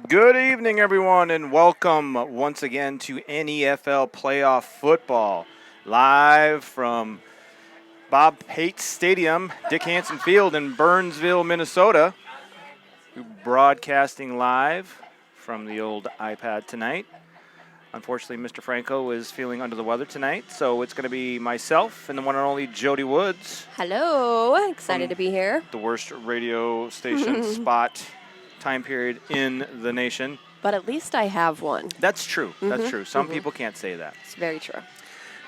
Good evening, everyone, and welcome once again to NEFL Playoff Football. Live from Bob Pates Stadium, Dick Hansen Field in Burnsville, Minnesota. Broadcasting live from the old iPad tonight. Unfortunately, Mr. Franco is feeling under the weather tonight, so it's going to be myself and the one and only Jody Woods. Hello, excited to be here. The worst radio station spot time period in the nation. But at least I have one. That's true. That's true. Some people can't say that. It's very true.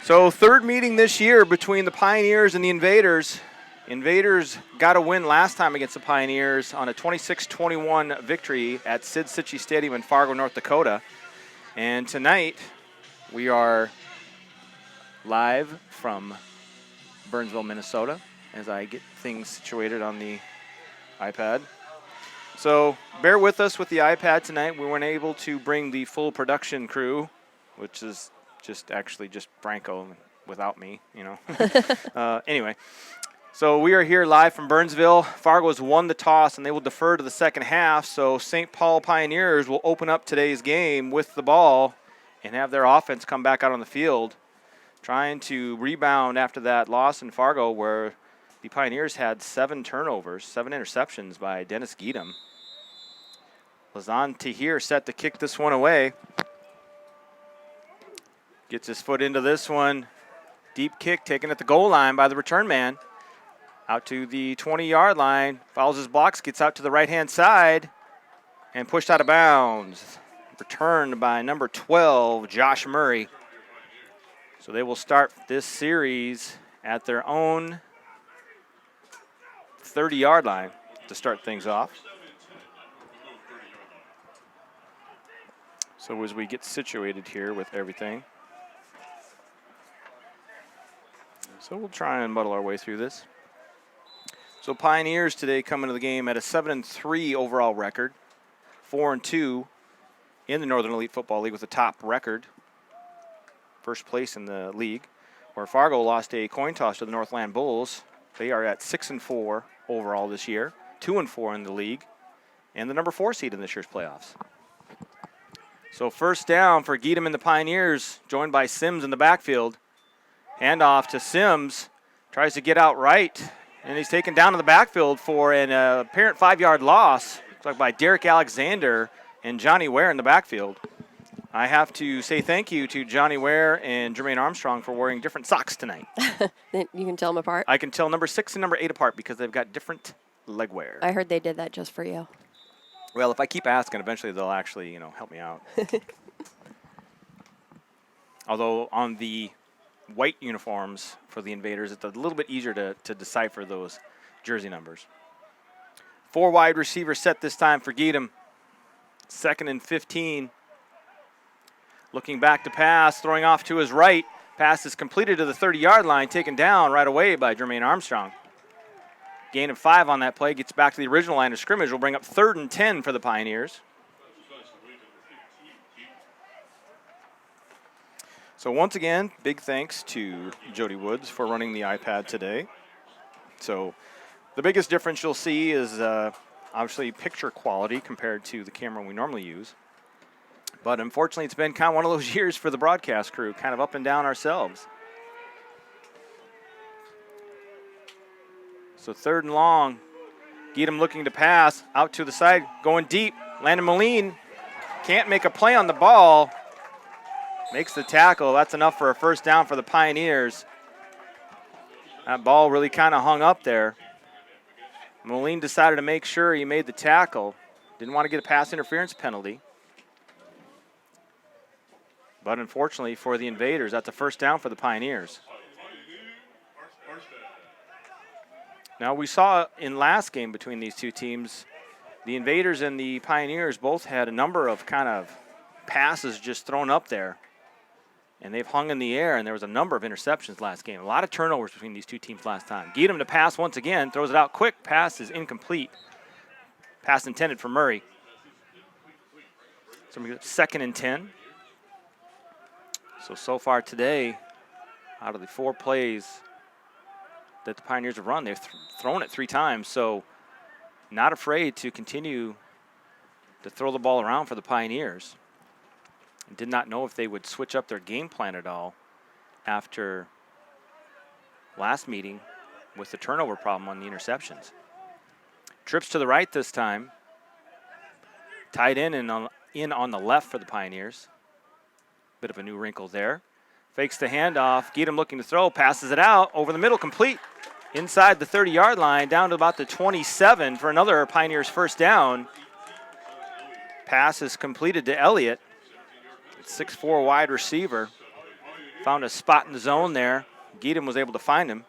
So third meeting this year between the Pioneers and the Invaders. Invaders got a win last time against the Pioneers on a 26-21 victory at Sid Cichy Stadium in Fargo, North Dakota. And tonight we are live from Burnsville, Minnesota, as I get things situated on the iPad. So bear with us with the iPad tonight. We weren't able to bring the full production crew, which is just Franco without me, Anyway, so we are here live from Burnsville. Fargo has won the toss, and they will defer to the second half. So St. Paul Pioneers will open up today's game with the ball and have their offense come back out on the field, trying to rebound after that loss in Fargo where the Pioneers had 7 turnovers, 7 interceptions by Dennis Geedem. Lazan Tahir set to kick this one away. Gets his foot into this one. Deep kick taken at the goal line by the return man. Out to the 20-yard line. Follows his blocks, gets out to the right-hand side, and pushed out of bounds. Returned by number 12, Josh Murray. So they will start this series at their own 30-yard line to start things off. So as we get situated here with everything. So we'll try and muddle our way through this. So Pioneers today come into the game at a 7-3 overall record, 4-2 in the Northern Elite Football League with a top record, first place in the league, where Fargo lost a coin toss to the Northland Bulls. They are at 6-4 overall this year, 2-4 in the league, and the number 4 seed in this year's playoffs. So first down for Geedem and the Pioneers, joined by Sims in the backfield. Handoff to Sims, tries to get out right, and he's taken down in the backfield for an apparent 5-yard loss. Looks like by Derek Alexander and Johnny Ware in the backfield. I have to say thank you to Johnny Ware and Jermaine Armstrong for wearing different socks tonight. You can tell them apart? I can tell number 6 and number 8 apart because they've got different leg wear. I heard they did that just for you. Well, if I keep asking, eventually they'll actually, help me out. Although on the white uniforms for the Invaders, it's a little bit easier to decipher those jersey numbers. 4 wide receivers set this time for Geedem. 2nd and 15. Looking back to pass, throwing off to his right. Pass is completed to the 30-yard line, taken down right away by Jermaine Armstrong. Gain of 5 on that play, gets back to the original line of scrimmage. Will bring up 3rd and 10 for the Pioneers. So once again, big thanks to Jody Woods for running the iPad today. So the biggest difference you'll see is obviously picture quality compared to the camera we normally use. But unfortunately, it's been kind of one of those years for the broadcast crew, kind of up and down ourselves. So 3rd and long. Geedem looking to pass, out to the side, going deep. Landon Moline can't make a play on the ball. Makes the tackle. That's enough for a first down for the Pioneers. That ball really kind of hung up there. Moline decided to make sure he made the tackle. Didn't want to get a pass interference penalty. But unfortunately for the Invaders, that's a first down for the Pioneers. Now, we saw in last game between these two teams, the Invaders and the Pioneers both had a number of kind of passes just thrown up there. And they've hung in the air, and there was a number of interceptions last game. A lot of turnovers between these two teams last time. Geedem to pass once again, throws it out quick. Pass is incomplete. Pass intended for Murray. So we get 2nd and 10. So far today, out of the 4 plays that the Pioneers have run, they've thrown it 3 times. So not afraid to continue to throw the ball around for the Pioneers. And did not know if they would switch up their game plan at all after last meeting with the turnover problem on the interceptions. Trips to the right this time. Tight end and on the left for the Pioneers. Bit of a new wrinkle there. Fakes the handoff. Geedem looking to throw. Passes it out. Over the middle. Complete. Inside the 30-yard line. Down to about the 27 for another Pioneers first down. Pass is completed to Elliott. 6'4" wide receiver. Found a spot in the zone there. Geedem was able to find him.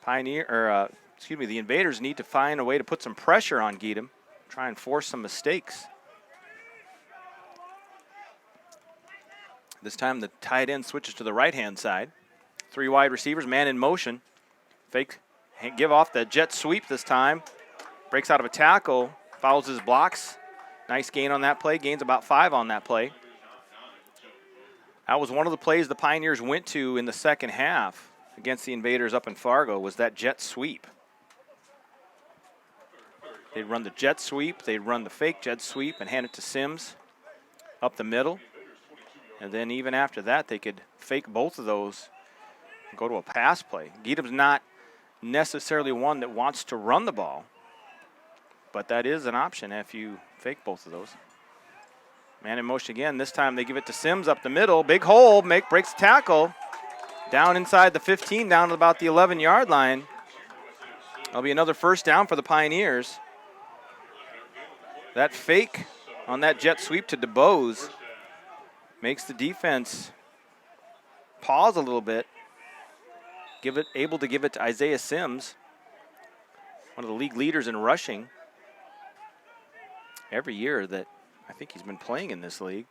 The Invaders need to find a way to put some pressure on Geedem. Try and force some mistakes. This time the tight end switches to the right-hand side. 3 wide receivers, man in motion. Fake, give off the jet sweep this time. Breaks out of a tackle, fouls his blocks. Nice gain on that play, gains about 5 on that play. That was one of the plays the Pioneers went to in the second half against the Invaders up in Fargo, was that jet sweep. They'd run the jet sweep, they'd run the fake jet sweep and hand it to Sims up the middle. And then even after that, they could fake both of those and go to a pass play. Geedem's not necessarily one that wants to run the ball, but that is an option if you fake both of those. Man in motion again. This time they give it to Sims up the middle. Big hole, breaks the tackle. Down inside the 15, down to about the 11-yard line. That'll be another first down for the Pioneers. That fake on that jet sweep to DeBose makes the defense pause a little bit. Able to give it to Isaiah Sims, one of the league leaders in rushing every year that I think he's been playing in this league.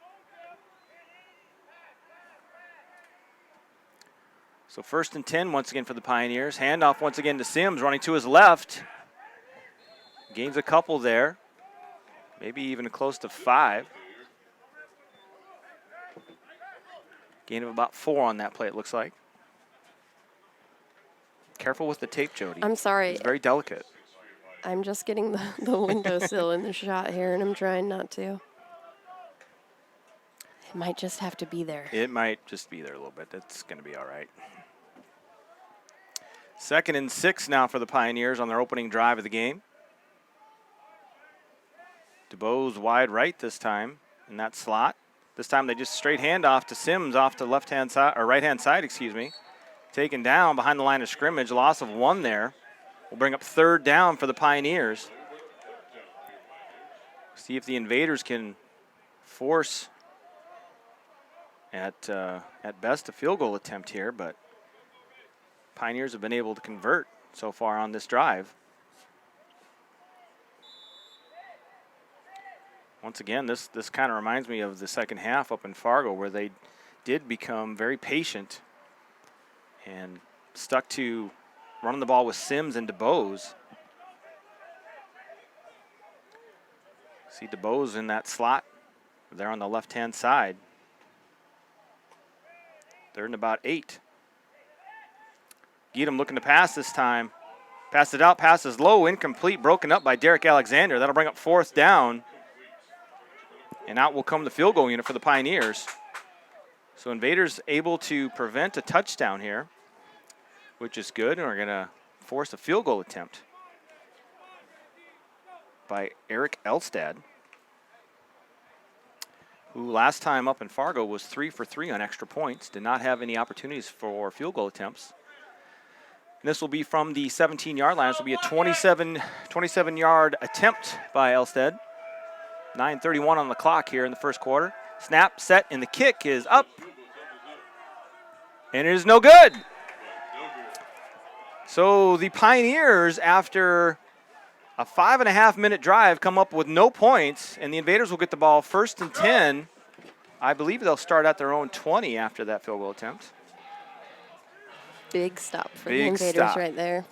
So 1st and 10 once again for the Pioneers. Handoff once again to Sims, running to his left. Gains a couple there, maybe even close to 5. Gain of about 4 on that play, it looks like. Careful with the tape, Jody. I'm sorry. It's very delicate. I'm just getting the windowsill in the shot here, and I'm trying not to. It might just have to be there. It might just be there a little bit. That's going to be all right. 2nd and 6 now for the Pioneers on their opening drive of the game. DeBose wide right this time in that slot. This time they just straight handoff to Sims off to left-hand side, or right-hand side, excuse me. Taken down behind the line of scrimmage. Loss of 1 there. Will bring up 3rd down for the Pioneers. See if the Invaders can force at best a field goal attempt here, but Pioneers have been able to convert so far on this drive. Once again, this kind of reminds me of the second half up in Fargo, where they did become very patient and stuck to running the ball with Sims and DeBose. See DeBose in that slot there on the left-hand side. 3rd and about 8. Geedem looking to pass this time. Pass it out, passes low, incomplete, broken up by Derek Alexander. That'll bring up 4th down. And out will come the field goal unit for the Pioneers. So Invaders able to prevent a touchdown here, which is good, and we're going to force a field goal attempt by Eric Elstad, who last time up in Fargo was 3 for 3 on extra points, did not have any opportunities for field goal attempts. And this will be from the 17-yard line. This will be a 27-yard attempt by Elstad. 9:31 on the clock here in the first quarter. Snap, set, and the kick is up. And it is no good. So the Pioneers, after a 5.5-minute drive, come up with no points, and the Invaders will get the ball 1st and 10. I believe they'll start at their own 20 after that field goal attempt. Big stop for the Invaders right there.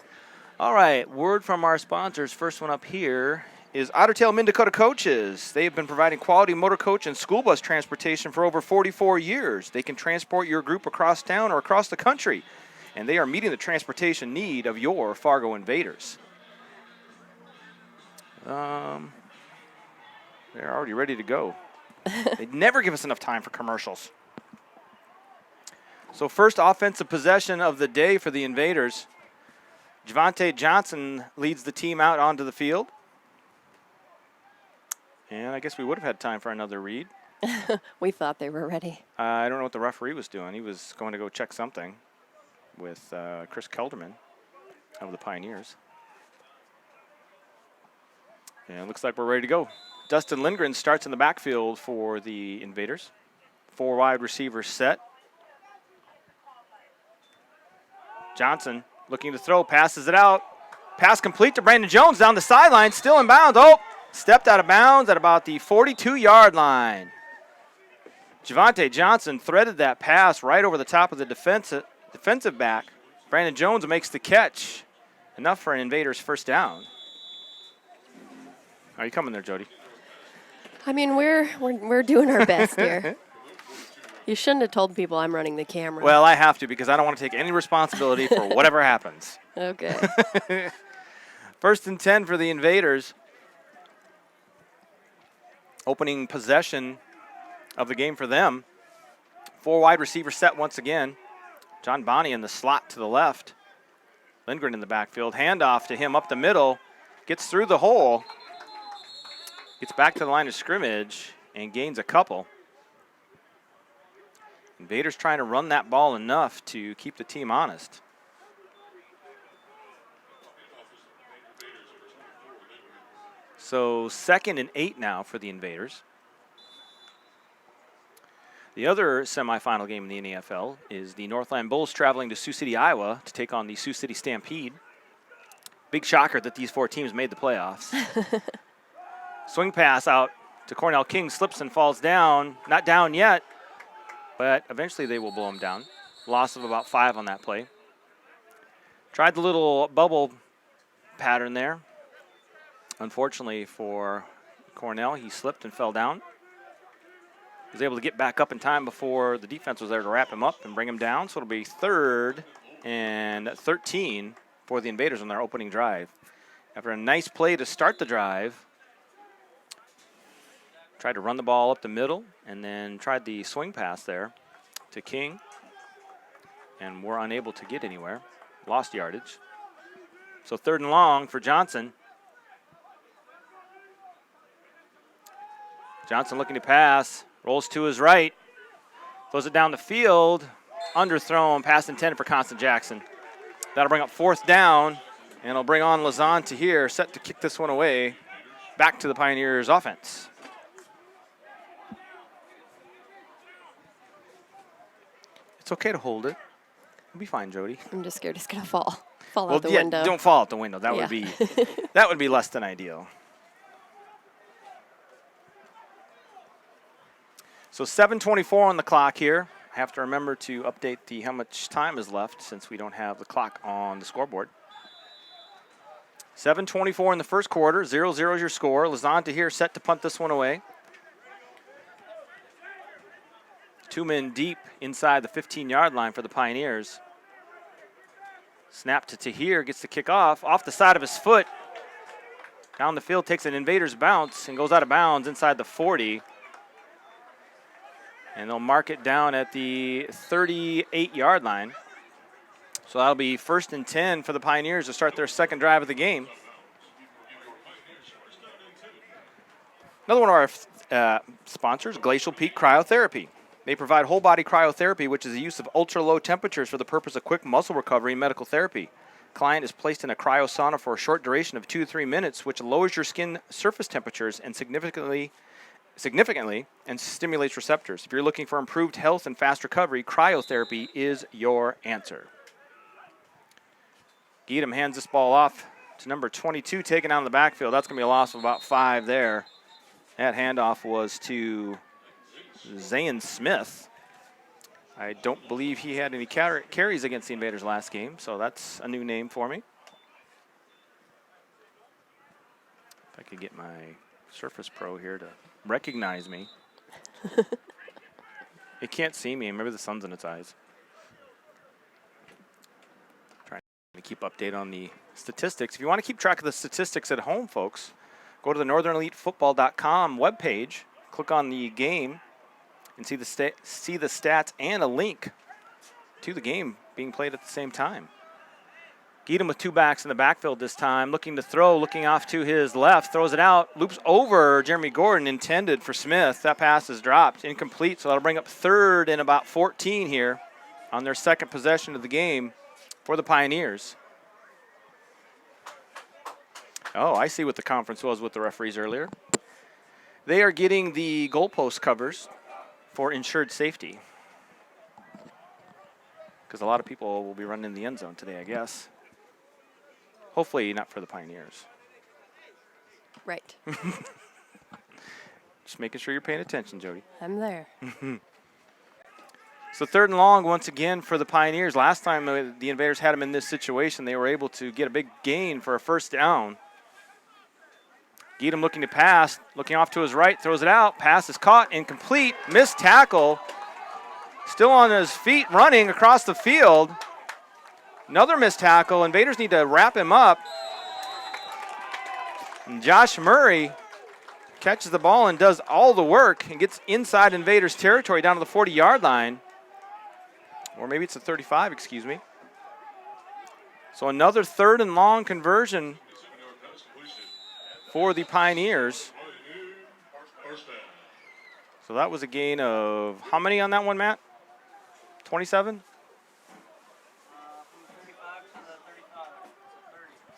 All right, word from our sponsors. First one up here is Otter Tail Minn-Dakota Coaches. They have been providing quality motor coach and school bus transportation for over 44 years. They can transport your group across town or across the country, and they are meeting the transportation need of your Fargo Invaders. They're already ready to go. They never give us enough time for commercials. So first offensive possession of the day for the Invaders. Javante Johnson leads the team out onto the field. And I guess we would have had time for another read. We thought they were ready. I don't know what the referee was doing. He was going to go check something with Chris Kelderman of the Pioneers. And it looks like we're ready to go. Dustin Lindgren starts in the backfield for the Invaders. 4 wide receivers set. Johnson looking to throw, passes it out. Pass complete to Brandon Jones down the sideline, still in bounds. Oh, stepped out of bounds at about the 42-yard line. Javante Johnson threaded that pass right over the top of the defensive back. Brandon Jones makes the catch. Enough for an Invaders first down. Are you coming there, Jody? I mean, we're doing our best here. You shouldn't have told people I'm running the camera. Well, I have to because I don't want to take any responsibility for whatever happens. Okay. First and 10 for the Invaders. Opening possession of the game for them. 4 wide receivers set once again. John Bonney in the slot to the left. Lindgren in the backfield. Handoff to him up the middle. Gets through the hole. Gets back to the line of scrimmage and gains a couple. Invaders trying to run that ball enough to keep the team honest. So 2nd and 8 now for the Invaders. The other semifinal game in the NEFL is the Northland Bulls traveling to Sioux City, Iowa to take on the Sioux City Stampede. Big shocker that these 4 teams made the playoffs. Swing pass out to Cornell King, slips and falls down. Not down yet, but eventually they will blow him down. Loss of about 5 on that play. Tried the little bubble pattern there. Unfortunately for Cornell, he slipped and fell down. Was able to get back up in time before the defense was there to wrap him up and bring him down. So it'll be 3rd and 13 for the Invaders on their opening drive. After a nice play to start the drive, tried to run the ball up the middle and then tried the swing pass there to King and were unable to get anywhere. Lost yardage. So 3rd and long for Johnson. Johnson looking to pass. Rolls to his right. Throws it down the field. Underthrown. Pass intended for Constant Jackson. That'll bring up 4th down. And it'll bring on Lazan to here. Set to kick this one away. Back to the Pioneers offense. It's okay to hold it. It'll be fine, Jody. I'm just scared it's going to fall out the window. Don't fall out the window. That would be that would be less than ideal. So 7:24 on the clock here. I have to remember to update how much time is left since we don't have the clock on the scoreboard. 7:24 in the first quarter. 0-0 is your score. Lazan to here, set to punt this one away. 2 men deep inside the 15-yard line for the Pioneers. Snap to Tahir, gets the kick off the side of his foot. Down the field, takes an Invaders bounce and goes out of bounds inside the 40. And they'll mark it down at the 38-yard line. So that'll be 1st and 10 for the Pioneers to start their 2nd drive of the game. Another one of our sponsors, Glacial Peak Cryotherapy. They provide whole-body cryotherapy, which is the use of ultra-low temperatures for the purpose of quick muscle recovery and medical therapy. Client is placed in a cryosauna for a short duration of 2 to 3 minutes, which lowers your skin surface temperatures and significantly and stimulates receptors. If you're looking for improved health and fast recovery, cryotherapy is your answer. Giedem hands this ball off to number 22, taken out of the backfield. That's going to be a loss of about 5 there. That handoff was to Zayn Smith. I don't believe he had any carries against the Invaders last game, so that's a new name for me. If I could get my Surface Pro here to recognize me. It can't see me. Maybe the sun's in its eyes. Trying to keep update on the statistics. If you want to keep track of the statistics at home, folks, Go to the northernelitefootball.com webpage, click on the game, and see the stats and a link to the game being played at the same time. Geedham with two backs in the backfield this time, looking to throw, looking off to his left, throws it out, loops over Jeremy Gordon, intended for Smith. That pass is dropped, incomplete, so that'll bring up third and about 14 here on their second possession of the game for the Pioneers. Oh, I see what the conference was with the referees earlier. They are getting the goalpost covers for ensured safety, because a lot of people will be running in the end zone today, I guess. Hopefully not for the Pioneers. Right. Just making sure you're paying attention, Jody. I'm there. So 3rd and long once again for the Pioneers. Last time the Invaders had them in this situation, they were able to get a big gain for a first down. Geedham looking to pass, looking off to his right, throws it out. Pass is caught, incomplete, missed tackle. Still on his feet, running across the field. Another missed tackle. Invaders need to wrap him up. And Josh Murray catches the ball and does all the work and gets inside Invaders territory down to the 40-yard line. Or maybe it's the 35, excuse me. So another 3rd and long conversion for the Pioneers. So that was a gain of how many on that one, Matt? 27?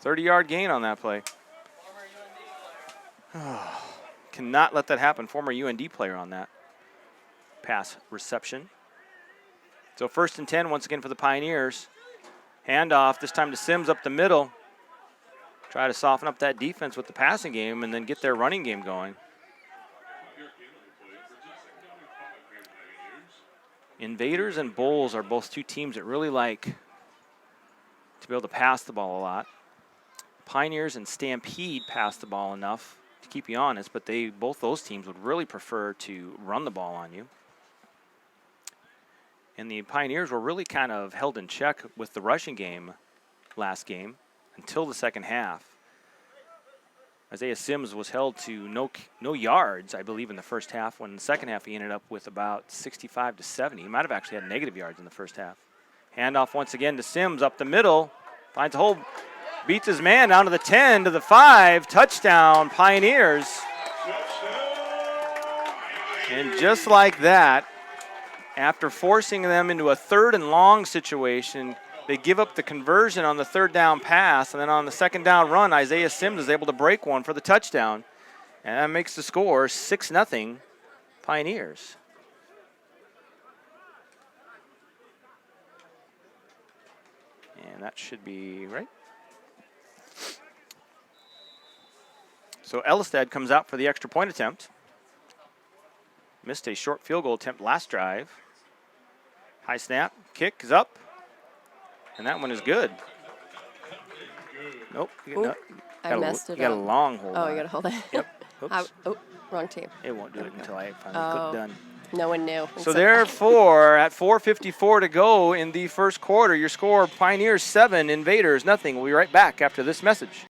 30-yard gain on that play. Cannot let that happen. Former UND player on that pass reception. So 1st and 10 once again for the Pioneers. Handoff, this time to Sims up the middle. Try to soften up that defense with the passing game and then get their running game going. Invaders and Bulls are both two teams that really like to be able to pass the ball a lot. Pioneers and Stampede pass the ball enough to keep you honest, but both those teams would really prefer to run the ball on you. And the Pioneers were really kind of held in check with the rushing game last game until the second half. Isaiah Sims was held to no yards, I believe, in the first half, when in the second half he ended up with about 65 to 70. He might have actually had negative yards in the first half. Handoff once again to Sims up the middle. Finds a hole, beats his man down to the 10, to the 5. Touchdown, Pioneers. And just like that, after forcing them into a 3rd and long situation, they give up the conversion on the 3rd down pass, and then on the 2nd down run, Isaiah Sims is able to break one for the touchdown. And that makes the score 6-0 Pioneers. And that should be right. So Elistad comes out for the extra point attempt. Missed a short field goal attempt last drive. High snap, kick is up. And that one is good. Nope. I messed it up. You got a long hold. Oh, you got to hold it. Yep. Oops. Wrong team. It won't do it until I finally click done. No one knew. So therefore, at 4:54 to go in the first quarter, your score, Pioneers 7, Invaders nothing. We'll be right back after this message.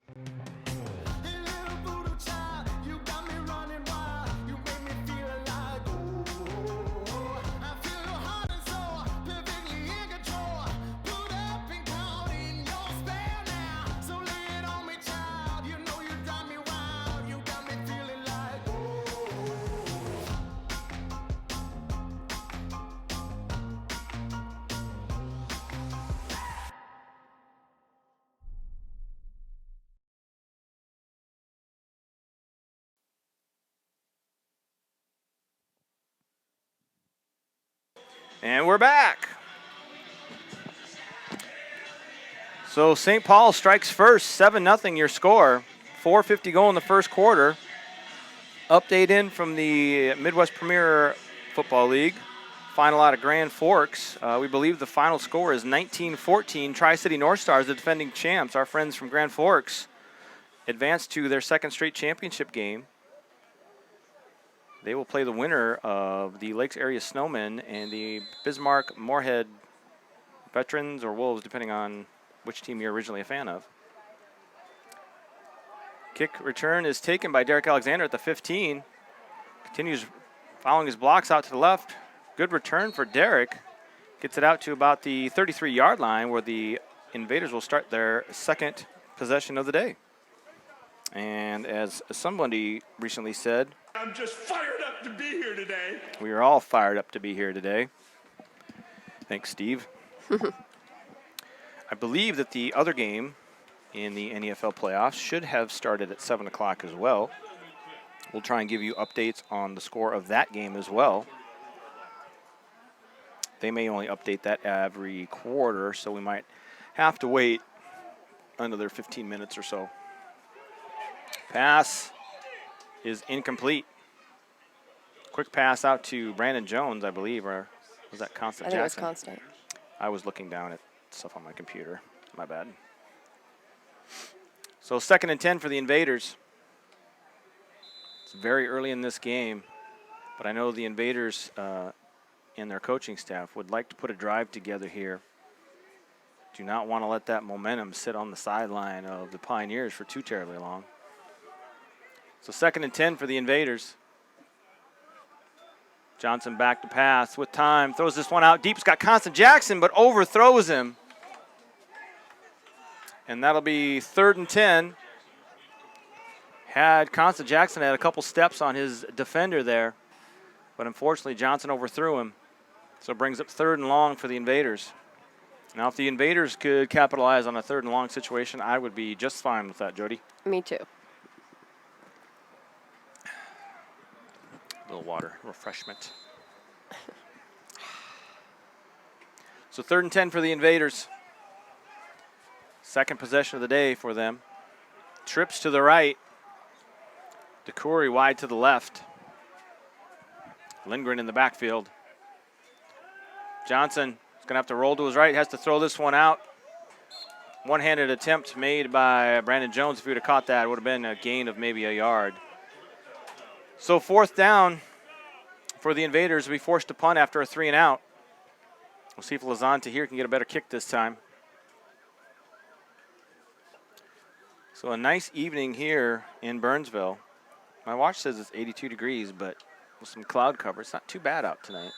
And we're back. So St. Paul strikes first, 7-0 your score. 4:50 go in the first quarter. Update in from the Midwest Premier Football League. Final out of Grand Forks. We believe the final score is 19-14. Tri-City North Stars, the defending champs, our friends from Grand Forks, advanced to their 2nd straight championship game. They will play the winner of the Lakes Area Snowmen and the Bismarck Moorhead Veterans or Wolves, depending on which team you're originally a fan of. Kick return is taken by Derek Alexander at the 15. Continues following his blocks out to the left. Good return for Derek. Gets it out to about the 33-yard line where the Invaders will start their second possession of the day. And as somebody recently said, I'm just fired up to be here today. We are all fired up to be here today. Thanks, Steve. I believe that the other game in the NEFL playoffs should have started at 7 o'clock as well. We'll try and give you updates on the score of that game as well. They may only update that every quarter, so we might have to wait another 15 minutes or so. Pass is incomplete. Quick pass out to Brandon Jones, I believe, or was that Constant Jackson? I think it was Constant. I was looking down at stuff on my computer. My bad. So 2nd and 10 for the Invaders. It's very early in this game, but I know the Invaders and their coaching staff would like to put a drive together here. Do not want to let that momentum sit on the sideline of the Pioneers for too terribly long. So 2nd and 10 for the Invaders. Johnson back to pass with time. Throws this one out deep. It's got Constant Jackson, but overthrows him. And that'll be 3rd and 10. Had Constant Jackson had a couple steps on his defender there, but unfortunately Johnson overthrew him. So it brings up 3rd and long for the Invaders. Now if the Invaders could capitalize on a 3rd and long situation, I would be just fine with that, Jody. Me too. A little water, refreshment. So 3rd and 10 for the Invaders. Second possession of the day for them. Trips to the right. DeCoury wide to the left. Lindgren in the backfield. Johnson is going to have to roll to his right. Has to throw this one out. One-handed attempt made by Brandon Jones. If he would have caught that, it would have been a gain of maybe a yard. So 4th down for the Invaders. We forced to punt after a 3 and out. We'll see if Lazante here can get a better kick this time. So a nice evening here in Burnsville. My watch says it's 82 degrees, but with some cloud cover, it's not too bad out tonight.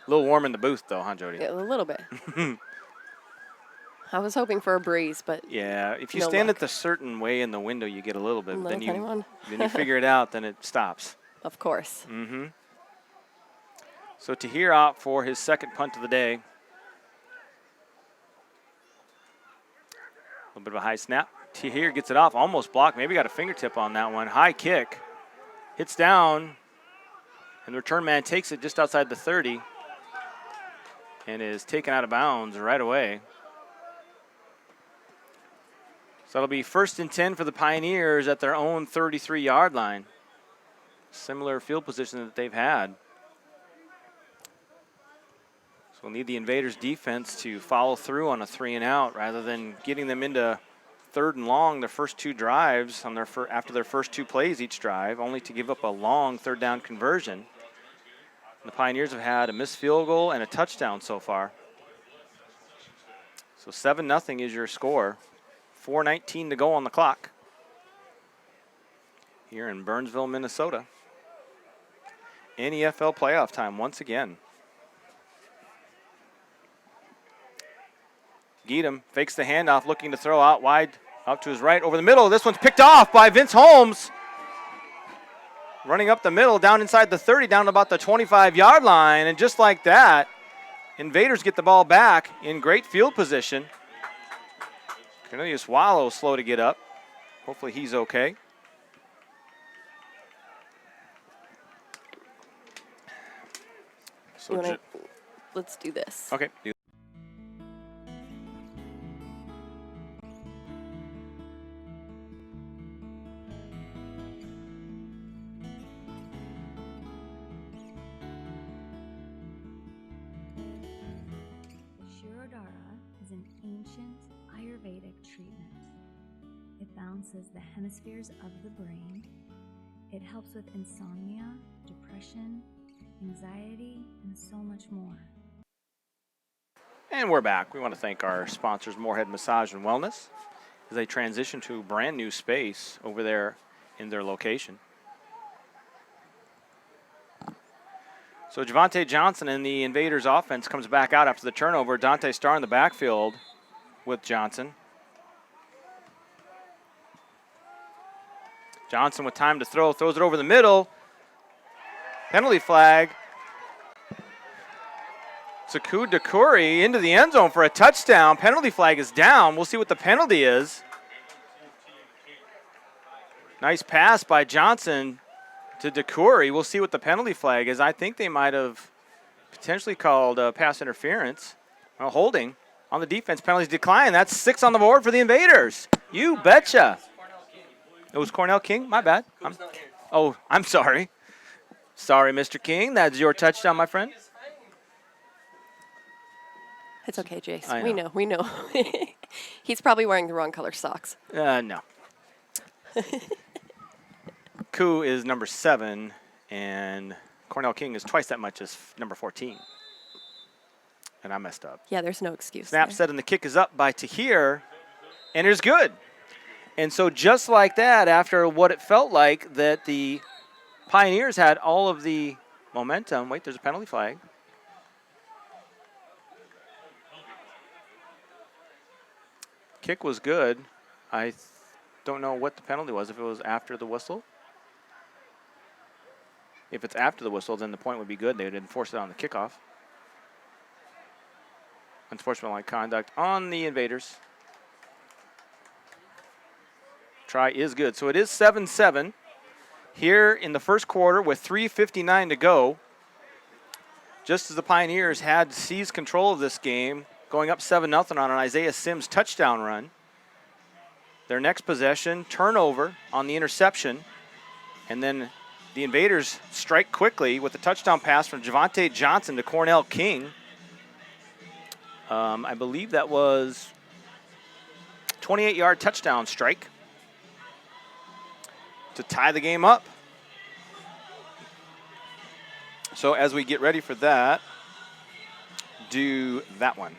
A little warm in the booth, though, huh, Jody? Yeah, a little bit. I was hoping for a breeze, but yeah, if you no stand luck. at the certain way in the window, you get a little bit. Little tiny one. Then you figure it out, then it stops. Of course. Mm-hmm. So Tahir out for his 2nd punt of the day. A little bit of a high snap. Tahir gets it off, almost blocked. Maybe got a fingertip on that one. High kick. Hits down. And the return man takes it just outside the 30. And is taken out of bounds right away. So it'll be 1st and 10 for the Pioneers at their own 33-yard line. Similar field position that they've had. So we'll need the Invaders defense to follow through on a 3 and out rather than getting them into 3rd and long their first 2 drives on their after their first 2 plays each drive, only to give up a long 3rd down conversion. The Pioneers have had a missed field goal and a touchdown so far. So 7-0 is your score. 4:19 to go on the clock here in Burnsville, Minnesota. NEFL playoff time once again. Geedham fakes the handoff, looking to throw out wide, out to his right, over the middle. This one's picked off by Vince Holmes. Running up the middle, down inside the 30, down to about the 25-yard line. And just like that, Invaders get the ball back in great field position. Cornelius Wallow slow to get up. Hopefully he's okay. So Let's do this. okay. Is an ancient Ayurvedic treatment. It balances the hemispheres of the brain. It helps with insomnia, depression, anxiety, and so much more. And we're back. We want to thank our sponsors, Moorhead Massage and Wellness. as they transition to brand new space over there in their location. So Javante Johnson in the Invaders offense comes back out after the turnover. Dante Starr in the backfield with Johnson. Johnson with time to throw, throws it over the middle. Penalty flag. Saku Dakuri into the end zone for a touchdown. Penalty flag is down. We'll see what the penalty is. Nice pass by Johnson to Dakuri. We'll see what the penalty flag is. I think they might have potentially called pass interference. Holding on the defense. Penalties decline. That's 6 on the board for the Invaders. You betcha. It was Cornell King? My bad. I'm sorry. Sorry, Mr. King. That's your touchdown, my friend. It's okay, Jace. I We know. He's probably wearing the wrong color socks. No. Koo is number 7, and Cornell King is twice that much as number 14. And I messed up. Yeah, there's no excuse. Snap there. set, and the kick is up by Tahir, and it is good. And so just like that, after what it felt like that the Pioneers had all of the momentum. Wait, there's a penalty flag. Kick was good. I don't know what the penalty was, if it was after the whistle. If it's after the whistle, then the point would be good. They would enforce it on the kickoff. Unsportsmanlike conduct on the Invaders. Try is good. So it is 7-7 here in the first quarter with 3:59 to go. Just as the Pioneers had seized control of this game, going up 7-0 on an Isaiah Sims touchdown run. Their next possession, turnover on the interception. And then the Invaders strike quickly with a touchdown pass from Javante Johnson to Cornell King. I believe that was 28-yard touchdown strike to tie the game up. So as we get ready for that, do that one.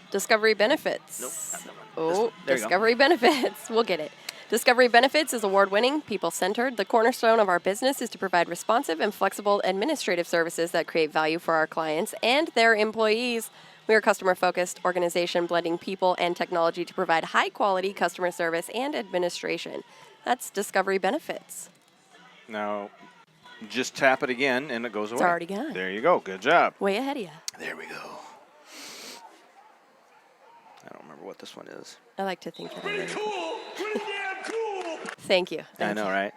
Discovery Benefits. Nope, not that one. Oh, There you go. Discovery Benefits. We'll get it. Discovery Benefits is award-winning, people-centered. The cornerstone of our business is to provide responsive and flexible administrative services that create value for our clients and their employees. We are a customer-focused organization blending people and technology to provide high-quality customer service and administration. That's Discovery Benefits. Now, just tap it again, and it goes away. It's already gone. There you go. Good job. Way ahead of you. There we go. I don't remember what this one is. I like to think that I Pretty know. cool. Pretty damn cool. Thank you. I know, right?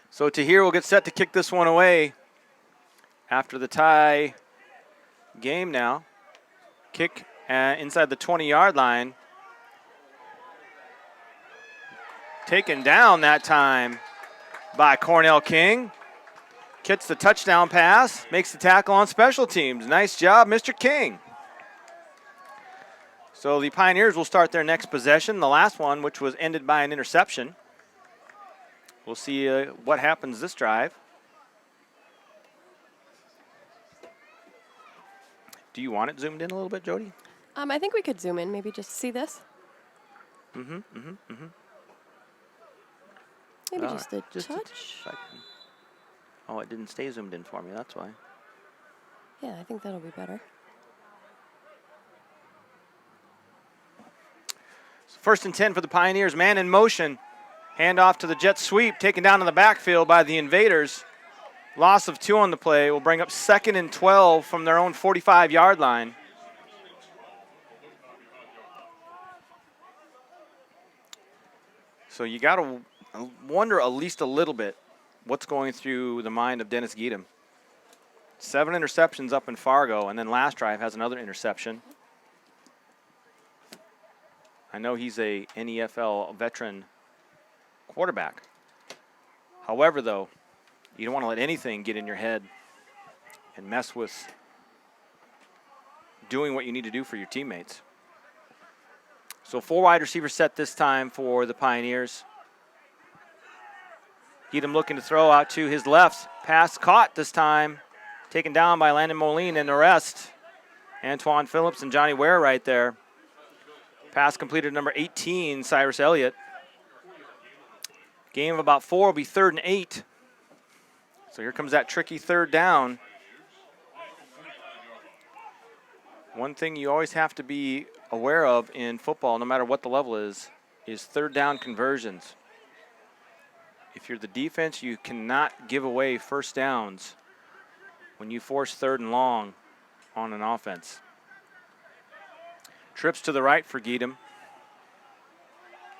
So Tahir will get set to kick this one away after the tie game now. Kick inside the 20-yard line. Taken down that time by Cornell King. Gets the touchdown pass, makes the tackle on special teams. Nice job, Mr. King. So the Pioneers will start their next possession, the last one, which was ended by an interception. We'll see what happens this drive. Do you want it zoomed in a little bit, Jody? I think we could zoom in, maybe just see this. Maybe just a touch. Oh, it didn't stay zoomed in for me, that's why. Yeah, I think that'll be better. First and 10 for the Pioneers, man in motion. Handoff to the jet sweep, taken down in the backfield by the Invaders. Loss of 2 on the play will bring up 2nd and 12 from their own 45-yard line. So you got to wonder at least a little bit what's going through the mind of Dennis Geedham. 7 interceptions up in Fargo, and then last drive has another interception. I know he's a NEFL veteran quarterback. However, though, you don't want to let anything get in your head and mess with doing what you need to do for your teammates. So 4 wide receivers set this time for the Pioneers. Geedham looking to throw out to his left. Pass caught this time. Taken down by Landon Moline and the rest. Antoine Phillips and Johnny Ware right there. Pass completed to number 18, Cyrus Elliott. Game of about 4 will be 3rd and 8. So here comes that tricky 3rd down. One thing you always have to be aware of in football, no matter what the level is 3rd down conversions. If you're the defense, you cannot give away first downs when you force 3rd and long on an offense. Trips to the right for Geedham.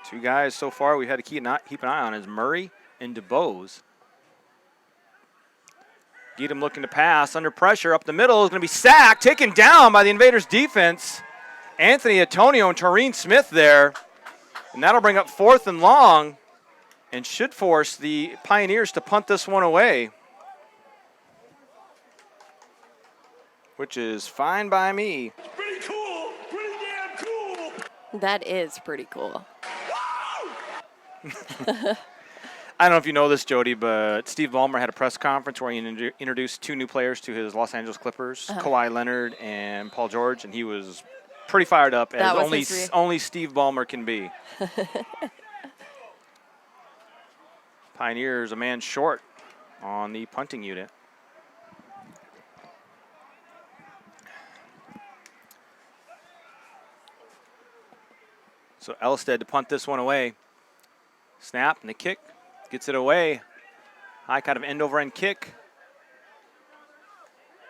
2 guys so far we had to keep an eye on is Murray and DeBose. Geedham looking to pass, under pressure, up the middle, is going to be sacked, taken down by the Invaders defense. Anthony Antonio and Taureen Smith there. And that'll bring up 4th and long and should force the Pioneers to punt this one away, which is fine by me. Pretty cool. Pretty damn cool. That is pretty cool. I don't know if you know this, Jody, but Steve Ballmer had a press conference where he introduced 2 new players to his Los Angeles Clippers, Kawhi Leonard and Paul George, and he was pretty fired up, as only Steve Ballmer can be. Pioneers a man short on the punting unit. So Elstead to punt this one away. Snap and the kick. Gets it away. High kind of end-over-end kick.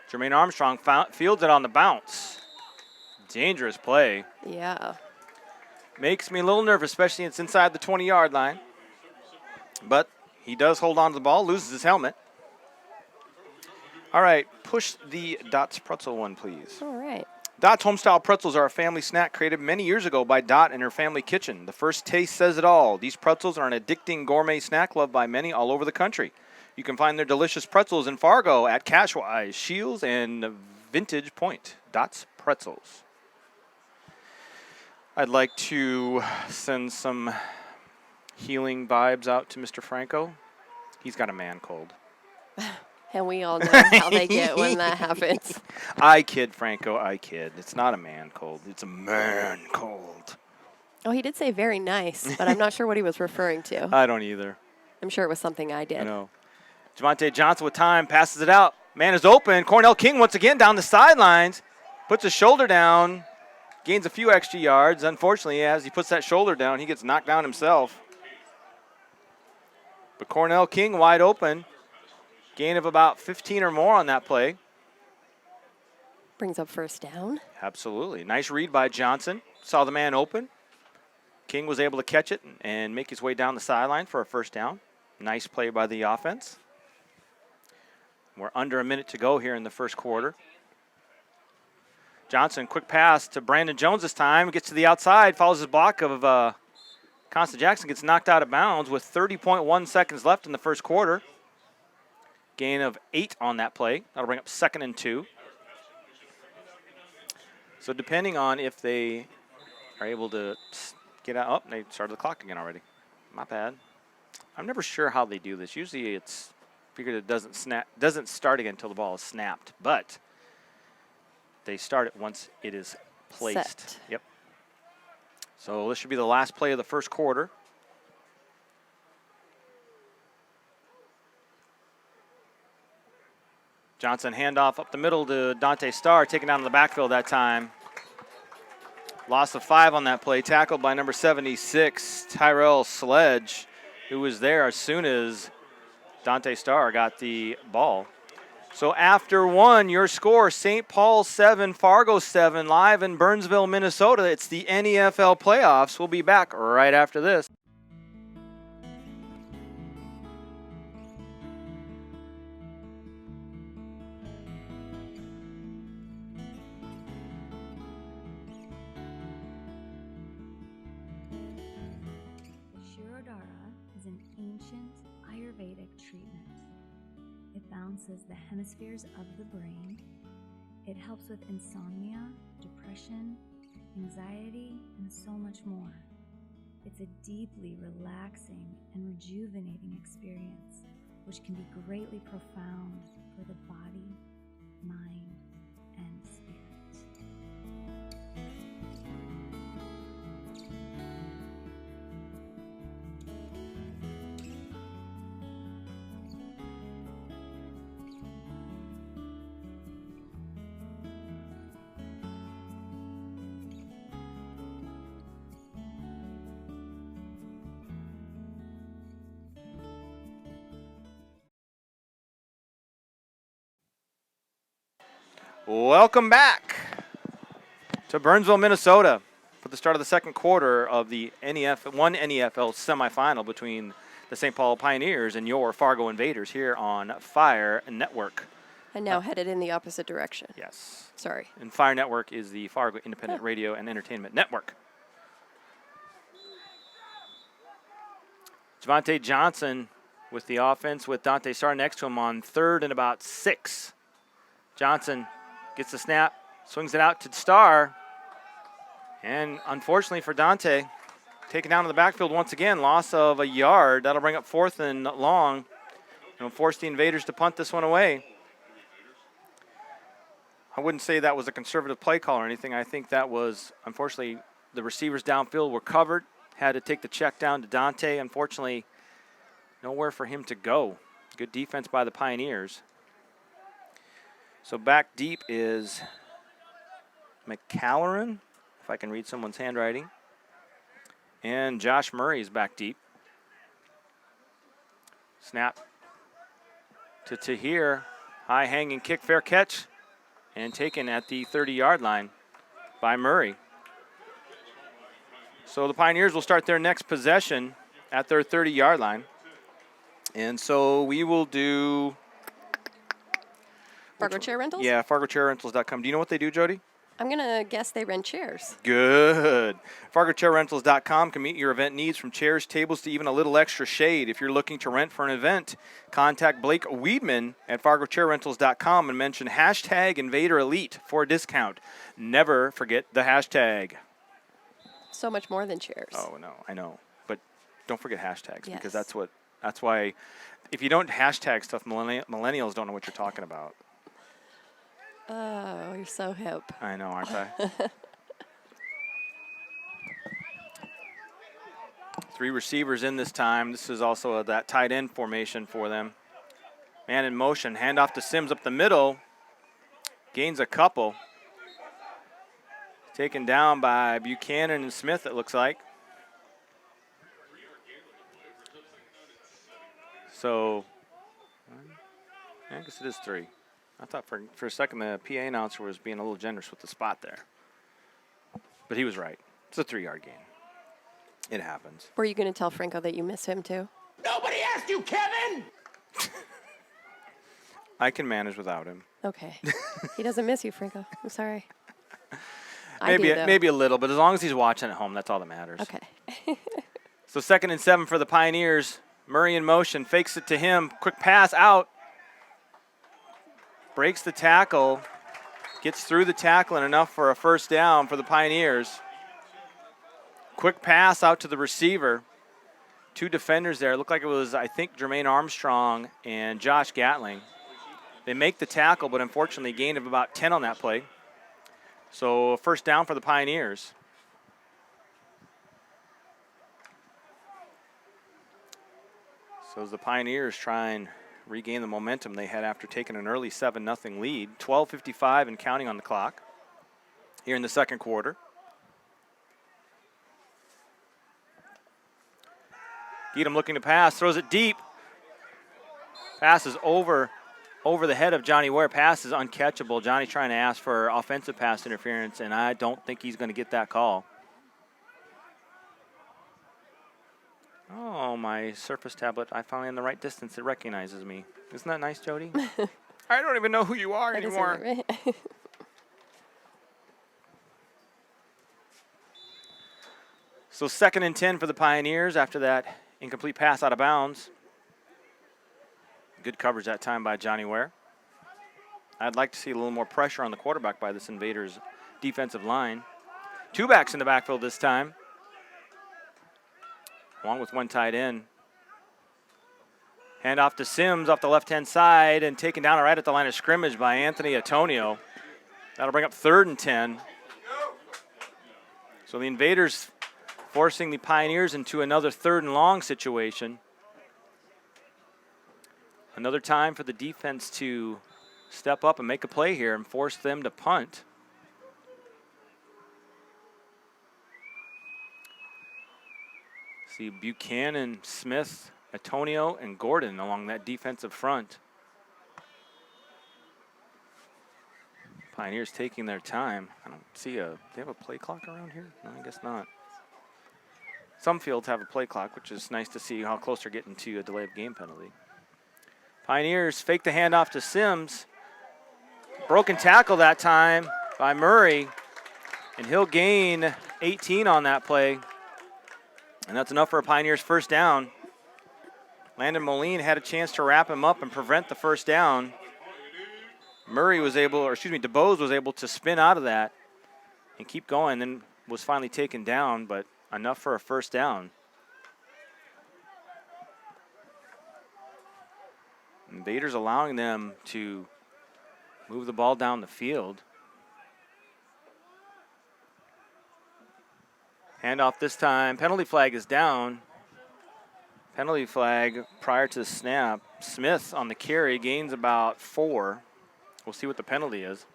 Jermaine Armstrong fields it on the bounce. Dangerous play. Yeah. Makes me a little nervous, especially it's inside the 20-yard line. But he does hold on to the ball, loses his helmet. All right, push the Dot's pretzel one, please. All right. Dot's Homestyle Pretzels are a family snack created many years ago by Dot and her family kitchen. The first taste says it all. These pretzels are an addicting gourmet snack loved by many all over the country. You can find their delicious pretzels in Fargo at Cashwise, Shields, and Vintage Point. Dot's Pretzels. I'd like to send some healing vibes out to Mr. Franco. He's got a man cold. And we all know how they get when that happens. I kid, Franco, I kid. It's not a man cold. It's a man cold. Oh, he did say very nice, but I'm not sure what he was referring to. I don't either. I'm sure it was something I did. I know. Javante Johnson with time, passes it out. Man is open. Cornell King once again down the sidelines. Puts his shoulder down. Gains a few extra yards. Unfortunately, as he puts that shoulder down, he gets knocked down himself. But Cornell King wide open. Gain of about 15 or more on that play. Brings up first down. Absolutely. Nice read by Johnson. Saw the man open. King was able to catch it and make his way down the sideline for a first down. Nice play by the offense. We're under a minute to go here in the first quarter. Johnson, quick pass to Brandon Jones this time. Gets to the outside, follows his block of Constance Jackson, gets knocked out of bounds with 30.1 seconds left in the first quarter. Gain of 8 on that play. That'll bring up 2nd and 2. So depending on if they are able to get out. Oh, they started the clock again already. My bad. I'm never sure how they do this. Usually it's figured it doesn't start again until the ball is snapped. But they start it once it is placed. Set. Yep. So this should be the last play of the first quarter. Johnson handoff up the middle to Dante Starr, taken down in the backfield that time. Loss of 5 on that play, tackled by number 76, Tyrell Sledge, who was there as soon as Dante Starr got the ball. So after 1, your score, St. Paul 7, Fargo 7, live in Burnsville, Minnesota. It's the NEFL playoffs. We'll be back right after this. Balances the hemispheres of the brain. It helps with insomnia, depression, anxiety, and so much more. It's a deeply relaxing and rejuvenating experience, which can be greatly profound for the body, mind, and spirit. Welcome back to Burnsville, Minnesota for the start of the second quarter of the NEFL semifinal between the St. Paul Pioneers and your Fargo Invaders here on Fire Network. And now headed in the opposite direction. Yes. Sorry. And Fire Network is the Fargo Independent Radio and Entertainment Network. Javante Johnson with the offense with Dante Starr next to him on 3rd and about 6. Johnson gets the snap, swings it out to Starr. And unfortunately for Dante, taken down in the backfield once again, loss of a yard. That'll bring up 4th and long. And will force the Invaders to punt this one away. I wouldn't say that was a conservative play call or anything. I think that was, unfortunately, the receivers downfield were covered. Had to take the check down to Dante. Unfortunately, nowhere for him to go. Good defense by the Pioneers. So back deep is McCalloran, if I can read someone's handwriting. And Josh Murray is back deep. Snap to Tahir. High hanging kick, fair catch. And taken at the 30-yard line by Murray. So the Pioneers will start their next possession at their 30-yard line. And so we will do... Fargo Chair Rentals? Yeah, FargoChairRentals.com. Do you know what they do, Jody? I'm going to guess they rent chairs. Good. FargoChairRentals.com can meet your event needs from chairs, tables, to even a little extra shade. If you're looking to rent for an event, contact Blake Weedman at FargoChairRentals.com and mention hashtag InvaderElite for a discount. Never forget the hashtag. So much more than chairs. Oh, no, I know. But don't forget hashtags, Yes. because that's why if you don't hashtag stuff, millennials don't know what you're talking about. Oh, you're so hip. I know, aren't I? 3 receivers in this time. This is also that tight end formation for them. Man in motion. Handoff to Sims up the middle. Gains a couple. Taken down by Buchanan and Smith, it looks like. So, I guess it is 3. I thought for a second the PA announcer was being a little generous with the spot there. But he was right. It's a 3-yard gain. It happens. Were you going to tell Franco that you miss him too? Nobody asked you, Kevin! I can manage without him. Okay. He doesn't miss you, Franco. I'm sorry. I do, though. Maybe a little, but as long as he's watching at home, that's all that matters. Okay. So 2nd and 7 for the Pioneers. Murray in motion, fakes it to him. Quick pass out. Breaks the tackle. Gets through the tackle and enough for a first down for the Pioneers. Quick pass out to the receiver. 2 defenders there. It looked like it was, I think, Jermaine Armstrong and Josh Gatling. They make the tackle, but unfortunately gained of about 10 on that play. So a first down for the Pioneers. So as the Pioneers try and regain the momentum they had after taking an early 7-0 lead. 12:55 and counting on the clock here in the second quarter. Geedam looking to pass, throws it deep. Passes over the head of Johnny Ware. Pass is uncatchable. Johnny trying to ask for offensive pass interference, and I don't think he's going to get that call. Oh, my Surface tablet, I finally in the right distance. It recognizes me. Isn't that nice, Jody? I don't even know who you are anymore. Right? So 2nd and 10 for the Pioneers after that incomplete pass out of bounds. Good coverage that time by Johnny Ware. I'd like to see a little more pressure on the quarterback by this Invaders defensive line. 2 backs in the backfield this time, along with 1 tight end. Hand off to Sims off the left-hand side and taken down right at the line of scrimmage by Anthony Antonio. That'll bring up 3rd and 10. So the Invaders forcing the Pioneers into another 3rd and long situation. Another time for the defense to step up and make a play here and force them to punt. See Buchanan, Smith, Antonio, and Gordon along that defensive front. Pioneers taking their time. I don't see they have a play clock around here? No, I guess not. Some fields have a play clock, which is nice to see how close they're getting to a delay of game penalty. Pioneers fake the handoff to Sims. Broken tackle that time by Murray, and he'll gain 18 on that play. And that's enough for a Pioneers first down. Landon Moline had a chance to wrap him up and prevent the first down. DeBose was able to spin out of that and keep going, then was finally taken down, but enough for a first down. Invaders allowing them to move the ball down the field. Handoff this time. Penalty flag is down. Penalty flag prior to the snap. Smith on the carry gains about 4. We'll see what the penalty is.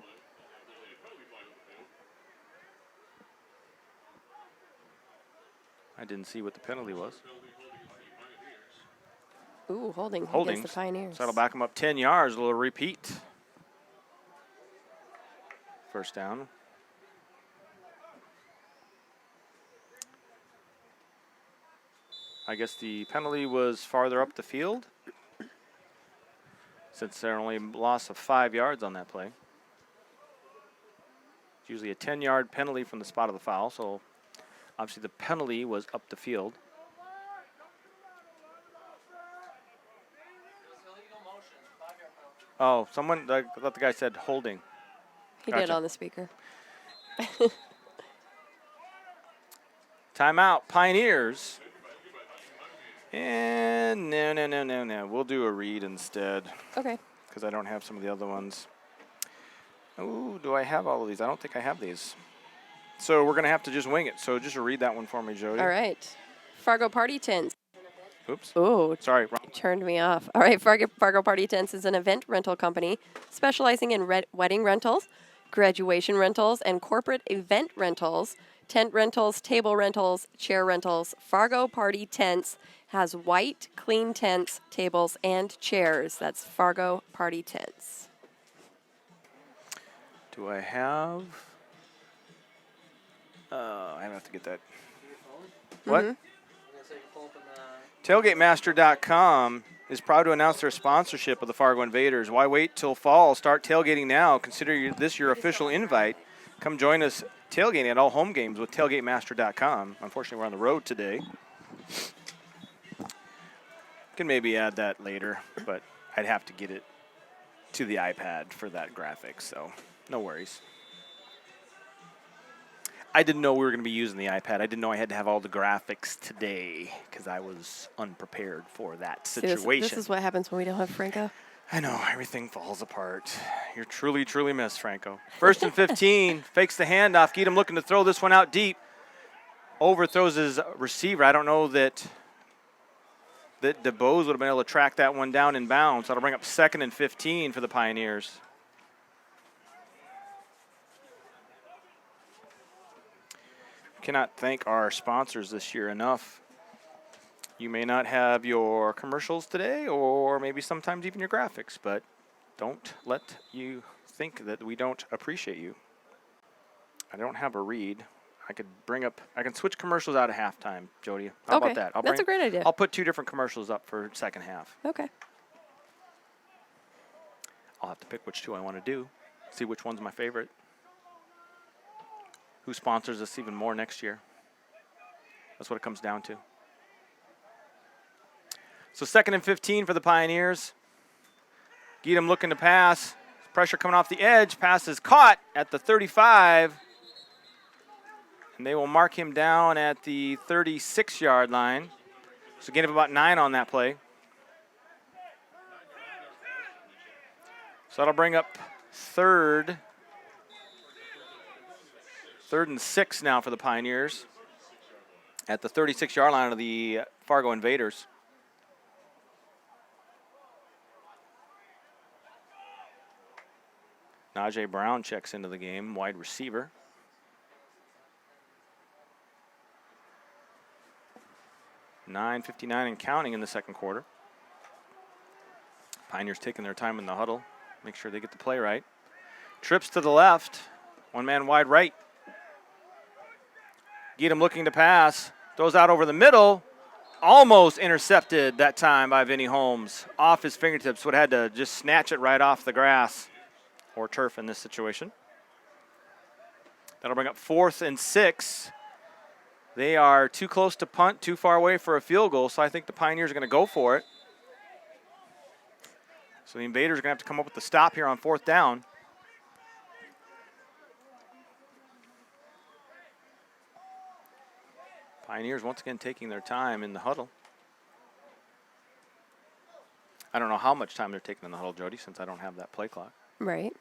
I didn't see what the penalty was. Ooh, holding Holdings. against the Pioneers. So that'll back them up 10 yards. A little repeat. First down. I guess the penalty was farther up the field, since they're only loss of 5 yards on that play. It's usually a 10-yard penalty from the spot of the foul, so obviously the penalty was up the field. Oh, I thought the guy said holding. He Gotcha. did on the speaker. Timeout, Pioneers. And no. We'll do a read instead, Okay. because I don't have some of the other ones. Ooh, do I have all of these? I don't think I have these. So we're going to have to just wing it. So just read that one for me, Jody. All right. Fargo Party Tents. Oops. Ooh, Sorry. Wrong. turned me off. All right, Fargo Party Tents is an event rental company specializing in wedding rentals, graduation rentals, and corporate event rentals, tent rentals, table rentals, chair rentals. Fargo Party Tents has white, clean tents, tables, and chairs. That's Fargo Party Tents. Do I have? I have to get that. What? TailgateMaster.com is proud to announce their sponsorship of the Fargo Invaders. Why wait till fall? Start tailgating now. Consider this your official invite. Come join us tailgating at all home games with TailgateMaster.com. Unfortunately, we're on the road today. Can maybe add that later, but I'd have to get it to the iPad for that graphic, so no worries. I didn't know we were going to be using the iPad. I didn't know I had to have all the graphics today because I was unprepared for that situation. This is what happens when we don't have Franco. I know, everything falls apart. You're truly, truly missed, Franco. 1st and 15, fakes the handoff. Geedham looking to throw this one out deep. Overthrows his receiver. I don't know that DeBose would have been able to track that one down in bounds. That'll bring up 2nd and 15 for the Pioneers. Cannot thank our sponsors this year enough. You may not have your commercials today, or maybe sometimes even your graphics, but don't let you think that we don't appreciate you. I don't have a read. I can switch commercials out at halftime, Jody. How about that? That's a great idea. I'll put 2 different commercials up for second half. Okay. I'll have to pick which 2 I want to do, see which one's my favorite. Who sponsors us even more next year? That's what it comes down to. So 2nd and 15 for the Pioneers. Geedham looking to pass. Pressure coming off the edge. Pass is caught at the 35. And they will mark him down at the 36-yard line. So gain of about 9 on that play. So that'll bring up 3rd and 6 now for the Pioneers at the 36-yard line of the Fargo Invaders. Najee Brown checks into the game, wide receiver. .9:59 and counting in the second quarter. Pioneers taking their time in the huddle. Make sure they get the play right. Trips to the left. One man wide right. Geedham looking to pass. Throws out over the middle. Almost intercepted that time by Vinny Holmes. Off his fingertips. Would have had to just snatch it right off the grass or turf in this situation. That'll bring up 4th and 6. They are too close to punt, too far away for a field goal, so I think the Pioneers are going to go for it. So the Invaders are going to have to come up with the stop here on 4th down. Pioneers once again taking their time in the huddle. I don't know how much time they're taking in the huddle, Jody, since I don't have that play clock. Right.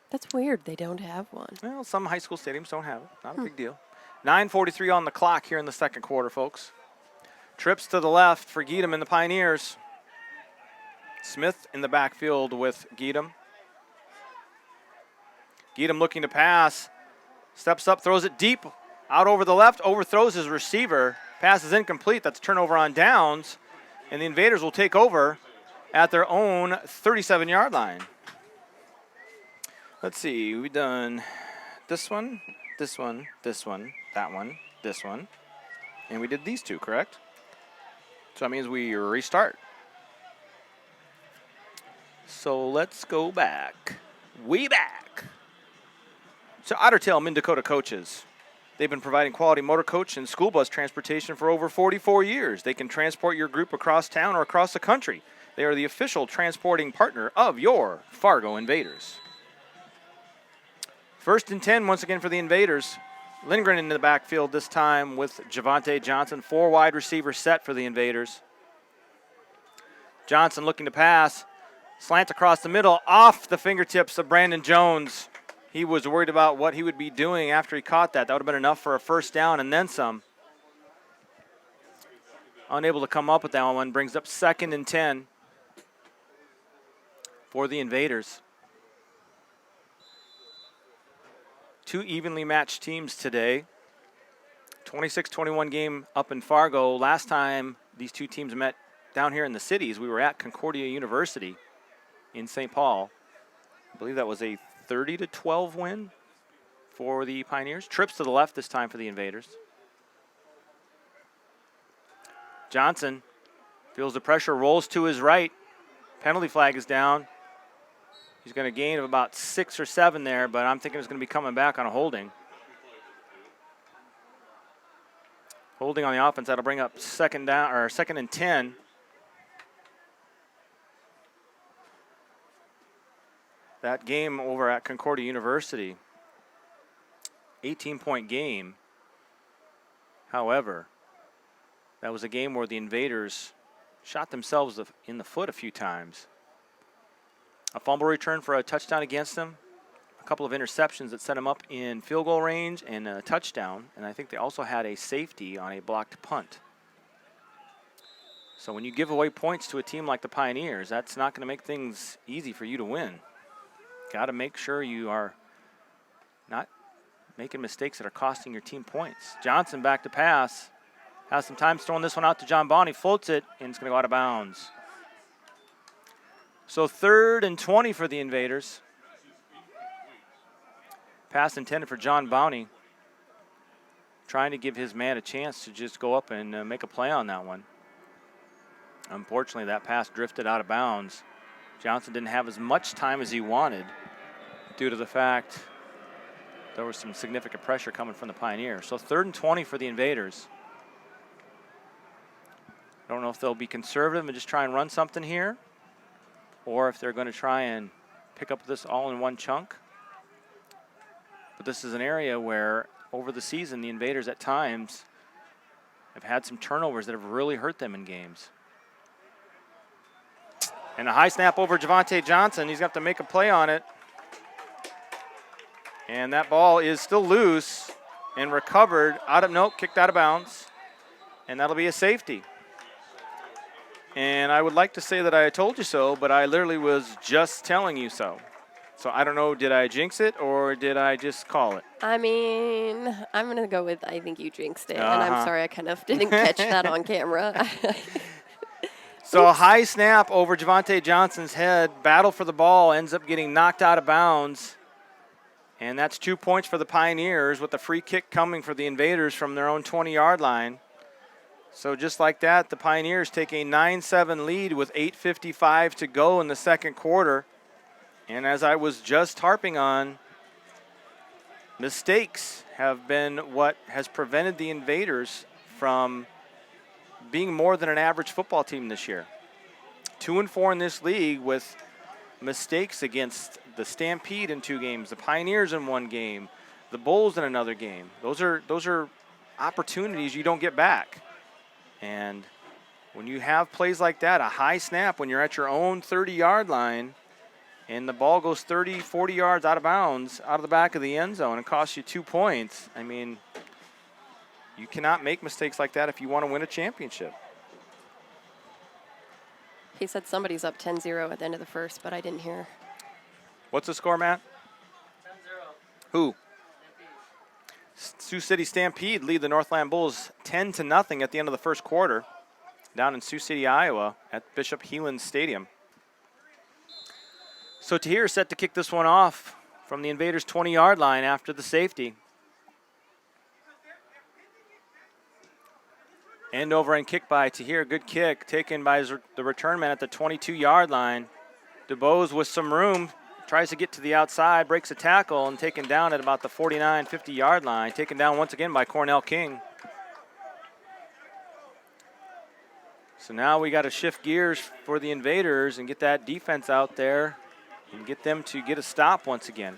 That's weird. They don't have one. Well, some high school stadiums don't have it. Not a big deal. 9:43 on the clock here in the second quarter, folks. Trips to the left for Geedham and the Pioneers. Smith in the backfield with Geedham. Geedham looking to pass. Steps up, throws it deep. Out over the left, overthrows his receiver. Pass is incomplete. That's a turnover on downs. And the Invaders will take over at their own 37-yard line. Let's see. We've done this one, this one, this one, that one, this one. And we did these two, correct? So that means we restart. So let's go back. Way back. So Otter Tail, Minn-Dakota coaches. They've been providing quality motor coach and school bus transportation for over 44 years. They can transport your group across town or across the country. They are the official transporting partner of your Fargo Invaders. 1st and 10 once again for the Invaders. Lindgren in the backfield this time with Javante Johnson. 4 wide receiver set for the Invaders. Johnson looking to pass. Slant across the middle off the fingertips of Brandon Jones. He was worried about what he would be doing after he caught that. That would have been enough for a first down and then some. Unable to come up with that one. Brings up 2nd and 10 for the Invaders. 2 evenly matched teams today. 26-21 game up in Fargo. Last time these two teams met down here in the cities, we were at Concordia University in St. Paul. I believe that was a 30-12 win for the Pioneers. Trips to the left this time for the Invaders. Johnson feels the pressure, rolls to his right. Penalty flag is down. He's going to gain of about 6 or 7 there, but I'm thinking it's going to be coming back on a holding. Holding on the offense, that'll bring up 2nd and 10. That game over at Concordia University, 18-point game. However, that was a game where the Invaders shot themselves in the foot a few times. A fumble return for a touchdown against them, a couple of interceptions that set them up in field goal range, and a touchdown. And I think they also had a safety on a blocked punt. So when you give away points to a team like the Pioneers, that's not going to make things easy for you to win. Got to make sure you are not making mistakes that are costing your team points. Johnson back to pass. Has some time throwing this one out to John Bonney. Floats it, and it's going to go out of bounds. So 3rd and 20 for the Invaders. Pass intended for John Bonney. Trying to give his man a chance to just go up and make a play on that one. Unfortunately, that pass drifted out of bounds. Johnson didn't have as much time as he wanted due to the fact there was some significant pressure coming from the Pioneers. So 3rd and 20 for the Invaders. I don't know if they'll be conservative and just try and run something here, or if they're going to try and pick up this all in one chunk. But this is an area where over the season the Invaders at times have had some turnovers that have really hurt them in games. And a high snap over Javante Johnson. He's got to make a play on it. And that ball is still loose and recovered kicked out of bounds. And that'll be a safety. And I would like to say that I told you so, but I literally was just telling you so. So I don't know, did I jinx it or did I just call it? I mean, I'm going to go with I think you jinxed it. And I'm sorry I kind of didn't catch that on camera. So a high snap over Javante Johnson's head. Battle for the ball, ends up getting knocked out of bounds. And that's 2 points for the Pioneers with a free kick coming for the Invaders from their own 20-yard line. So just like that, the Pioneers take a 9-7 lead with 8:55 to go in the second quarter. And as I was just harping on, mistakes have been what has prevented the Invaders from being more than an average football team this year. 2-4 in this league with mistakes against the Stampede in 2 games, the Pioneers in 1 game, the Bulls in another game. Those are opportunities you don't get back. And when you have plays like that, a high snap when you're at your own 30-yard line and the ball goes 30, 40 yards out of bounds, out of the back of the end zone, and costs you 2 points, I mean, you cannot make mistakes like that if you want to win a championship. He said somebody's up 10-0 at the end of the first, but I didn't hear. What's the score, Matt? 10-0. Who? Sioux City Stampede lead the Northland Bulls 10-0 at the end of the first quarter down in Sioux City, Iowa at Bishop Heelan Stadium. So Tahir set to kick this one off from the Invaders' 20-yard line after the safety. End over and kick by Tahir. Good kick taken by the return man at the 22-yard line. DeBose with some room. Tries to get to the outside, breaks a tackle, and taken down at about the 49, 50-yard line. Taken down once again by Cornell King. So now we got to shift gears for the Invaders and get that defense out there and get them to get a stop once again.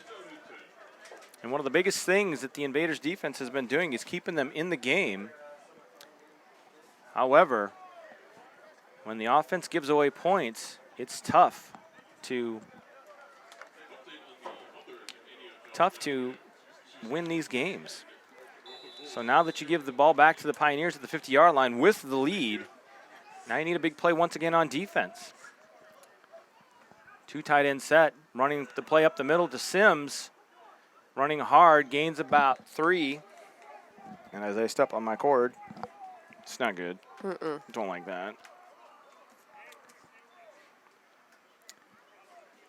And one of the biggest things that the Invaders defense has been doing is keeping them in the game. However, when the offense gives away points, it's tough to win these games. So now that you give the ball back to the Pioneers at the 50-yard line with the lead, now you need a big play once again on defense. 2 tight end set, running the play up the middle to Sims, running hard, gains about 3. And as I step on my cord, it's not good. Don't like that.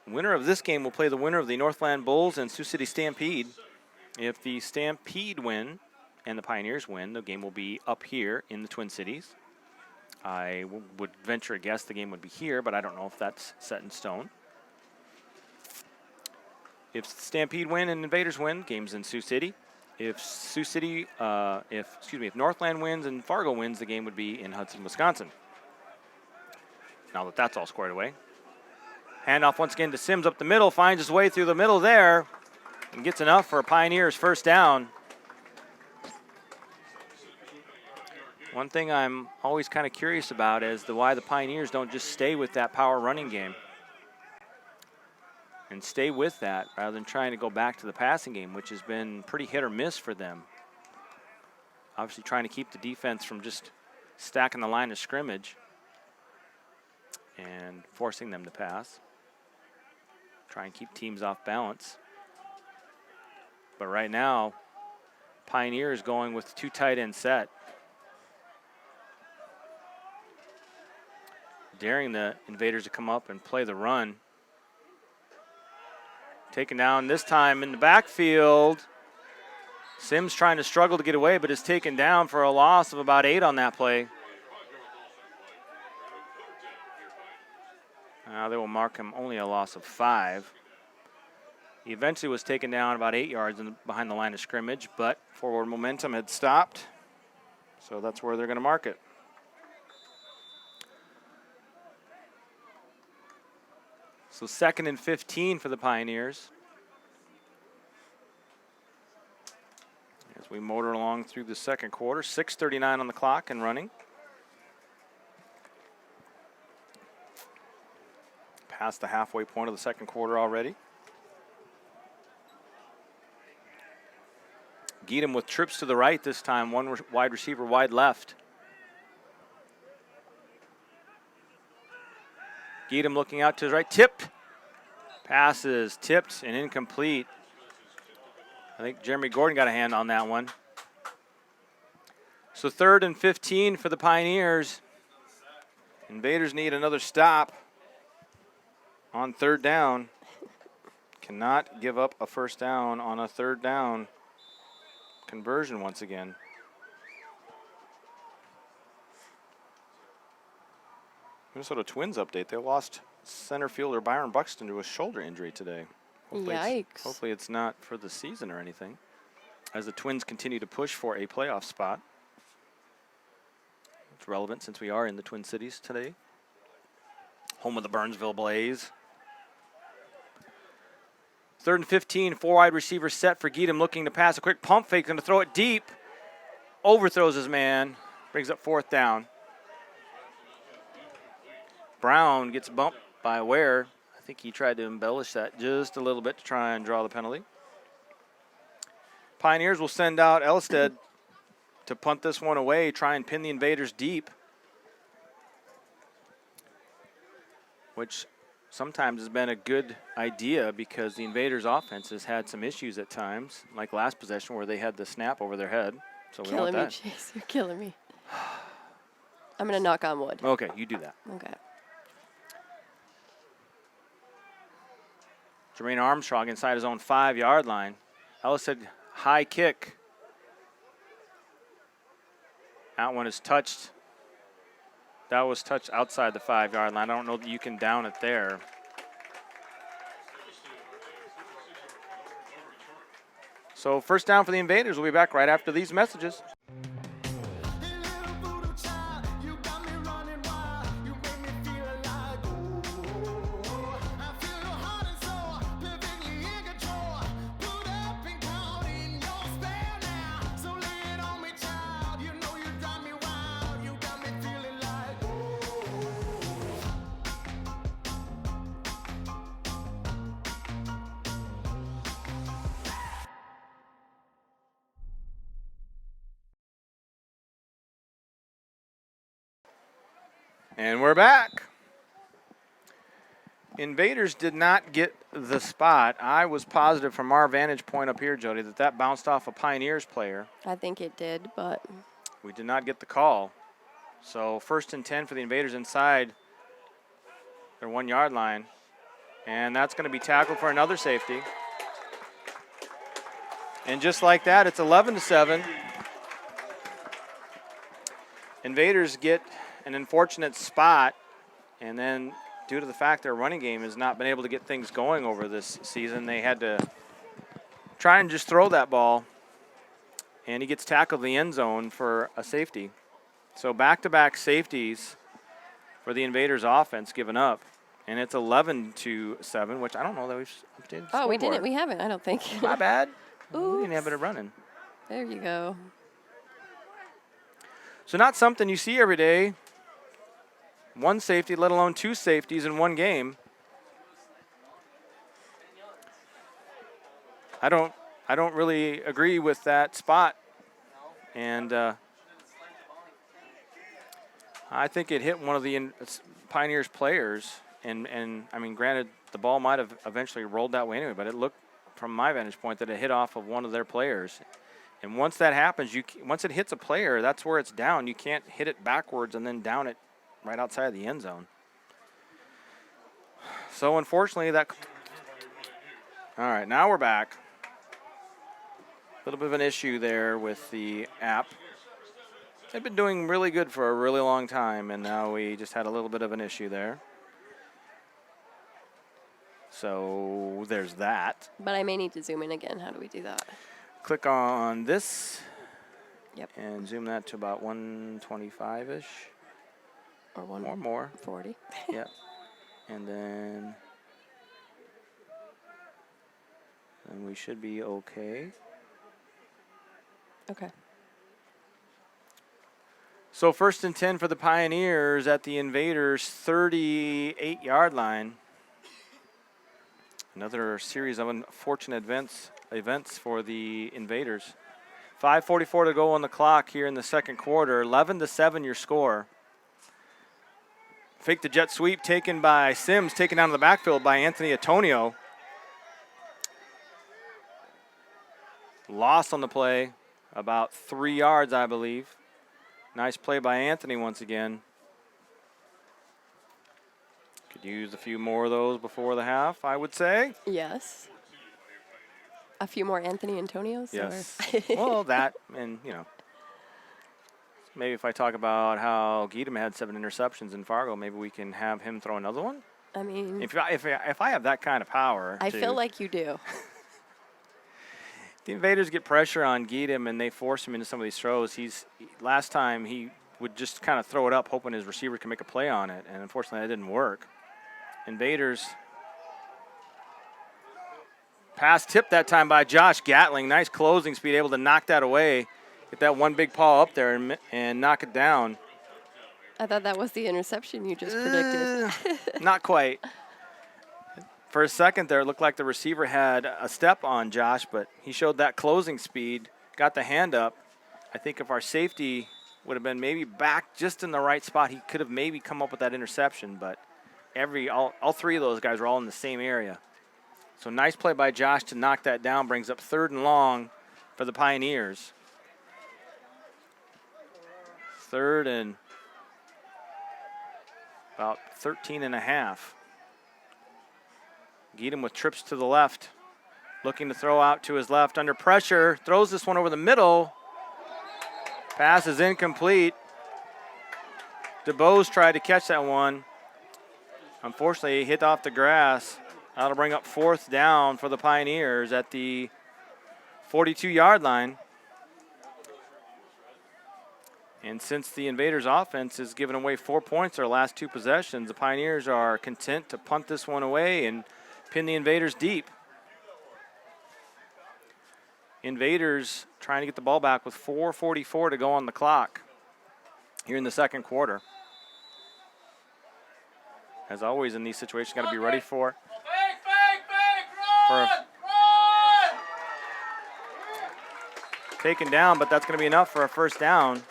Winner of this game will play the winner of the Northland Bulls and Sioux City Stampede. If the Stampede win and the Pioneers win, the game will be up here in the Twin Cities. I would venture a guess the game would be here, but I don't know if that's set in stone. If Stampede win and Invaders win, game's in Sioux City. If if Northland wins and Fargo wins, the game would be in Hudson, Wisconsin. Now that that's all squared away. Handoff once again to Sims up the middle, finds his way through the middle there, and gets enough for a Pioneers first down. One thing I'm always kind of curious about is why the Pioneers don't just stay with that power running game and stay with that rather than trying to go back to the passing game, which has been pretty hit or miss for them. Obviously trying to keep the defense from just stacking the line of scrimmage and forcing them to pass. Try and keep teams off balance. But right now, Pioneers going with the 2 tight end set. Daring the Invaders to come up and play the run. Taken down this time in the backfield. Sims trying to struggle to get away, but is taken down for a loss of about 8 on that play. They will mark him only a loss of 5. He eventually was taken down about 8 yards behind the line of scrimmage, but forward momentum had stopped, so that's where they're going to mark it. So 2nd and 15 for the Pioneers. As we motor along through the second quarter, 6:39 on the clock and running. Past the halfway point of the second quarter already. Geedham with trips to the right this time, 1 wide receiver wide left. Geedham looking out to his right, tipped. Passes tipped and incomplete. I think Jeremy Gordon got a hand on that one. So 3rd and 15 for the Pioneers. Invaders need another stop on 3rd down. Cannot give up a first down on a third down conversion once again. Minnesota Twins update. They lost center fielder Byron Buxton to a shoulder injury today. Yikes. Hopefully it's not for the season or anything, as the Twins continue to push for a playoff spot. It's relevant since we are in the Twin Cities today, home of the Burnsville Blaze. 3rd and 15, 4-wide receiver set for Geedam, looking to pass a quick pump fake, going to throw it deep. Overthrows his man, brings up 4th down. Brown gets bumped by Ware. I think he tried to embellish that just a little bit to try and draw the penalty. Pioneers will send out Elstead to punt this one away, try and pin the Invaders deep, which sometimes has been a good idea because the Invaders' offense has had some issues at times, like last possession where they had the snap over their head. So we want that. Killing me, Chase. You're killing me. I'm going to knock on wood. Okay, you do that. Okay. Jermaine Armstrong inside his own 5-yard line. Ellis said high kick. That one is touched. That was touched outside the 5-yard line. I don't know that you can down it there. So first down for the Invaders. We'll be back right after these messages. And we're back. Invaders did not get the spot. I was positive from our vantage point up here, Jody, that bounced off a Pioneers player. I think it did, but We did not get the call. So 1st and 10 for the Invaders inside their 1-yard line. And that's going to be tackled for another safety. And just like that, it's 11-7. Invaders get an unfortunate spot, and then due to the fact their running game has not been able to get things going over this season, they had to try and just throw that ball, and he gets tackled in the end zone for a safety. So back-to-back safeties for the Invaders offense given up, and it's 11-7, which I don't know that we've updated the oh, we scoreboard. didn't. We haven't, I don't think. My bad. We Oops. didn't have it running. There you go. So not something you see every day. One safety, let alone 2 safeties in one game. I don't really agree with that spot, and I think it hit one of the Pioneers players. And I mean, granted, the ball might have eventually rolled that way anyway, but it looked, from my vantage point, that it hit off of one of their players. And once that happens, once it hits a player, that's where it's down. You can't hit it backwards and then down it right outside the end zone. So unfortunately, all right, now we're back. A little bit of an issue there with the app. They've been doing really good for a really long time, and now we just had a little bit of an issue there. So there's that. But I may need to zoom in again. How do we do that? Click on this. Yep. And zoom that to about 125-ish. Or one Or more. 40. Yep. And then we should be okay. Okay. So 1st and 10 for the Pioneers at the Invaders' 38-yard line. Another series of unfortunate events for the Invaders. 5:44 to go on the clock here in the second quarter. 11-7 your score. Fake the jet sweep taken by Sims, taken down to the backfield by Anthony Antonio. Lost on the play, about 3 yards, I believe. Nice play by Anthony once again. Could use a few more of those before the half, I would say. Yes. A few more Anthony Antonios? Yes. Or Well, that, and, maybe if I talk about how Giedem had 7 interceptions in Fargo, maybe we can have him throw another one. I mean, If I have that kind of power, I feel like you do. the Invaders get pressure on Giedem and they force him into some of these throws. Last time he would just kind of throw it up, hoping his receiver can make a play on it, and unfortunately that didn't work. Invaders pass tipped that time by Josh Gatling. Nice closing speed, able to knock that away, get that one big paw up there and knock it down. I thought that was the interception you just predicted. Not quite. For a second there, it looked like the receiver had a step on Josh, but he showed that closing speed, got the hand up. I think if our safety would have been maybe back just in the right spot, he could have maybe come up with that interception, but all 3 of those guys were all in the same area. So nice play by Josh to knock that down, brings up 3rd and long for the Pioneers. 3rd and about 13 and a half. Giedem with trips to the left, looking to throw out to his left under pressure, throws this one over the middle. Pass is incomplete. DeBose tried to catch that one. Unfortunately, he hit off the grass. That'll bring up 4th down for the Pioneers at the 42-yard line. And since the Invaders offense has given away 4 points their last 2 possessions, the Pioneers are content to punt this one away and pin the Invaders deep. Invaders trying to get the ball back with 4:44 to go on the clock here in the second quarter. As always in these situations, got to be ready for taken down, but that's going to be enough for a first down.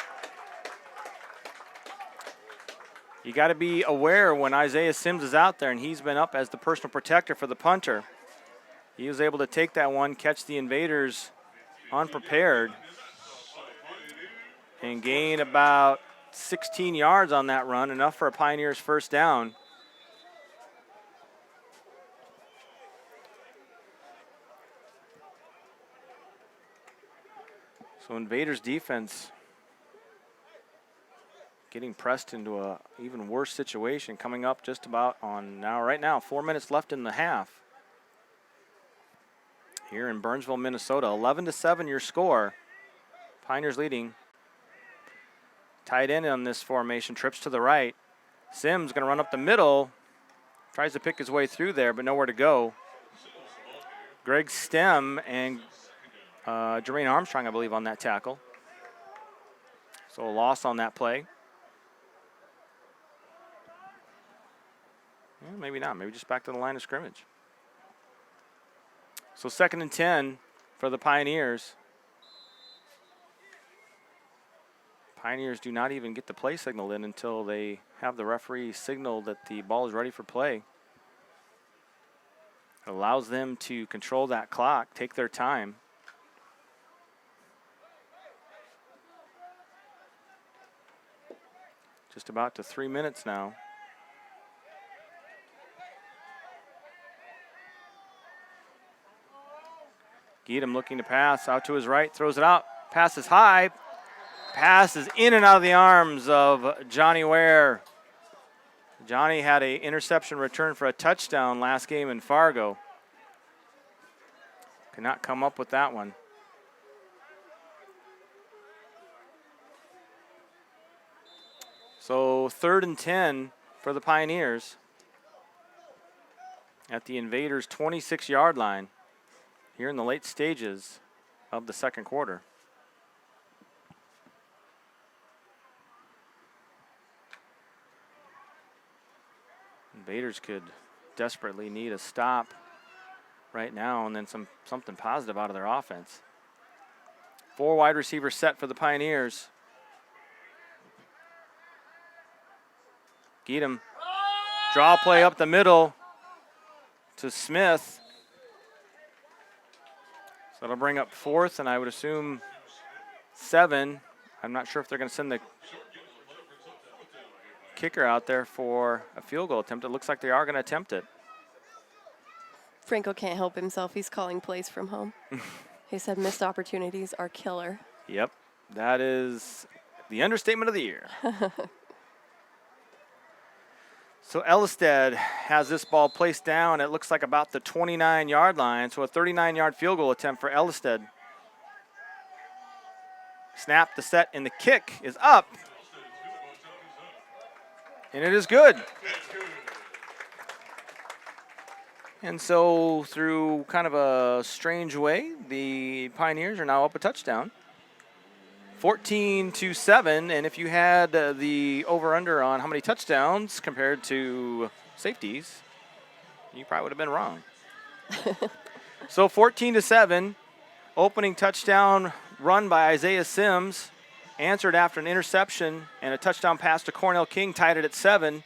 You got to be aware when Isaiah Sims is out there, and he's been up as the personal protector for the punter. He was able to take that one, catch the Invaders unprepared, and gain about 16 yards on that run, enough for a Pioneers first down. So Invaders defense getting pressed into a even worse situation, coming up just about on right now, 4 minutes left in the half. Here in Burnsville, Minnesota, 11-7 your score. Pioneers leading. Tight end on this formation, trips to the right. Sims going to run up the middle, tries to pick his way through there, but nowhere to go. Greg Stem and Jermaine Armstrong, I believe, on that tackle. So a loss on that play. Maybe not. Maybe just back to the line of scrimmage. So 2nd and 10 for the Pioneers. Pioneers do not even get the play signal in until they have the referee signal that the ball is ready for play. It allows them to control that clock, take their time. Just about to 3 minutes now. Giedem looking to pass out to his right, throws it out, pass is high. Pass is in and out of the arms of Johnny Ware. Johnny had an interception return for a touchdown last game in Fargo. Could not come up with that one. So 3rd and 10 for the Pioneers at the Invaders' 26-yard line here in the late stages of the second quarter. Invaders could desperately need a stop right now and then something positive out of their offense. 4 wide receivers set for the Pioneers. Giedem, draw play up the middle to Smith. So it'll bring up 4th, and I would assume 7. I'm not sure if they're going to send the kicker out there for a field goal attempt. It looks like they are going to attempt it. Franco can't help himself. He's calling plays from home. He said missed opportunities are killer. Yep, that is the understatement of the year. So Ellisted has this ball placed down. It looks like about the 29-yard line, so a 39-yard field goal attempt for Ellisted. Snap, the set, and the kick is up. And it is good. And so through kind of a strange way, the Pioneers are now up a touchdown. 14-7, and if you had the over-under on how many touchdowns compared to safeties, you probably would have been wrong. So 14-7, opening touchdown run by Isaiah Sims, answered after an interception and a touchdown pass to Cornell King, tied it at 7.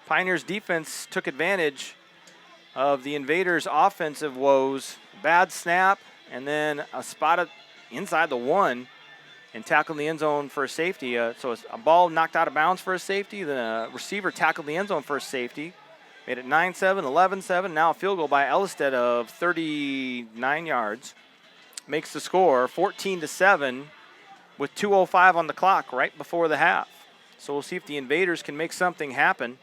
Pioneers defense took advantage of the Invaders' offensive woes. Bad snap, and then a spot inside the 1 and tackled the end zone for a safety. So a ball knocked out of bounds for a safety. Then a receiver tackled the end zone for a safety. Made it 9-7, 11-7. Now a field goal by Ellisted of 39 yards. Makes the score 14-7 with 2:05 on the clock right before the half. So we'll see if the Invaders can make something happen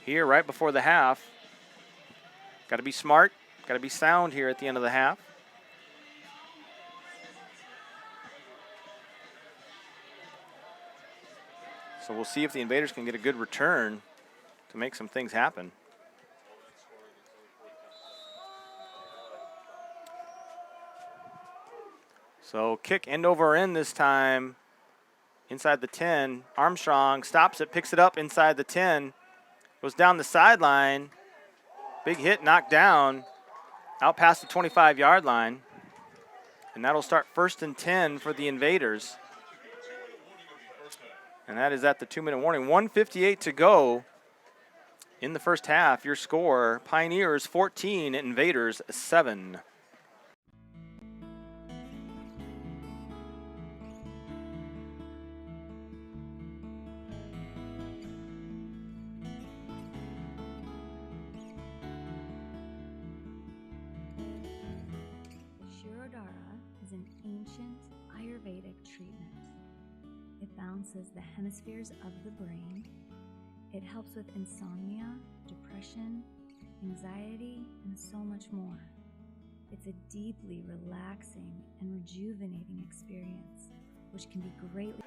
here right before the half. Got to be smart, got to be sound here at the end of the half. So we'll see if the Invaders can get a good return to make some things happen. So kick end over end this time inside the 10. Armstrong stops it, picks it up inside the 10. Goes down the sideline. Big hit, knocked down. Out past the 25-yard line. And that'll start 1st and 10 for the Invaders. And that is at the 2-minute warning. 1:58 to go in the first half. Your score, Pioneers 14, Invaders 7. Balances the hemispheres of the brain. It helps with insomnia, depression, anxiety, and so much more. It's a deeply relaxing and rejuvenating experience, which can be greatly...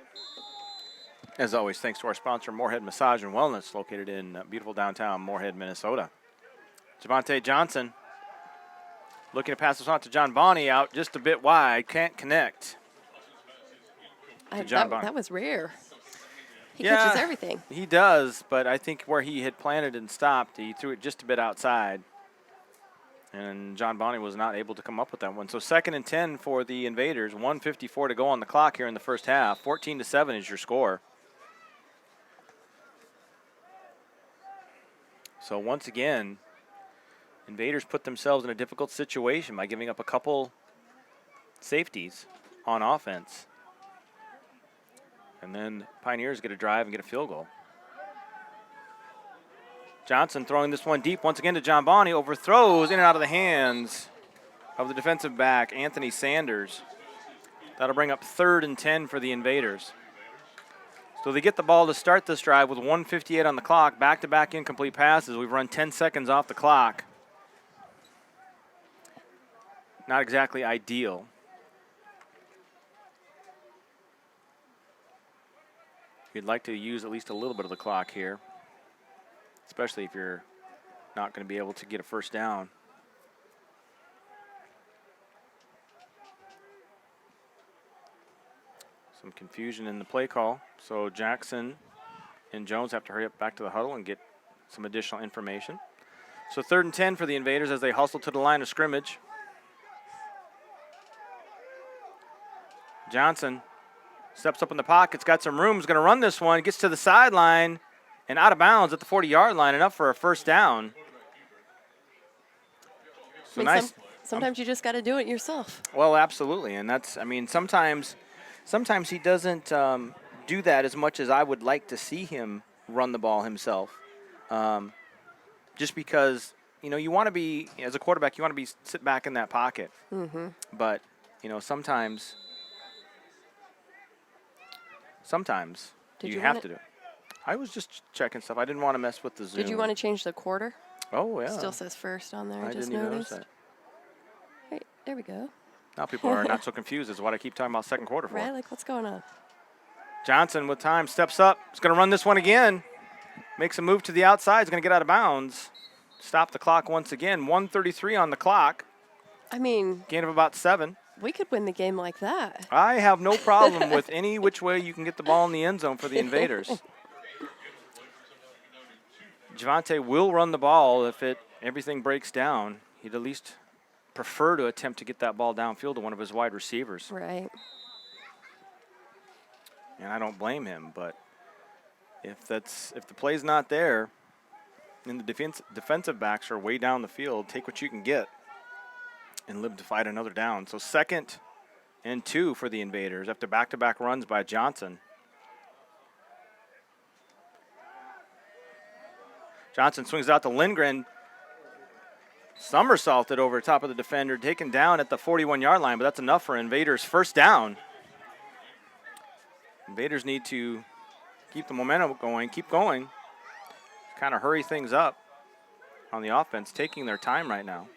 As always, thanks to our sponsor, Moorhead Massage and Wellness, located in beautiful downtown Moorhead, Minnesota. Javante Johnson looking to pass this on to John Bonney, out just a bit wide, can't connect. That was rare. He catches everything. He does, but I think where he had planted and stopped, he threw it just a bit outside. And John Bonney was not able to come up with that one. So 2nd and 10 for the Invaders. 1:54 to go on the clock here in the first half. 14-7 is your score. So once again, Invaders put themselves in a difficult situation by giving up a couple safeties on offense. And then Pioneers get a drive and get a field goal. Johnson throwing this one deep once again to John Bonney. Overthrows in and out of the hands of the defensive back, Anthony Sanders. That'll bring up 3rd and 10 for the Invaders. So they get the ball to start this drive with 1:58 on the clock. Back-to-back incomplete passes. We've run 10 seconds off the clock. Not exactly ideal. You'd like to use at least a little bit of the clock here, especially if you're not going to be able to get a first down. Some confusion in the play call, so Jackson and Jones have to hurry up back to the huddle and get some additional information. So 3rd and 10 for the Invaders as they hustle to the line of scrimmage. Johnson steps up in the pocket, got some room, is going to run this one, gets to the sideline and out of bounds at the 40-yard line and up for a first down. So nice. Sometimes you just got to do it yourself. Well, absolutely, and that's, I mean, sometimes he doesn't do that as much as I would like to see him run the ball himself. Just because you want to be, as a quarterback, you want to be sit back in that pocket. Mm-hmm. But, sometimes you have to do it. I was just checking stuff. I didn't want to mess with the Zoom. Did you want to change the quarter? Oh, yeah. Still says first on there. I just didn't even noticed. notice that. Right, there we go. Now people are not so confused as what I keep talking about second quarter for. Right, like what's going on? Johnson with time steps up. He's going to run this one again. Makes a move to the outside. He's going to get out of bounds. Stop the clock once again. 1:33 on the clock. I mean, Gain of about 7. we could win the game like that. I have no problem with any which way you can get the ball in the end zone for the Invaders. Javante will run the ball if everything breaks down. He'd at least prefer to attempt to get that ball downfield to one of his wide receivers. Right. And I don't blame him, but if the play's not there, and the defensive backs are way down the field, take what you can get and live to fight another down. So 2nd and 2 for the Invaders after back-to-back runs by Johnson. Johnson swings out to Lindgren. Somersaulted over top of the defender, taken down at the 41-yard line, but that's enough for Invaders' first down. Invaders need to keep the momentum going, keep going, kind of hurry things up on the offense, taking their time right now.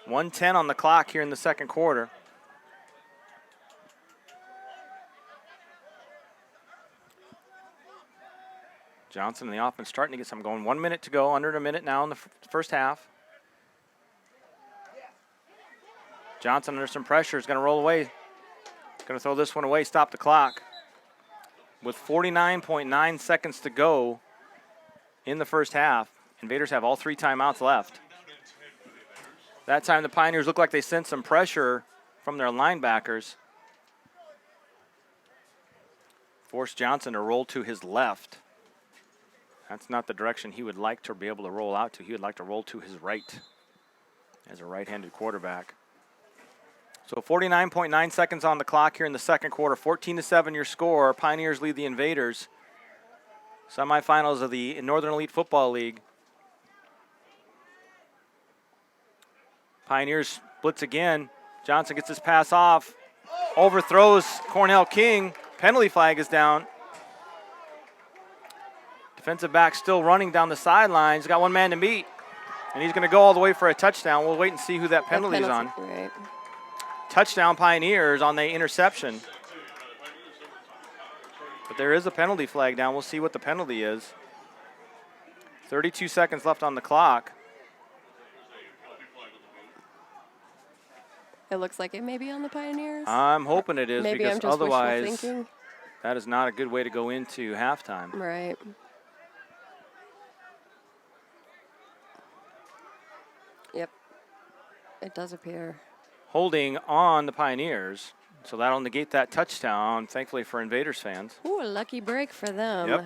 1:10 on the clock here in the second quarter. Johnson and the offense starting to get some going. 1 minute to go, under a minute now in the first half. Johnson under some pressure is going to roll away. Going to throw this one away, stop the clock. With 49.9 seconds to go in the first half, Invaders have all 3 timeouts left. That time the Pioneers look like they sent some pressure from their linebackers. Forced Johnson to roll to his left. That's not the direction he would like to be able to roll out to. He would like to roll to his right as a right-handed quarterback. So 49.9 seconds on the clock here in the second quarter. 14-7 your score. Pioneers lead the Invaders. Semifinals of the Northern Elite Football League. Pioneers blitz again. Johnson gets his pass off. Overthrows Cornell King. Penalty flag is down. Defensive back still running down the sideline. He's got one man to beat. And he's going to go all the way for a touchdown. We'll wait and see who that penalty is on. Right. Touchdown Pioneers on the interception. But there is a penalty flag down. We'll see what the penalty is. 32 seconds left on the clock. It looks like it may be on the Pioneers. I'm hoping it is, Maybe because I'm just otherwise wishful thinking. that is not a good way to go into halftime. Right. Yep. It does appear. Holding on the Pioneers, so that'll negate that touchdown, thankfully for Invaders fans. Ooh, a lucky break for them. Yep.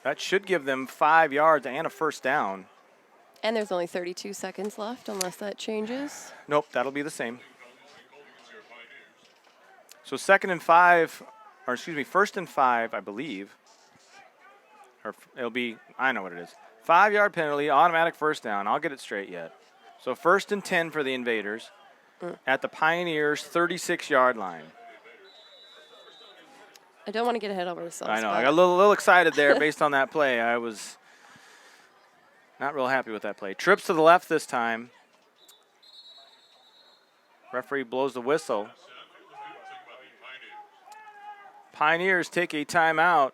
That should give them 5 yards and a first down. And there's only 32 seconds left, unless that changes. Nope, that'll be the same. So 2nd and 5, or excuse me, 1st and 5, I believe. Or it'll be, I know what it is. 5-yard penalty, automatic first down. I'll get it straight yet. So 1st and 10 for the Invaders at the Pioneers' 36-yard line. I don't want to get ahead of ourselves. I know, I got a little excited there based on that play. I was not real happy with that play. Trips to the left this time. Referee blows the whistle. Pioneers take a timeout.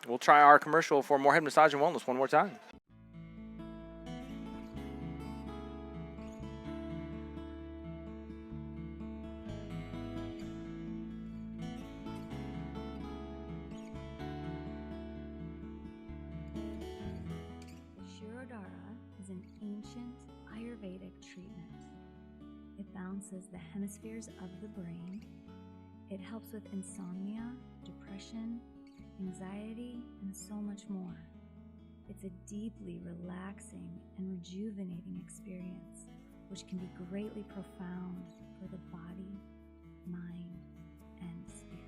We'll try our commercial for more head massage and wellness one more time. Is an ancient Ayurvedic treatment. It balances the hemispheres of the brain. It helps with insomnia, depression, anxiety, and so much more. It's a deeply relaxing and rejuvenating experience, which can be greatly profound for the body, mind, and spirit.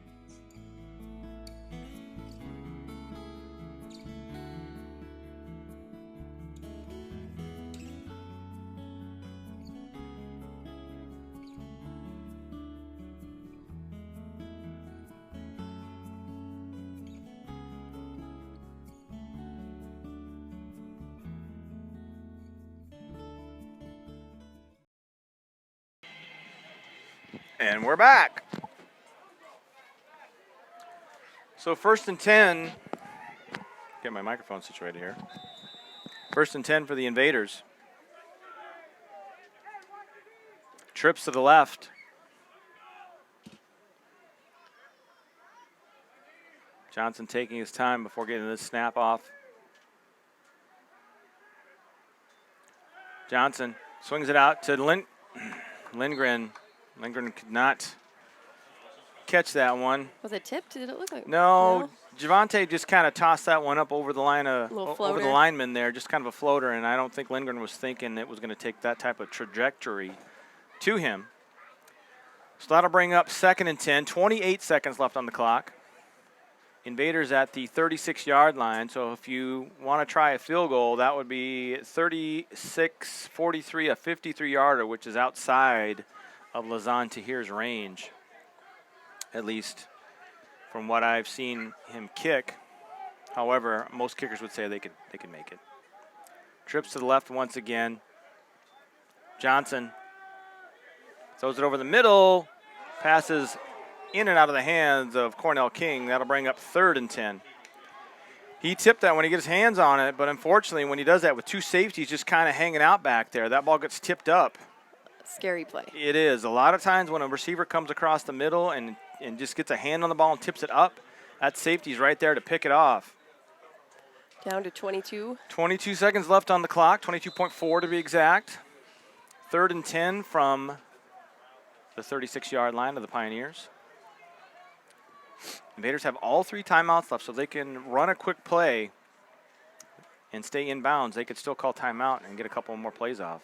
And we're back. So 1st and 10. Get my microphone situated here. 1st and 10 for the Invaders. Trips to the left. Johnson taking his time before getting this snap off. Johnson swings it out to Lindgren. Lindgren could not catch that one. Was it tipped? Did it look like? No. Javante just kind of tossed that one up over the line of over the lineman there, just kind of a floater, and I don't think Lindgren was thinking it was going to take that type of trajectory to him. So that'll bring up 2nd and 10, 28 seconds left on the clock. Invaders at the 36-yard line, so if you want to try a field goal, that would be 36-43, a 53-yarder, which is outside of Lazan Tahir's range, at least from what I've seen him kick. However, most kickers would say they could make it. Trips to the left once again. Johnson throws it over the middle, passes in and out of the hands of Cornell King. That'll bring up 3rd and 10. He tipped that when he gets his hands on it, but unfortunately when he does that with 2 safeties just kind of hanging out back there, that ball gets tipped up. Scary play. It is. A lot of times when a receiver comes across the middle and just gets a hand on the ball and tips it up, that safety's right there to pick it off. Down to 22. 22 seconds left on the clock, 22.4 to be exact. 3rd and 10 from the 36-yard line of the Pioneers. Invaders have all 3 timeouts left, so they can run a quick play and stay in bounds. They could still call timeout and get a couple more plays off.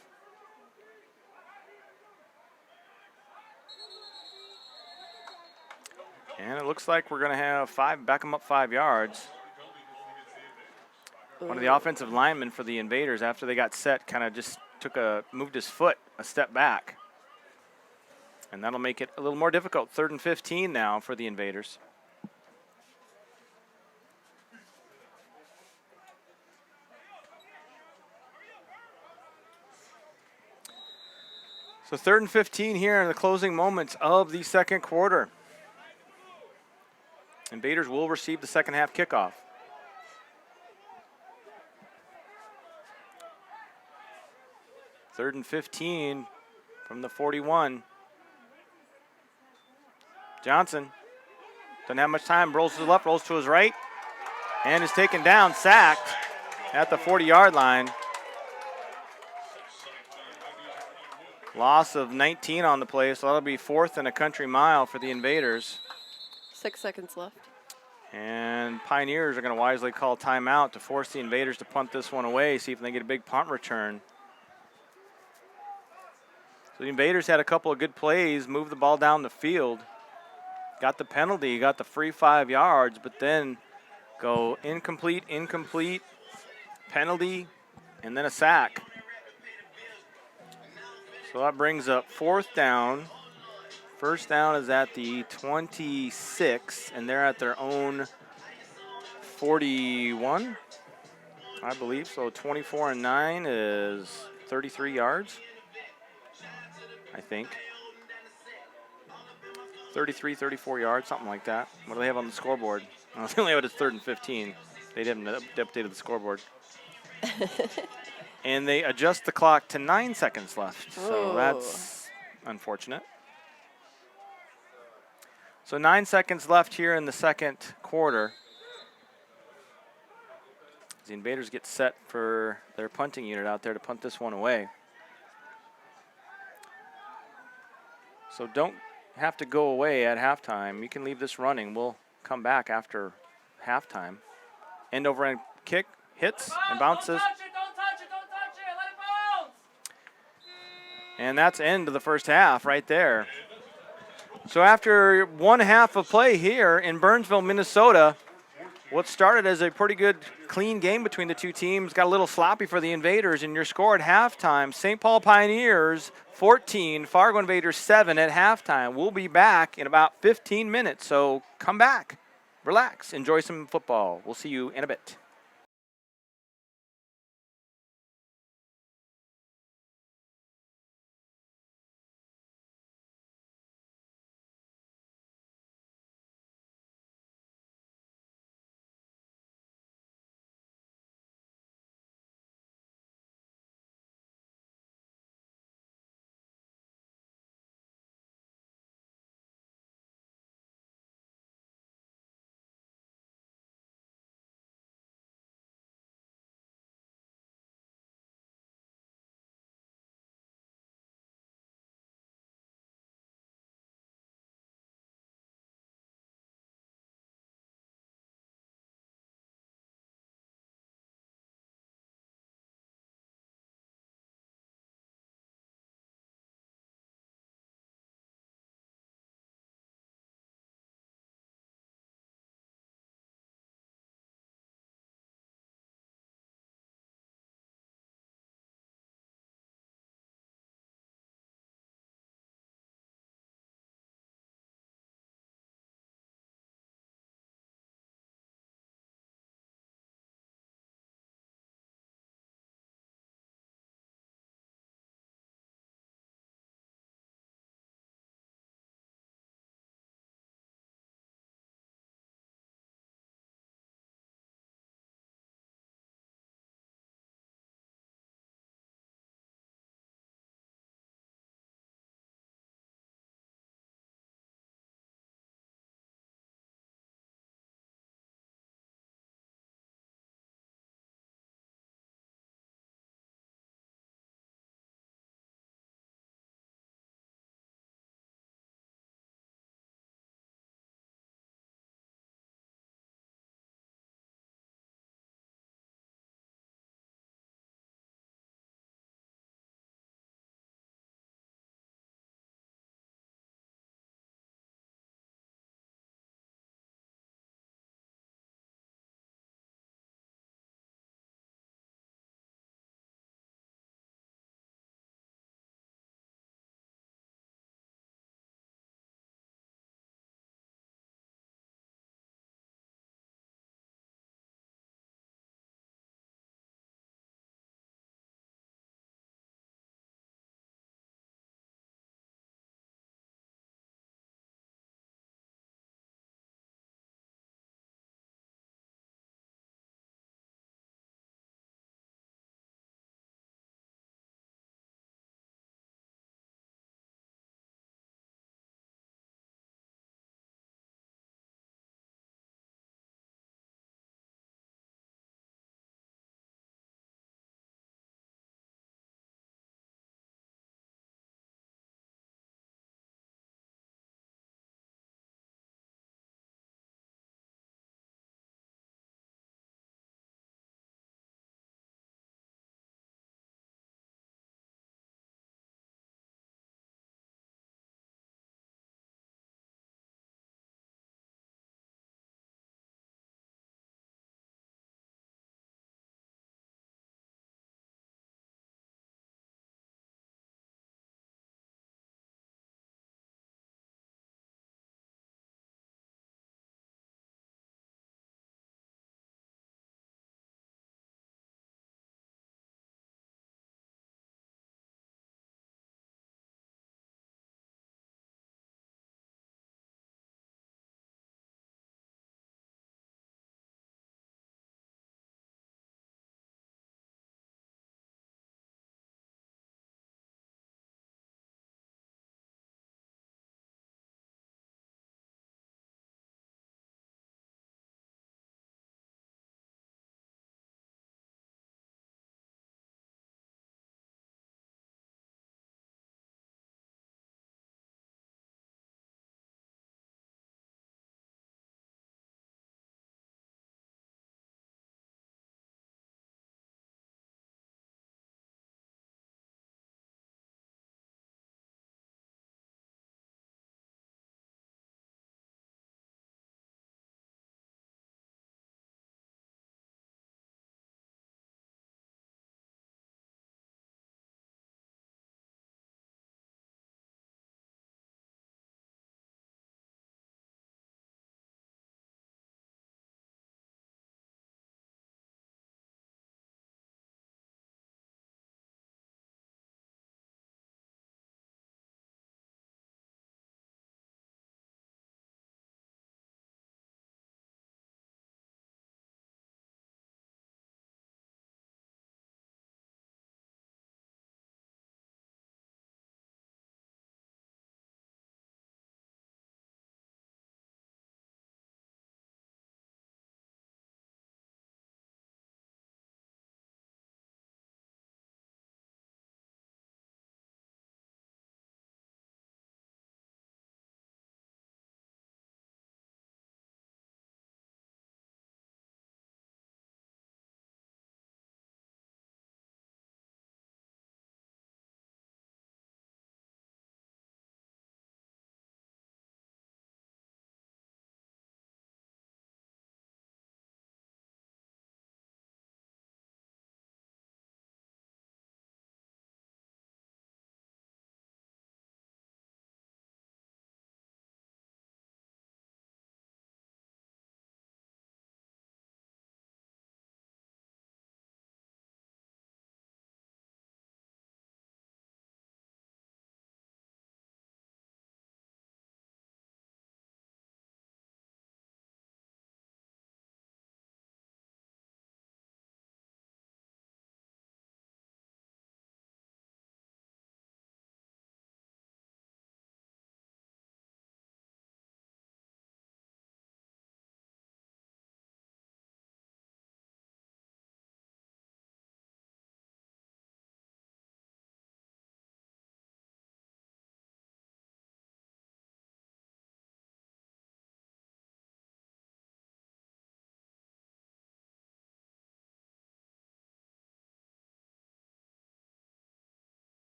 And it looks like we're going to have back them up 5 yards. One of the offensive linemen for the Invaders, after they got set, kind of just moved his foot a step back. And that'll make it a little more difficult. 3rd and 15 now for the Invaders. So 3rd and 15 here in the closing moments of the second quarter. Invaders will receive the second half kickoff. Third and 15 from the 41. Johnson doesn't have much time, rolls to the left, rolls to his right, and is taken down, sacked at the 40-yard line. Loss of 19 on the play, so that'll be 4th and a country mile for the Invaders. 6 seconds left. And Pioneers are going to wisely call timeout to force the Invaders to punt this one away, see if they can get a big punt return. So the Invaders had a couple of good plays, moved the ball down the field, got the penalty, got the free 5 yards, but then go incomplete, penalty, and then a sack. So that brings up 4th down. First down is at the 26, and they're at their own 41, I believe. So 24 and 9 is 33 yards, I think. 33, 34 yards, something like that. What do they have on the scoreboard? They only have it as 3rd and 15. They haven't updated the scoreboard. And they adjust the clock to 9 seconds left. So that's unfortunate. So 9 seconds left here in the second quarter. The Invaders get set for their punting unit out there to punt this one away. So don't have to go away at halftime. You can leave this running. We'll come back after halftime. End over end kick, hits, and bounces. Don't touch it, let it bounce! And that's end of the first half right there. So after one half of play here in Burnsville, Minnesota, what started as a pretty good, clean game between the two teams got a little sloppy for the Invaders, and your score at halftime, St. Paul Pioneers 14, Fargo Invaders 7 at halftime. We'll be back in about 15 minutes, so come back, relax, enjoy some football. We'll see you in a bit.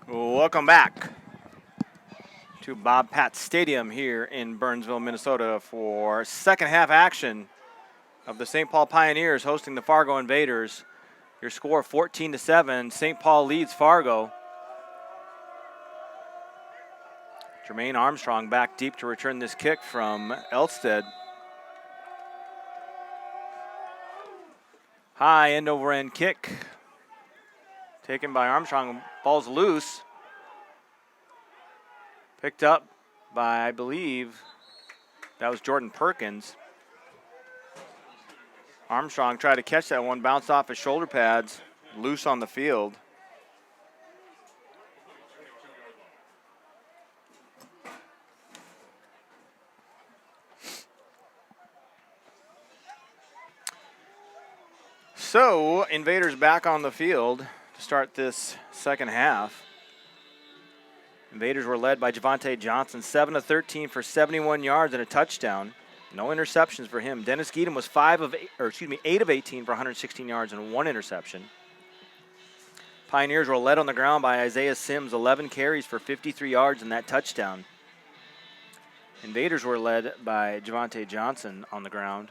Welcome back to Bob Pat Stadium here in Burnsville, Minnesota for second half action of the St. Paul Pioneers hosting the Fargo Invaders. Your score 14-7. St. Paul leads Fargo. Jermaine Armstrong back deep to return this kick from Elstead. High end over end kick taken by Armstrong. Ball's loose. Picked up by, I believe, that was Jordan Perkins. Armstrong tried to catch that one, bounced off his shoulder pads, loose on the field. So, Invaders back on the field to start this second half. Invaders were led by Javante Johnson, 7 of 13 for 71 yards and a touchdown. No interceptions for him. Dennis Geedem was 8 of 18 for 116 yards and 1 interception. Pioneers were led on the ground by Isaiah Sims, 11 carries for 53 yards and that touchdown. Invaders were led by Javante Johnson on the ground.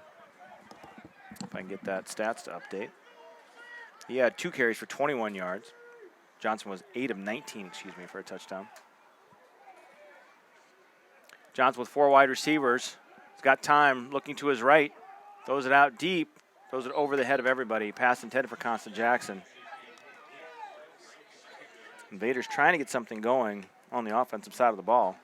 If I can get that stats to update. He had 2 carries for 21 yards. Johnson was 8 of 19, for a touchdown. Johnson with 4 wide receivers. He's got time, looking to his right. Throws it out deep. Throws it over the head of everybody. Pass intended for Constant Jackson. Invaders trying to get something going on the offensive side of the ball.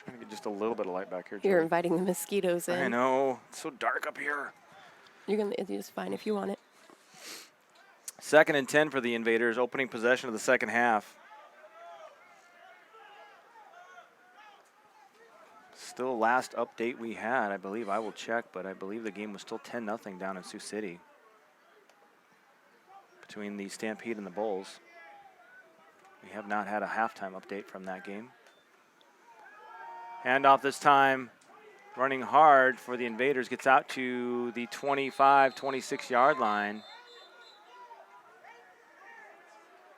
Trying to get just a little bit of light back here, Jody. You're inviting the mosquitoes in. I know. It's so dark up here. It's fine if you want it. 2nd and 10 for the Invaders, opening possession of the second half. Still last update we had, I believe, I will check, but I believe the game was still 10-0 down in Sioux City between the Stampede and the Bulls. We have not had a halftime update from that game. Handoff this time, running hard for the Invaders, gets out to the 25, 26-yard line.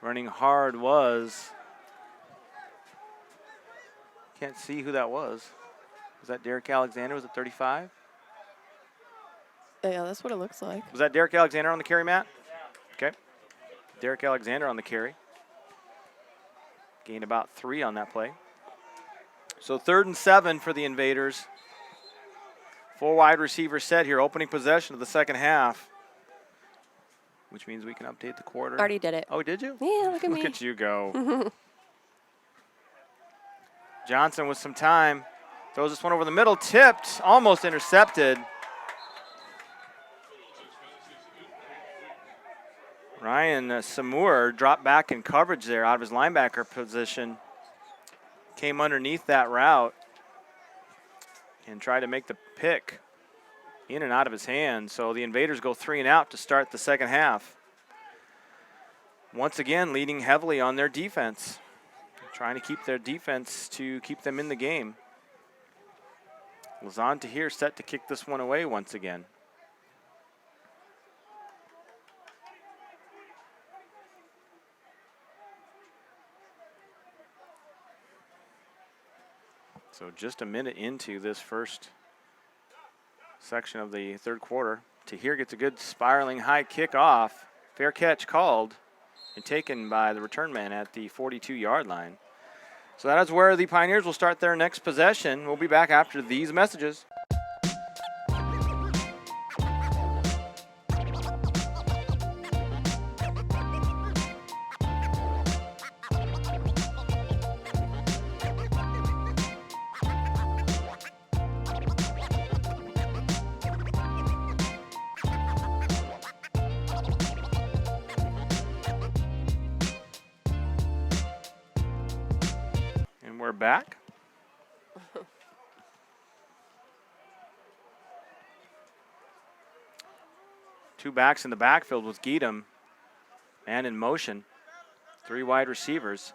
Running hard was, can't see who that was. Was that Derek Alexander? Was it 35? Yeah, that's what it looks like. Was that Derek Alexander on the carry, Matt? Okay. Derek Alexander on the carry. Gained about 3 on that play. So 3rd and 7 for the Invaders. 4 wide receivers set here, opening possession of the second half. Which means we can update the quarter. Already did it. Oh, did you? Yeah, look at me. Look at you go. Johnson with some time. Throws this one over the middle, tipped, almost intercepted. Ryan Samur dropped back in coverage there out of his linebacker position. Came underneath that route and tried to make the pick in and out of his hands. So the Invaders go 3 and out to start the second half. Once again, leading heavily on their defense. Trying to keep their defense to keep them in the game. Lazan Tahir set to kick this one away once again. So just a minute into this first section of the third quarter. Tahir gets a good spiraling high kick off. Fair catch called and taken by the return man at the 42-yard line. So that is where the Pioneers will start their next possession. We'll be back after these messages. We're back. Two backs in the backfield with Geedem. Man in motion. 3 wide receivers.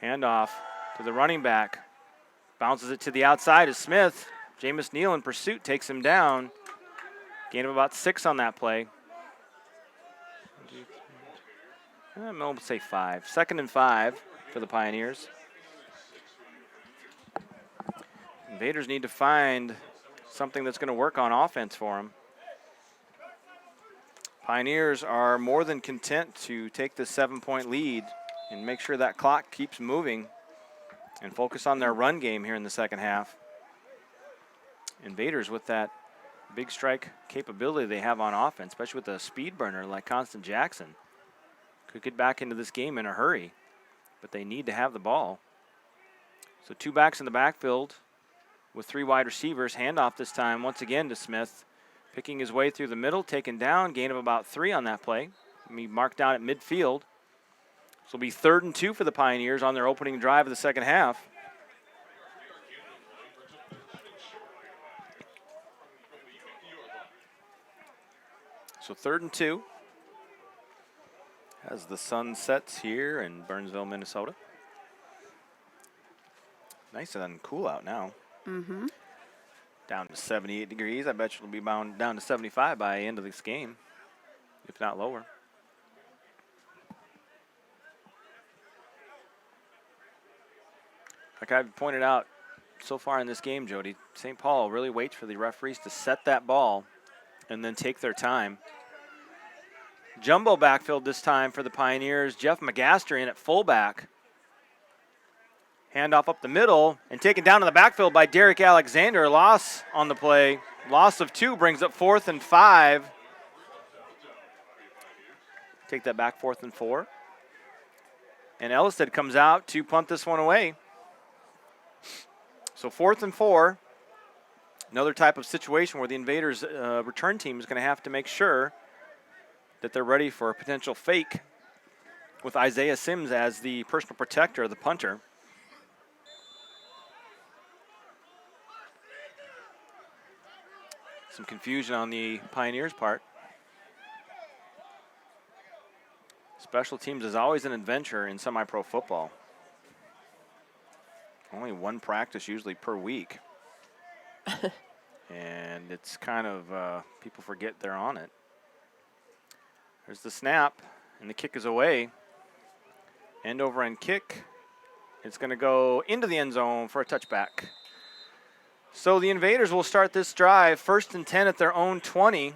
Handoff to the running back. Bounces it to the outside of Smith. Jameis Neal in pursuit takes him down. Gain of about 6 on that play. I'm going to say 5. 2nd and 5 for the Pioneers. Invaders need to find something that's going to work on offense for them. Pioneers are more than content to take this 7-point lead and make sure that clock keeps moving and focus on their run game here in the second half. Invaders, with that big strike capability they have on offense, especially with a speed burner like Constant Jackson, could get back into this game in a hurry, but they need to have the ball. So 2 backs in the backfield with 3 wide receivers. Handoff this time once again to Smith, picking his way through the middle, taken down, gain of about 3 on that play. He marked down at midfield. So it'll be 3rd and 2 for the Pioneers on their opening drive of the second half. So 3rd and 2 as the sun sets here in Burnsville, Minnesota. Nice and cool out now. Mm-hmm. Down to 78 degrees. I bet you it'll be bound down to 75 by the end of this game, if not lower. Like I've pointed out so far in this game, Jody, St. Paul really waits for the referees to set that ball and then take their time. Jumbo backfield this time for the Pioneers. Jeff McGaster in at fullback. Handoff up the middle and taken down in the backfield by Derek Alexander. Loss on the play. Loss of 2 brings up 4th and 5. Take that back, 4th and 4. And Ellisted comes out to punt this one away. So 4th and 4. Another type of situation where the Invaders return team is going to have to make sure that they're ready for a potential fake with Isaiah Sims as the personal protector, the punter. Some confusion on the Pioneers' part. Special teams is always an adventure in semi-pro football. Only 1 practice usually per week. And it's kind of, people forget they're on it. There's the snap, and the kick is away. End over end kick. It's going to go into the end zone for a touchback. So the Invaders will start this drive 1st and 10 at their own 20,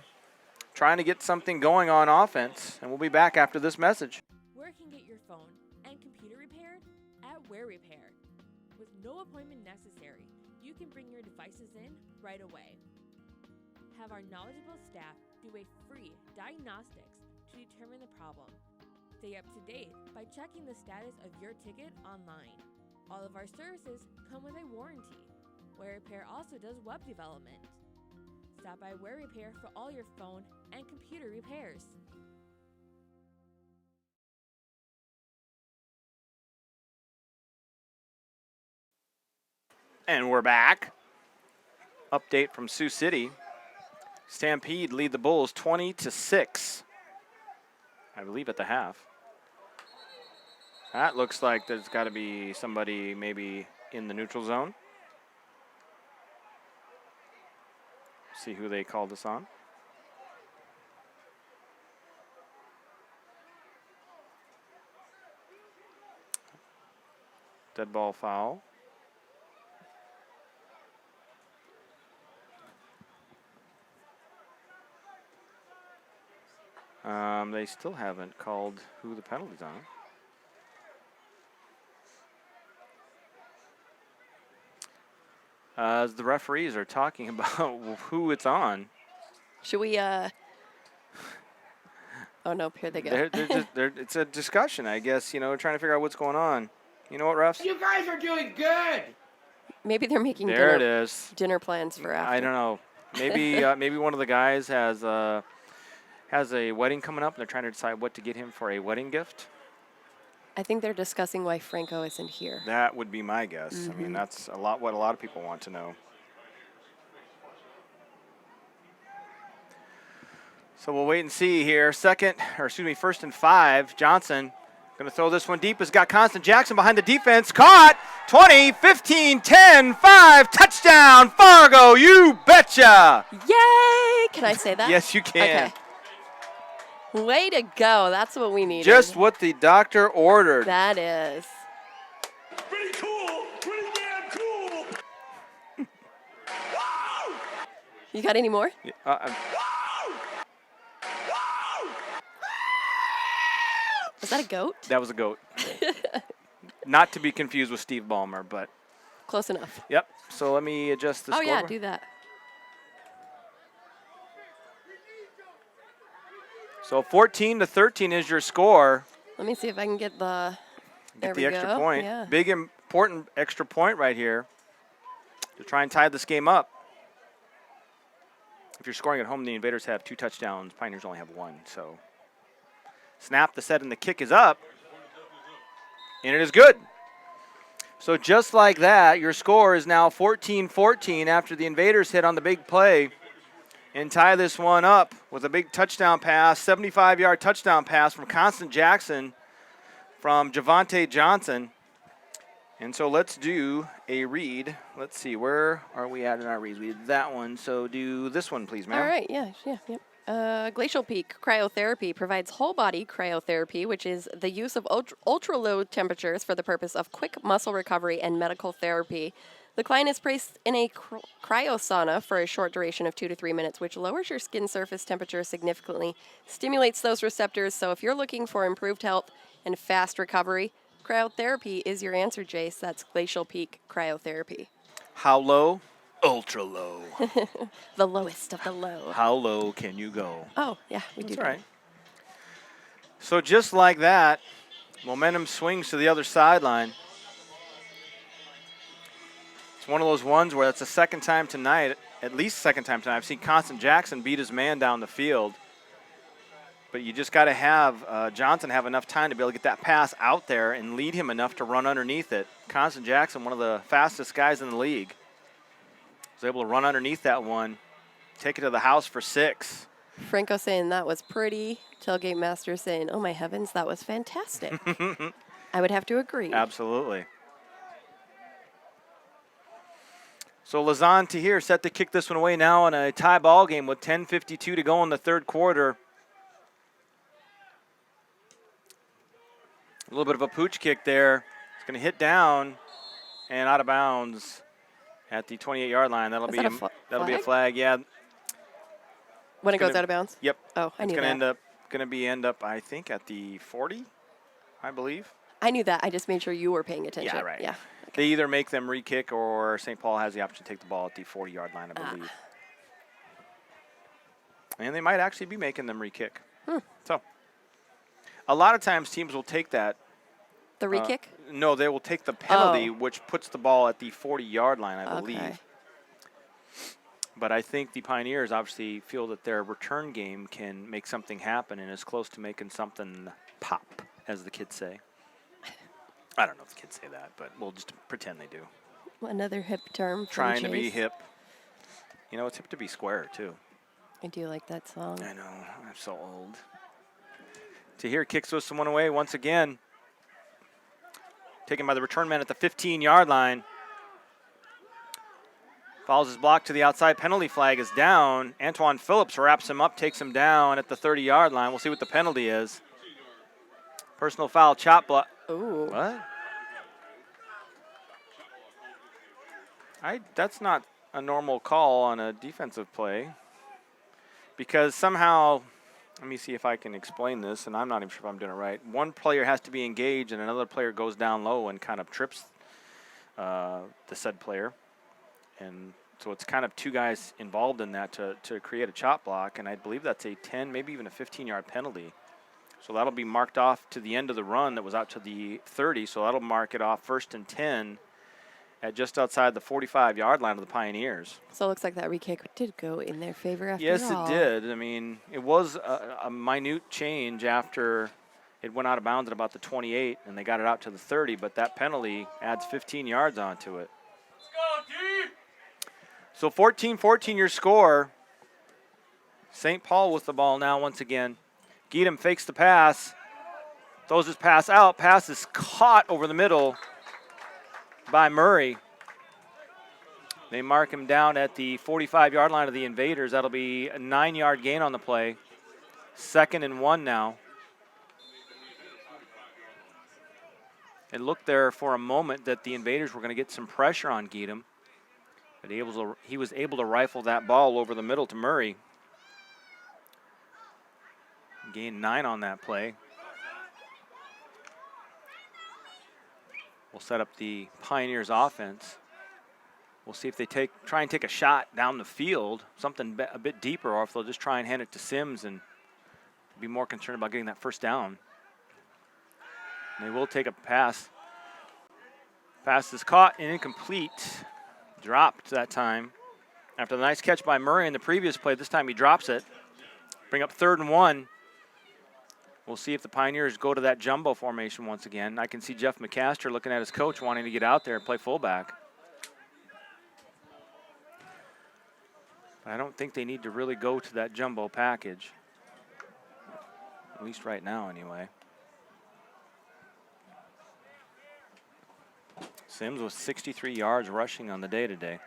trying to get something going on offense. And we'll be back after this message. Where can get your phone and computer repaired? At Where Repair. With no appointment necessary, you can bring your devices in right away. Have our knowledgeable staff do a free diagnostics to determine the problem. Stay up to date by checking the status of your ticket online. All of our services come with a warranty. Where Repair also does web development. Stop by Where Repair for all your phone and computer repairs. And we're back. Update from Sioux City. Stampede lead the Bulls 20-6. I believe at the half. That looks like there's got to be somebody maybe in the neutral zone. See who they called us on. Dead ball foul. They still haven't called who the penalty's on. As the referees are talking about who it's on. Should we, Oh, no, here they go. It's a discussion, I guess, trying to figure out what's going on. You know what, refs? You guys are doing good. Maybe they're making There it is. dinner plans for after. I don't know. Maybe maybe one of the guys has a wedding coming up, and they're trying to decide what to get him for a wedding gift. I think they're discussing why Franco isn't here. That would be my guess. I mean, that's what a lot of people want to know. So we'll wait and see here. 1st and 5. Johnson going to throw this one deep. Has got Constant Jackson behind the defense. Caught. 20, 15, 10, 5, touchdown, Fargo, you betcha. Yay! Can I say that? Yes, you can. Okay. Way to go. That's what we needed. Just what the doctor ordered. That is. Pretty cool. Pretty damn cool. You got any more? Was that a goat? That was a goat. Not to be confused with Steve Ballmer, but. Close enough. Yep. So let me adjust the Oh, scoreboard. yeah, do that. So 14-13 is your score. Let me see if I can get the. There Get the we extra go. point. Yeah. Big important extra point right here to try and tie this game up. If you're scoring at home, the Invaders have 2 touchdowns. Pioneers only have 1. So snap, the set, and the kick is up. And it is good. So just like that, your score is now 14-14 after the Invaders hit on the big play and tie this one up with a big touchdown pass, 75-yard touchdown pass from Constant Jackson from Javante Johnson. And so let's do a read. Let's see, where are we at in our reads? We did that one, so do this one, please, ma'am. All right, yeah. Glacial Peak Cryotherapy provides whole body cryotherapy, which is the use of ultra low temperatures for the purpose of quick muscle recovery and medical therapy. The client is placed in a cryosauna for a short duration of 2 to 3 minutes, which lowers your skin surface temperature significantly, stimulates those receptors. So if you're looking for improved health and fast recovery, cryotherapy is your answer, Jace. That's Glacial Peak Cryotherapy. How low? Ultra low. The lowest of the low. How low can you go? Oh, yeah, we do. That's right. So just like that, momentum swings to the other sideline. It's one of those ones where that's the second time tonight, at least second time tonight, I've seen Constant Jackson beat his man down the field. But you just got to have Johnson have enough time to be able to get that pass out there and lead him enough to run underneath it. Constant Jackson, one of the fastest guys in the league, was able to run underneath that one, take it to the house for 6. Franco saying that was pretty. Tailgate Master saying, oh my heavens, that was fantastic. I would have to agree. Absolutely. So Lazan Tahir set to kick this one away now in a tie ball game with 10:52 to go in the third quarter. A little bit of a pooch kick there. It's going to hit down and out of bounds at the 28-yard line. That'll Is be that that'll be a flag. Yeah. When it goes gonna- out of bounds? Yep. Oh, I It's knew going to that. end up I think at the 40, I believe. I knew that. I just made sure you were paying attention. Yeah, right. Yeah. They either make them re-kick or St. Paul has the option to take the ball at the 40-yard line, I believe. And they might actually be making them re-kick. So a lot of times teams will take that. The re-kick? No, they will take the penalty, which puts the ball at the 40-yard line, I believe. Okay. But I think the Pioneers obviously feel that their return game can make something happen and is close to making something pop, as the kids say. I don't know if the kids say that, but we'll just pretend they do. Another hip term. from Trying to be Chase. hip. You know, it's hip to be square, too. I do like that song. I know. I'm so old. Tahir kicks this one away once again. Taken by the return man at the 15-yard line. Follows his block to the outside. Penalty flag is down. Antoine Phillips wraps him up, takes him down at the 30-yard line. We'll see what the penalty is. Personal foul, chop block. Ooh. What? That's not a normal call on a defensive play. Because somehow, let me see if I can explain this, and I'm not even sure if I'm doing it right. One player has to be engaged, and another player goes down low and kind of trips the said player. And so it's kind of 2 guys involved in that to create a chop block, and I believe that's a 10, maybe even a 15-yard penalty. So that'll be marked off to the end of the run that was out to the 30, so that'll mark it off 1st and 10 at just outside the 45-yard line of the Pioneers. So it looks like that re-kick did go in their favor after Yes, all. it did. I mean, it was a minute change after it went out of bounds at about the 28, and they got it out to the 30, but that penalty adds 15 yards onto it. Let's go, D! So 14-14 your score. St. Paul with the ball now once again. Geedham fakes the pass, throws his pass out. Pass is caught over the middle by Murray. They mark him down at the 45-yard line of the Invaders. That'll be a 9-yard gain on the play. 2nd and 1 now. It looked there for a moment that the Invaders were going to get some pressure on Geedham. But he was able to rifle that ball over the middle to Murray. Gained 9 on that play. We'll set up the Pioneers offense. We'll see if they try and take a shot down the field, something a bit deeper, or if they'll just try and hand it to Sims and be more concerned about getting that first down. And they will take a pass. Pass is caught and incomplete. Dropped that time. After the nice catch by Murray in the previous play, this time he drops it. Bring up 3rd and 1. We'll see if the Pioneers go to that jumbo formation once again. I can see Jeff McCaster looking at his coach wanting to get out there and play fullback. I don't think they need to really go to that jumbo package. At least right now, anyway. Sims with 63 yards rushing on the day today.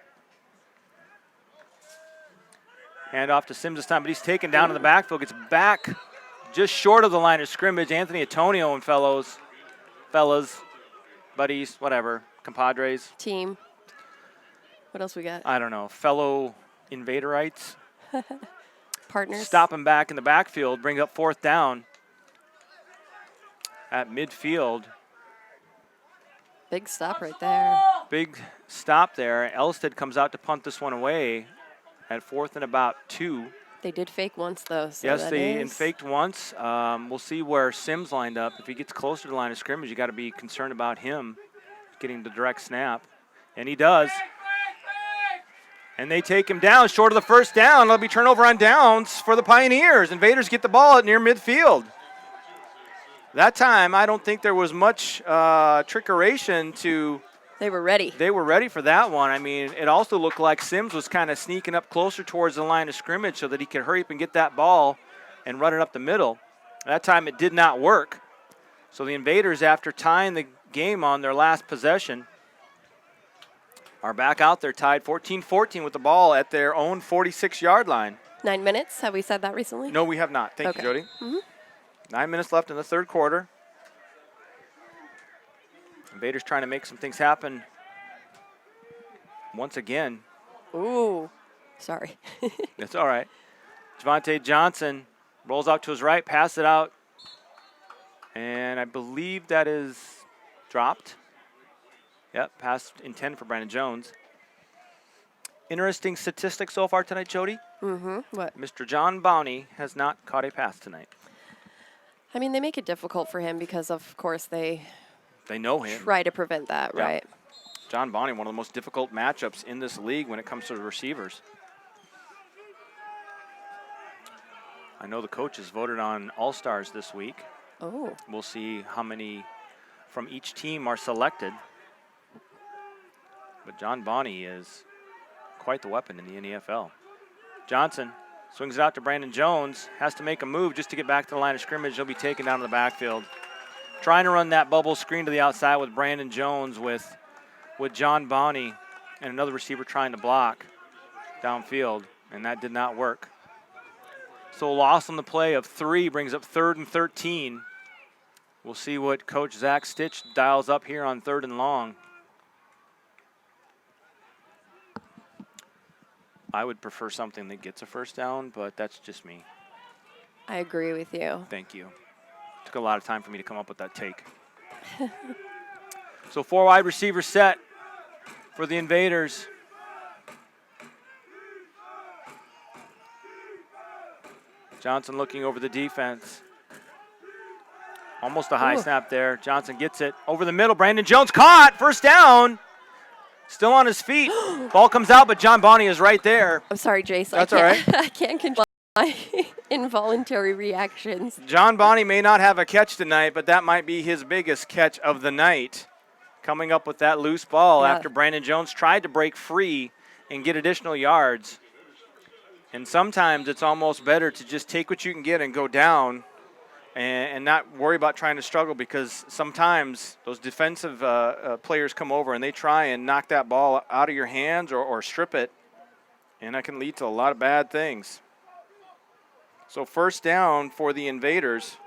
Hand off to Sims this time, but he's taken down in the backfield. Gets back just short of the line of scrimmage. Anthony Antonio and fellas, buddies, whatever, compadres. Team. What else we got? I don't know. Fellow Invaderites. Partners. Stop him back in the backfield. Brings up 4th down at midfield. Big stop right there. Big stop there. Elstead comes out to punt this one away at 4th and about 2. They did fake once, though. So yes, they faked once. We'll see where Sims lined up. If he gets closer to the line of scrimmage, you got to be concerned about him getting the direct snap. And he does. And they take him down short of the first down. There'll be turnover on downs for the Pioneers. Invaders get the ball at near midfield. That time, I don't think there was much trickeration to. They were ready. They were ready for that one. I mean, it also looked like Sims was kind of sneaking up closer towards the line of scrimmage so that he could hurry up and get that ball and run it up the middle. That time it did not work. So the Invaders, after tying the game on their last possession, are back out there tied 14-14 with the ball at their own 46-yard line. 9 minutes. Have we said that recently? No, we have not. Thank you, Jody. Mm-hmm. 9 minutes left in the 3rd quarter. Invaders trying to make some things happen once again. Ooh, sorry. That's all right. Javante Johnson rolls out to his right, pass it out, and I believe that is dropped. Yep, pass intended for Brandon Jones. Interesting statistic so far tonight, Jody. Mm-hmm. What? Mr. John Bowney has not caught a pass tonight. I mean, they make it difficult for him because, of course, they know him. Try to prevent that, Yeah. right? John Bowney, one of the most difficult matchups in this league when it comes to the receivers. I know the coaches voted on All-Stars this week. Oh. We'll see how many from each team are selected. But John Bowney is quite the weapon in the NFL. Johnson swings it out to Brandon Jones. Has to make a move just to get back to the line of scrimmage. He'll be taken down to the backfield. Trying to run that bubble screen to the outside with Brandon Jones with John Bowney and another receiver trying to block downfield, and that did not work. So a loss on the play of 3 brings up 3rd and 13. We'll see what Coach Zach Stitch dials up here on 3rd and long. I would prefer something that gets a first down, but that's just me. I agree with you. Thank you. Took a lot of time for me to come up with that take. So 4 wide receivers set for the Invaders. Johnson looking over the defense. Almost a high snap there. Johnson gets it over the middle. Brandon Jones caught. First down. Still on his feet. Ball comes out, but John Bowney is right there. I'm sorry, Jace. That's all right. I can't control my involuntary reactions. John Bowney may not have a catch tonight, but that might be his biggest catch of the night. Coming up with that loose ball after Brandon Jones tried to break free and get additional yards. And sometimes it's almost better to just take what you can get and go down and not worry about trying to struggle, because sometimes those defensive players come over and they try and knock that ball out of your hands or strip it, and that can lead to a lot of bad things. So first down for the Invaders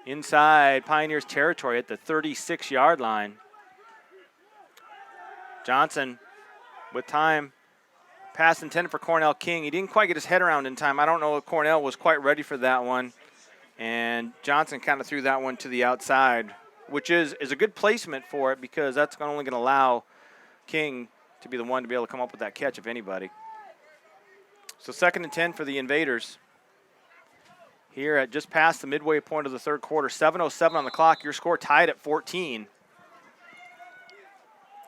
inside Pioneers territory at the 36-yard line. Johnson with time. Pass intended for Cornell King. He didn't quite get his head around in time. I don't know if Cornell was quite ready for that one. And Johnson kind of threw that one to the outside, which is a good placement for it, because that's only going to allow King to be the one to be able to come up with that catch, if anybody. So 2nd and 10 for the Invaders. Here at just past the midway point of the third quarter, 7:07 on the clock. Your score tied at 14.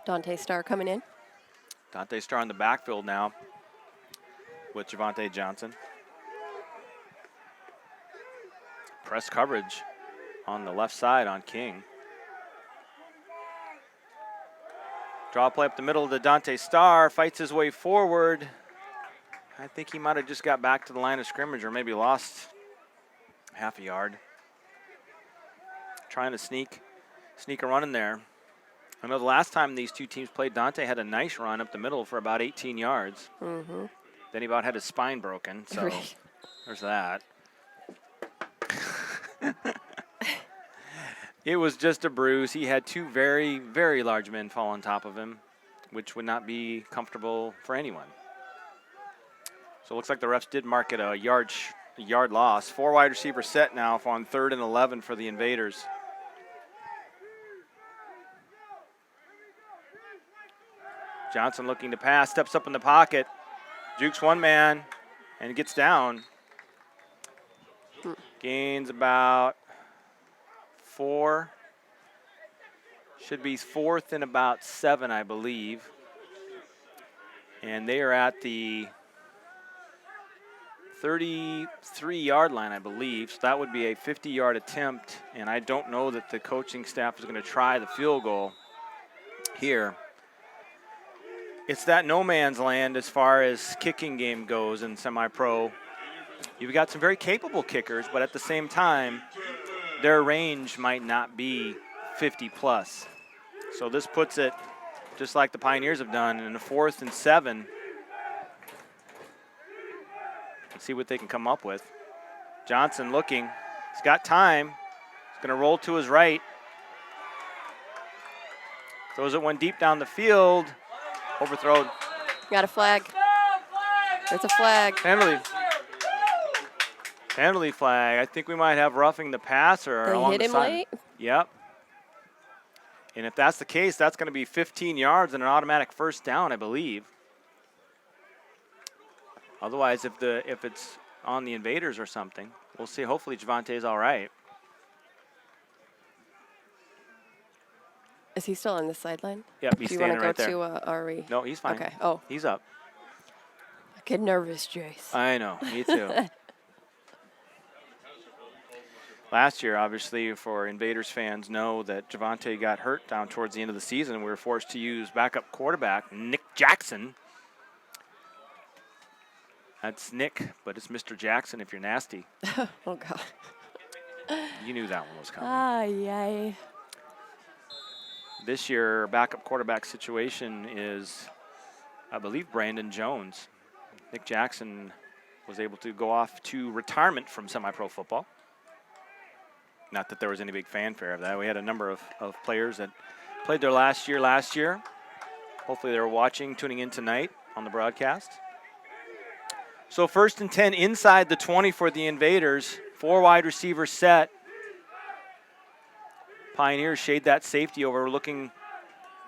Dante Starr coming in. Dante Starr in the backfield now with Javante Johnson. Press coverage on the left side on King. Draw play up the middle to Dante Starr. Fights his way forward. I think he might have just got back to the line of scrimmage, or maybe lost half a yard. Trying to sneak a run in there. I know the last time these two teams played, Dante had a nice run up the middle for about 18 yards. Mm-hmm. Then he about had his spine broken, so there's that. It was just a bruise. He had two very, very large men fall on top of him, which would not be comfortable for anyone. So it looks like the refs did mark it a yard loss. 4 wide receiver set now on 3rd and 11 for the Invaders. Johnson looking to pass, steps up in the pocket, jukes one man, and gets down. Gains about 4. Should be 4th and about 7, I believe. And they are at the 33-yard line, I believe. So that would be a 50-yard attempt, and I don't know that the coaching staff is going to try the field goal here. It's that no man's land as far as kicking game goes in semi-pro. You've got some very capable kickers, but at the same time, their range might not be 50-plus. So this puts it, just like the Pioneers have done, in a 4th and 7. Let's see what they can come up with. Johnson looking. He's got time. He's going to roll to his right. Throws it one deep down the field. Overthrown. Got a flag. There's a flag. Penalty flag. I think we might have roughing the passer They along hit the him side. late? Yep. And if that's the case, that's going to be 15 yards and an automatic first down, I believe. Otherwise, if it's on the Invaders or something, we'll see. Hopefully Javante's all right. Is he still on the sideline? Yep, he's Do you standing want right to there. go to, are we? No, he's fine. Okay. Oh, He's up. I get nervous, Jace. I know, me too. Last year, obviously, for Invaders fans know that Javante got hurt down towards the end of the season, and we were forced to use backup quarterback Nick Jackson. That's Nick, but it's Mr. Jackson if you're nasty. Oh, God. You knew that one was coming. Yay. This year, our backup quarterback situation is, I believe, Brandon Jones. Nick Jackson was able to go off to retirement from semi-pro football. Not that there was any big fanfare of that. We had a number of players that played their last year. Hopefully they were watching, tuning in tonight on the broadcast. So 1st and 10 inside the 20 for the Invaders. 4 wide receivers set. Pioneers shade that safety over, looking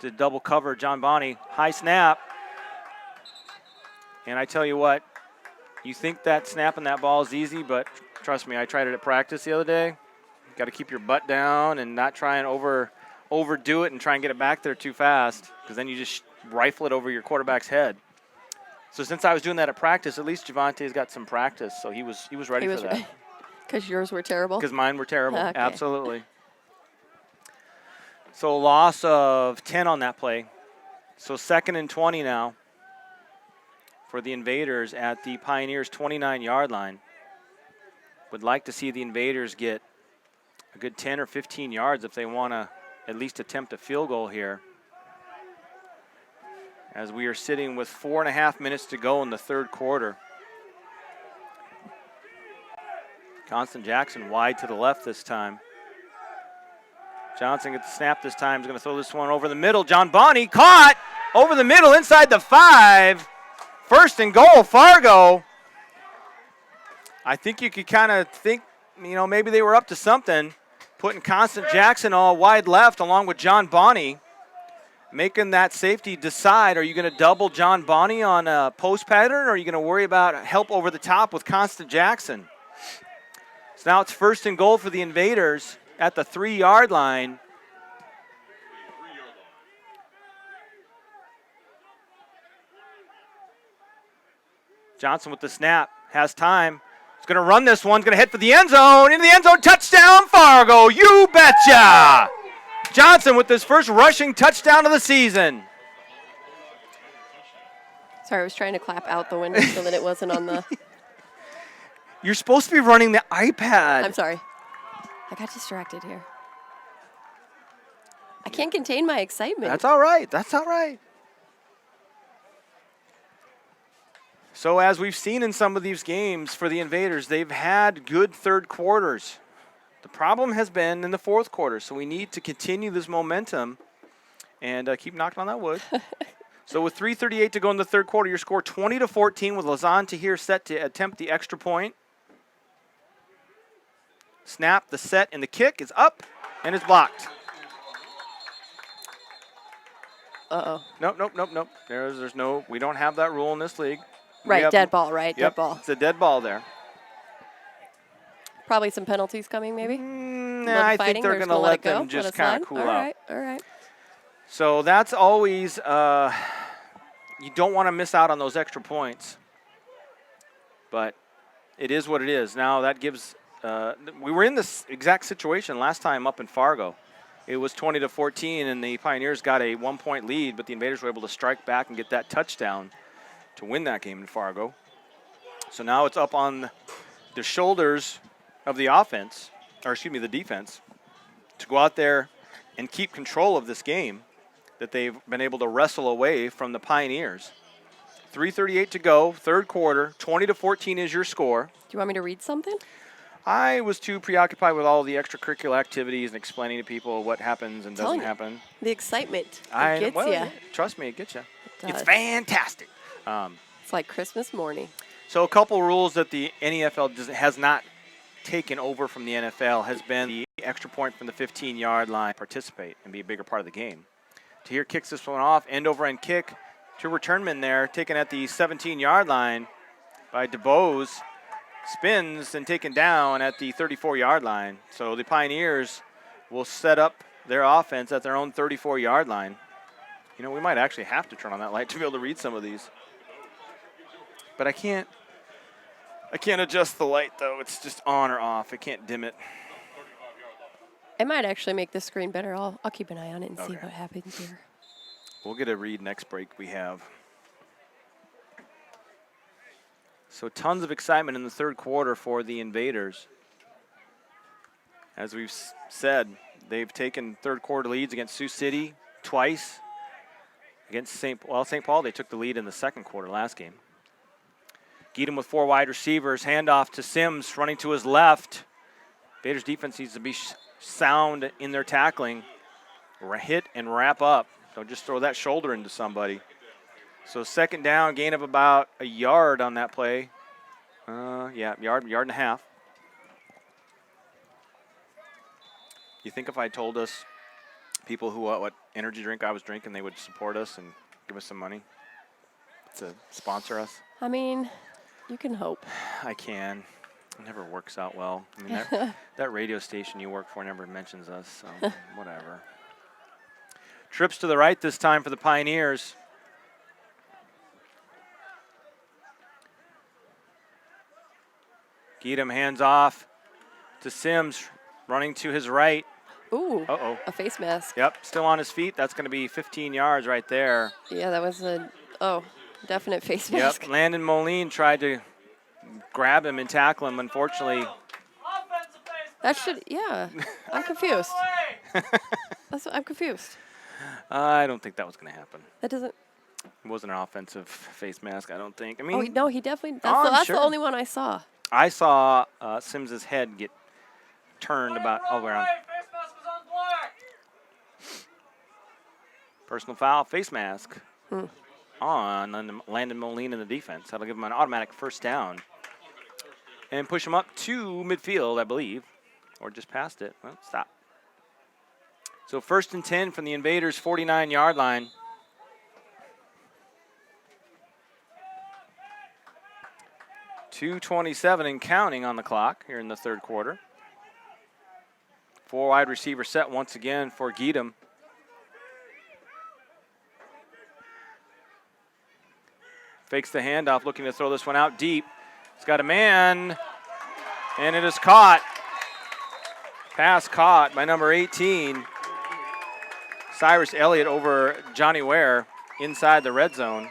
to double cover John Bonney. High snap. And I tell you what, you think that snapping that ball is easy, but trust me, I tried it at practice the other day. Got to keep your butt down and not try and overdo it and try and get it back there too fast, because then you just rifle it over your quarterback's head. So since I was doing that at practice, at least Javante's got some practice, so he was ready for that. Because yours were terrible? Because mine were terrible, Okay. Absolutely. So a loss of 10 on that play. So 2nd and 20 now for the Invaders at the Pioneers' 29-yard line. would like to see the Invaders get a good 10 or 15 yards if they want to at least attempt a field goal here. As we are sitting with 4.5 minutes to go in the third quarter. Constant Jackson wide to the left this time. Johnson gets the snap this time. He's going to throw this one over the middle. John Bonney caught over the middle inside the 5. First and goal, Fargo. I think you could kind of think, maybe they were up to something, putting Constant Jackson all wide left along with John Bonney, making that safety decide, are you going to double John Bonney on a post pattern, or are you going to worry about help over the top with Constant Jackson? So now it's first and goal for the Invaders at the 3-yard line. Johnson with the snap, has time. He's going to run this one, going to head for the end zone. Into the end zone, touchdown, Fargo, you betcha! Johnson with his first rushing touchdown of the season. Sorry, I was trying to clap out the window so that it wasn't on the... You're supposed to be running the iPad. I'm sorry. I got distracted here. I can't contain my excitement. That's all right. That's all right. So as we've seen in some of these games for the Invaders, they've had good third quarters. The problem has been in the fourth quarter, so we need to continue this momentum and keep knocking on that wood. So with 3:38 to go in the third quarter, your score 20-14 with Lazan Tahir set to attempt the extra point. Snap, the set, and the kick is up and is blocked. Uh-oh. Nope. There's no, we don't have that rule in this league. Right, dead ball, right? Yep, Dead ball. it's a dead ball there. Probably some penalties coming, maybe? Nah, I think they're going to let them just kind of cool out. All right. So that's always, you don't want to miss out on those extra points. But it is what it is. Now that gives, we were in this exact situation last time up in Fargo. It was 20-14, and the Pioneers got a 1-point lead, but the Invaders were able to strike back and get that touchdown to win that game in Fargo. So now it's up on the shoulders of the offense, or excuse me, the defense, to go out there and keep control of this game that they've been able to wrestle away from the Pioneers. 3:38 to go, third quarter, 20-14 is your score. Do you want me to read something? I was too preoccupied with all the extracurricular activities and explaining to people what happens and doesn't happen. The excitement. It gets you. Trust me, it gets you. It It's fantastic. It's like Christmas morning. So a couple rules that the NEFL has not taken over from the NFL has been the extra point from the 15-yard line, participate and be a bigger part of the game. Tahir kicks this one off, end over end kick to returnman there, taken at the 17-yard line by DeBose, spins and taken down at the 34-yard line. So the Pioneers will set up their offense at their own 34-yard line. You know, we might actually have to turn on that light to be able to read some of these. But I can't adjust the light, though. It's just on or off. I can't dim it. It might actually make the screen better. I'll keep an eye on it and see what happens here. We'll get a read next break we have. So tons of excitement in the third quarter for the Invaders. As we've said, they've taken third quarter leads against Sioux City twice. Against St. Paul, they took the lead in the second quarter last game. Geedham with 4 wide receivers. Handoff to Sims, running to his left. Invaders defense needs to be sound in their tackling. Hit and wrap up. Don't just throw that shoulder into somebody. So second down, gain of about a yard on that play. Yard and a half. You think if I told us people who what energy drink I was drinking, they would support us and give us some money to sponsor us? I mean, you can hope. I can. It never works out well. I mean, that radio station you work for never mentions us, so whatever. Trips to the right this time for the Pioneers. Geedham hands off to Sims, running to his right. Ooh, Uh-oh. A face mask. Yep, still on his feet. That's going to be 15 yards right there. Yeah, that was definite face mask. Yep, Landon Moline tried to grab him and tackle him. Unfortunately, That should, yeah. I'm confused. I'm confused. I don't think that was going to happen. That doesn't. It wasn't an offensive face mask, I don't think. I Oh, mean, no, he definitely. I'm That's sure. the only one I saw. I saw Sims's head get turned about all the way around. Face mask was on black. Personal foul, face mask on Landon Moline in the defense. That'll give him an automatic first down. And push him up to midfield, I believe. Or just past it. Well, stop. So 1st and 10 from the Invaders' 49-yard line. .227 and counting on the clock here in the third quarter. 4 wide receiver set once again for Geedam. Fakes the handoff, looking to throw this one out deep. He's got a man, and it is caught. Pass caught by number 18. Cyrus Elliott over Johnny Ware inside the red zone.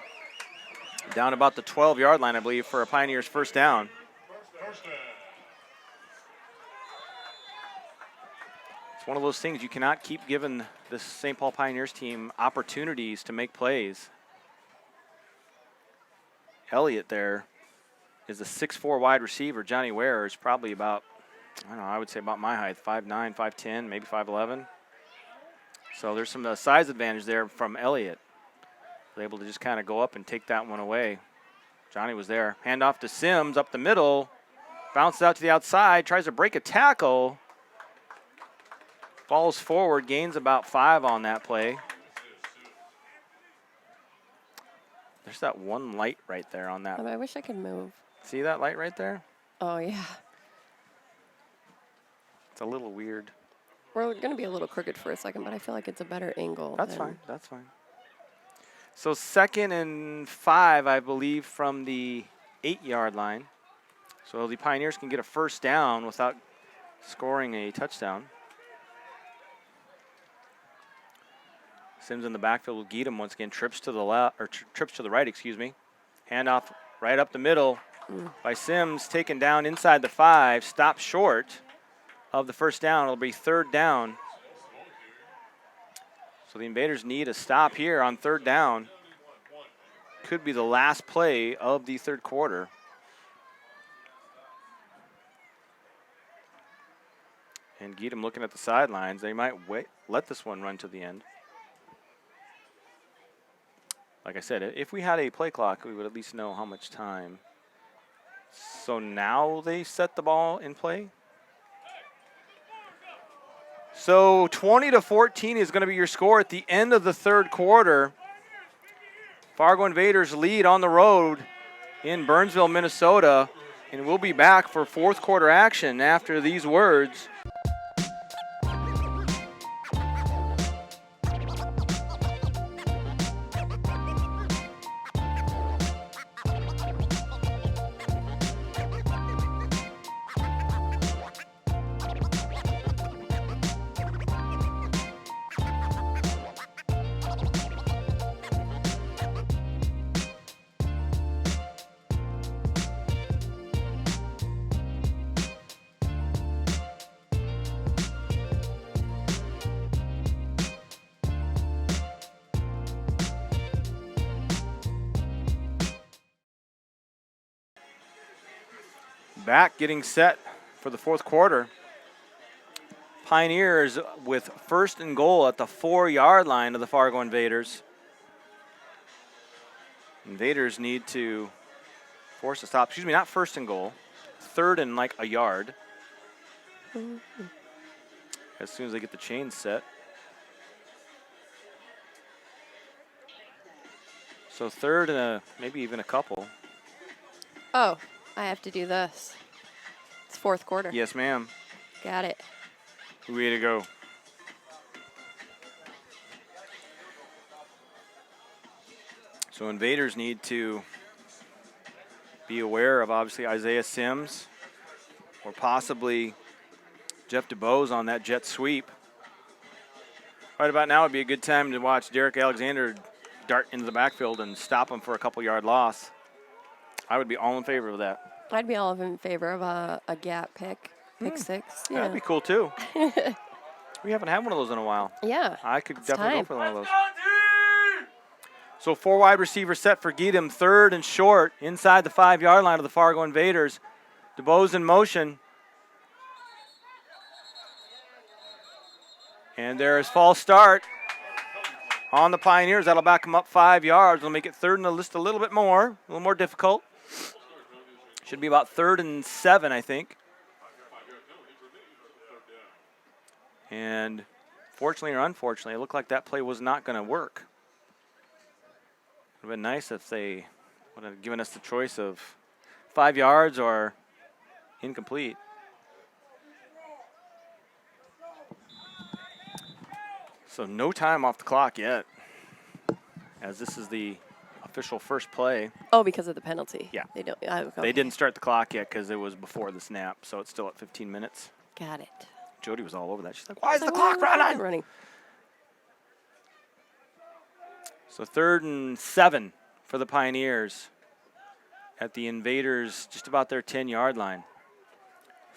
Down about the 12-yard line, I believe, for a Pioneers first down. It's one of those things you cannot keep giving this St. Paul Pioneers team opportunities to make plays. Elliott there is a 6'4" wide receiver. Johnny Ware is probably about, I don't know, I would say about my height, 5'9", 5'10", maybe 5'11". So there's some size advantage there from Elliott. They're able to just kind of go up and take that one away. Johnny was there. Handoff to Sims up the middle. Bounces out to the outside. Tries to break a tackle. Falls forward. Gains about 5 on that play. There's that one light right there on that. I wish I could move. See that light right there? Oh, yeah. It's a little weird. We're going to be a little crooked for a second, but I feel like it's a better angle. That's fine. That's fine. So 2nd and 5, I believe, from the 8-yard line. So the Pioneers can get a first down without scoring a touchdown. Sims in the backfield with Geedam once again. Trips to the left, or trips to the right, excuse me. Handoff right up the middle by Sims, taken down inside the 5. Stopped short of the first down. It'll be 3rd down. So the Invaders need a stop here on 3rd down. Could be the last play of the third quarter. And Geedam looking at the sidelines. They might let this one run to the end. Like I said, if we had a play clock, we would at least know how much time. So now they set the ball in play. So 20-14 is going to be your score at the end of the third quarter. Fargo Invaders lead on the road in Burnsville, Minnesota. And we'll be back for fourth quarter action after these words. Back getting set for the fourth quarter. Pioneers with 1st and goal at the 4-yard line of the Fargo Invaders. Invaders need to force a stop. Excuse me, not 1st and goal. 3rd and like a yard. As soon as they get the chains set. So 3rd and maybe even a couple. Oh, I have to do this. It's fourth quarter. Yes, ma'am. Got it. Way to go. So Invaders need to be aware of, obviously, Isaiah Sims or possibly Jeff DeBose on that jet sweep. Right about now would be a good time to watch Derek Alexander dart into the backfield and stop him for a couple-yard loss. I would be all in favor of that. I'd be all in favor of a gap pick. pick six. That'd Yeah. be cool too. We haven't had one of those in a while. Yeah. I could It's definitely time. go for one of those. Let's go, team! So 4 wide receiver set for Geedham, third and short inside the 5-yard line of the Fargo Invaders. DeBose in motion. And there is false start on the Pioneers. That'll back them up 5 yards. They'll make it third in the list a little bit more, a little more difficult. Should be about 3rd and 7, I think. And fortunately or unfortunately, it looked like that play was not going to work. It would have been nice if they would have given us the choice of 5 yards or incomplete. So no time off the clock yet, as this is the official first play. Oh, because of the penalty. Yeah. They don't. They Okay. didn't start the clock yet because it was before the snap, so it's still at 15 minutes. Got it. Jody was all over that. She's like, why is the Like, clock why running? running? So 3rd and 7 for the Pioneers at the Invaders, just about their 10-yard line.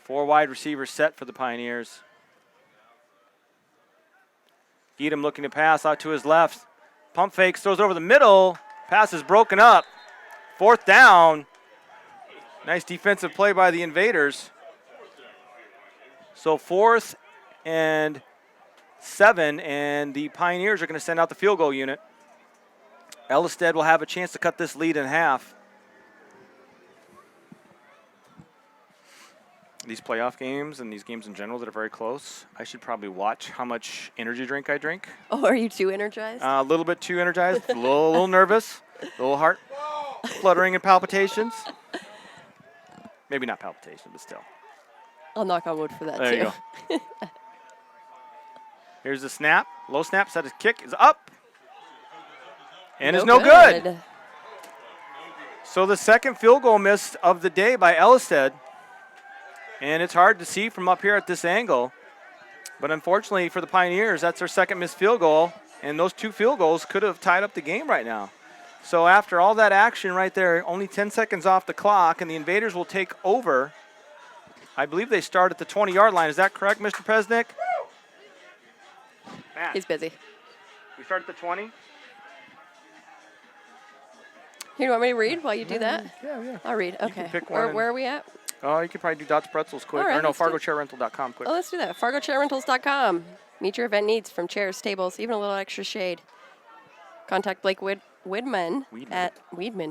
4 wide receivers set for the Pioneers. Geedham looking to pass out to his left. Pump fakes, throws it over the middle. Pass is broken up. 4th down. Nice defensive play by the Invaders. So 4th and 7, and the Pioneers are going to send out the field goal unit. Ellisted will have a chance to cut this lead in half. These playoff games and these games in general that are very close, I should probably watch how much energy drink I drink. Oh, are you too energized? A little bit too energized, a little nervous, a little heart fluttering and palpitations. Maybe not palpitations, but still. I'll knock on wood for that There too. you go. Here's the snap. Low snap, set his kick is up. And is no good. So the second field goal missed of the day by Ellisted. And it's hard to see from up here at this angle. But unfortunately for the Pioneers, that's their second missed field goal. And those 2 field goals could have tied up the game right now. So after all that action right there, only 10 seconds off the clock, and the Invaders will take over. I believe they start at the 20-yard line. Is that correct, Mr. Presnick? Matt, He's busy. we start at the 20? Here, you want me to read while you do that? Yeah. I'll read. can Okay. pick Where, one where are we at? Oh, you could probably do Dots Pretzels quick. All right, Or no, let's do it. FargoChairRental.com quick. Oh, let's do that. FargoChairRentals.com. Meet your event needs from chairs, tables, even a little extra shade. Contact Blake Weedman.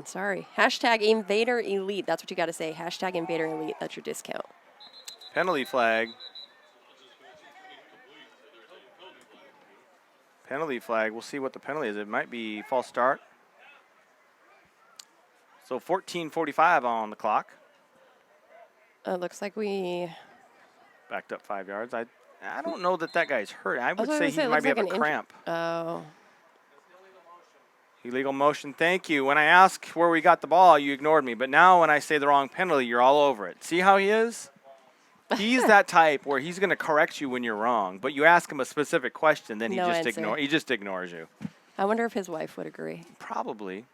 Sorry. Hashtag Invader Elite. That's what you got to say. Hashtag Invader Elite. That's your discount. Penalty flag. Penalty flag. We'll see what the penalty is. It might be false start. So 14:45 on the clock. Looks like we. Backed up 5 yards. I don't know that guy's hurt. I would was say gonna he say, it might looks be like having a an injury. cramp. Oh. Illegal motion. Thank you. When I ask where we got the ball, you ignored me. But now when I say the wrong penalty, you're all over it. See how he is? He's that type where he's going to correct you when you're wrong. But you ask him a specific question, then No answer. he just ignores you. I wonder if his wife would agree. Probably.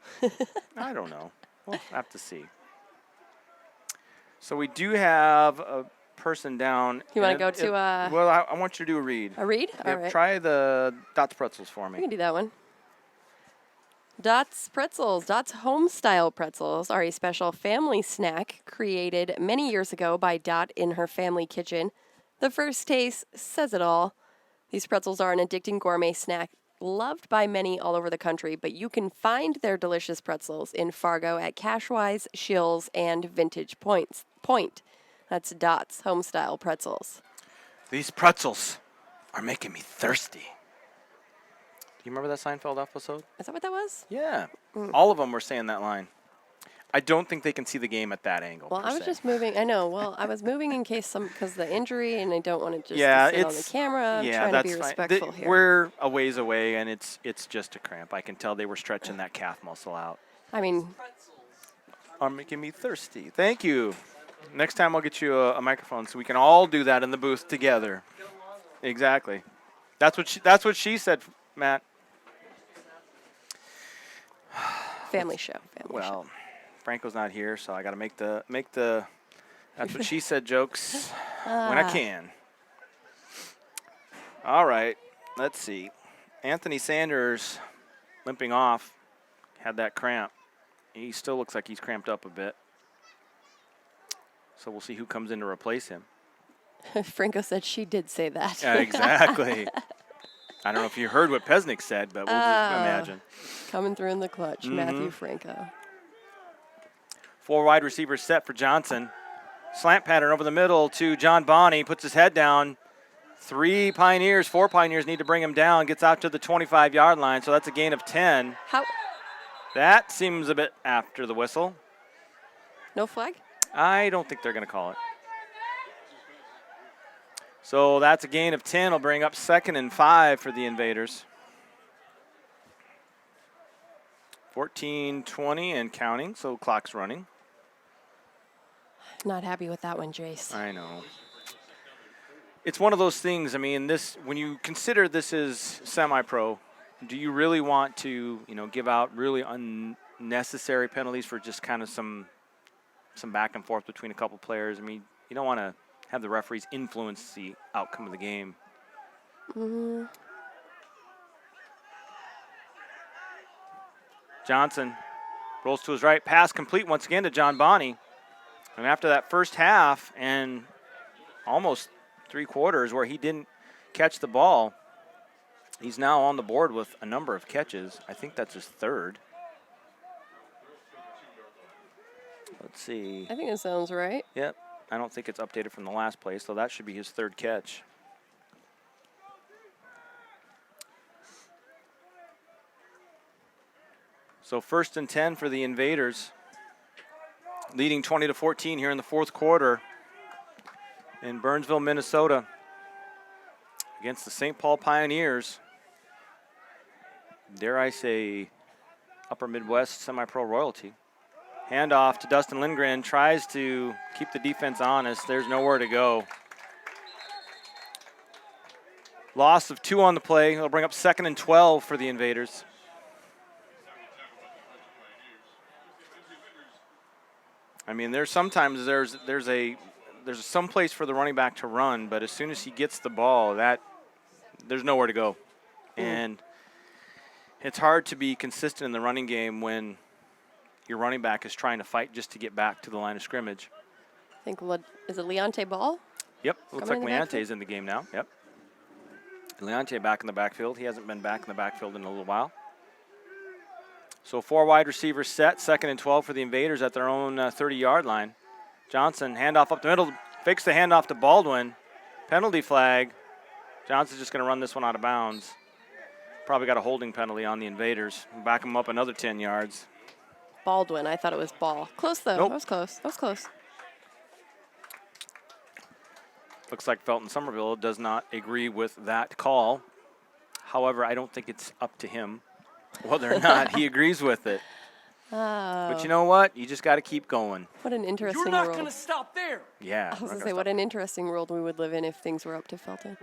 I don't know. We'll have to see. So we do have a person down. You wanna and go to, Well, I want you to do a read. A read? Yeah, All right. Try the Dots Pretzels for We me. can do that one. Dots Pretzels. Dots Home-style pretzels are a special family snack created many years ago by Dot in her family kitchen. The first taste says it all. These pretzels are an addicting gourmet snack loved by many all over the country, but you can find their delicious pretzels in Fargo at Cashwise, Shills, and Vintage Point. That's Dots Home-style pretzels. These pretzels are making me thirsty. Do you remember that Seinfeld episode? Is that what that was? Yeah. All of them were saying that line. I don't think they can see the game at that angle. Well, per I was se. just moving. I know. Well, I was moving in case because of the injury, and I don't want to just Yeah, sit on the it's camera. I'm yeah, trying that's to be fine. respectful here. We're a ways away, and it's just a cramp. I can tell they were stretching that calf muscle out. I mean, Are making me thirsty. Thank you. Next time I'll get you a microphone so we can all do that in the booth together. Exactly. That's what she said, Matt. family show. Family show. Well, Franco's not here, so I got to make the. That's what she said jokes. when I can. All right, let's see. Anthony Sanders limping off, had that cramp. He still looks like he's cramped up a bit. So we'll see who comes in to replace him. Franco said she did say that. Yeah, exactly. I don't know if you heard what Pesnick said, but we'll just imagine. Coming through in the clutch, Matthew Franco. 4 wide receivers set for Johnson. Slant pattern over the middle to John Bonney. Puts his head down. 4 Pioneers need to bring him down. Gets out to the 25-yard line, so that's a gain of 10. How? That seems a bit after the whistle. No flag? I don't think they're going to call it. So that's a gain of 10. Will bring up 2nd and 5 for the Invaders. 14-20 and counting, so clock's running. Not happy with that one, Jace. I know. It's one of those things, I mean, this when you consider this is semi-pro, do you really want to, give out really unnecessary penalties for just kind of some back and forth between a couple players? I mean, you don't want to have the referees influence the outcome of the game. Johnson rolls to his right, pass complete once again to John Bonney. And after that first half and almost 3 quarters where he didn't catch the ball, he's now on the board with a number of catches. I think that's his 3rd. Let's see. I think that sounds right. Yep. I don't think it's updated from the last play, so that should be his 3rd catch. So 1st and 10 for the Invaders, leading 20-14 here in the 4th quarter in Burnsville, Minnesota, against the St. Paul Pioneers. Dare I say, Upper Midwest semi-pro royalty. Handoff to Dustin Lindgren, tries to keep the defense honest. There's nowhere to go. Loss of 2 on the play. It'll bring up 2nd and 12 for the Invaders. I mean, there's sometimes there's some place for the running back to run, but as soon as he gets the ball, there's nowhere to go. And it's hard to be consistent in the running game when your running back is trying to fight just to get back to the line of scrimmage. I think, is it Leonte Ball? Yep, looks like Leonte's in the game now. Yep. Leonte back in the backfield. He hasn't been back in the backfield in a little while. So 4 wide receivers set, 2nd and 12 for the Invaders at their own 30-yard line. Johnson, handoff up the middle, fakes the handoff to Baldwin. Penalty flag. Johnson's just going to run this one out of bounds. Probably got a holding penalty on the Invaders. Back him up another 10 yards. Baldwin. I thought it was Ball. Close, though. Nope. That was close. That was close. Looks like Felton Somerville does not agree with that call. However, I don't think it's up to him whether or not he agrees with it. But you know what? You just got to keep going. What an interesting You're not world. going to stop there. Yeah. I was going to say, what an interesting world we would live in if things were up to Felton.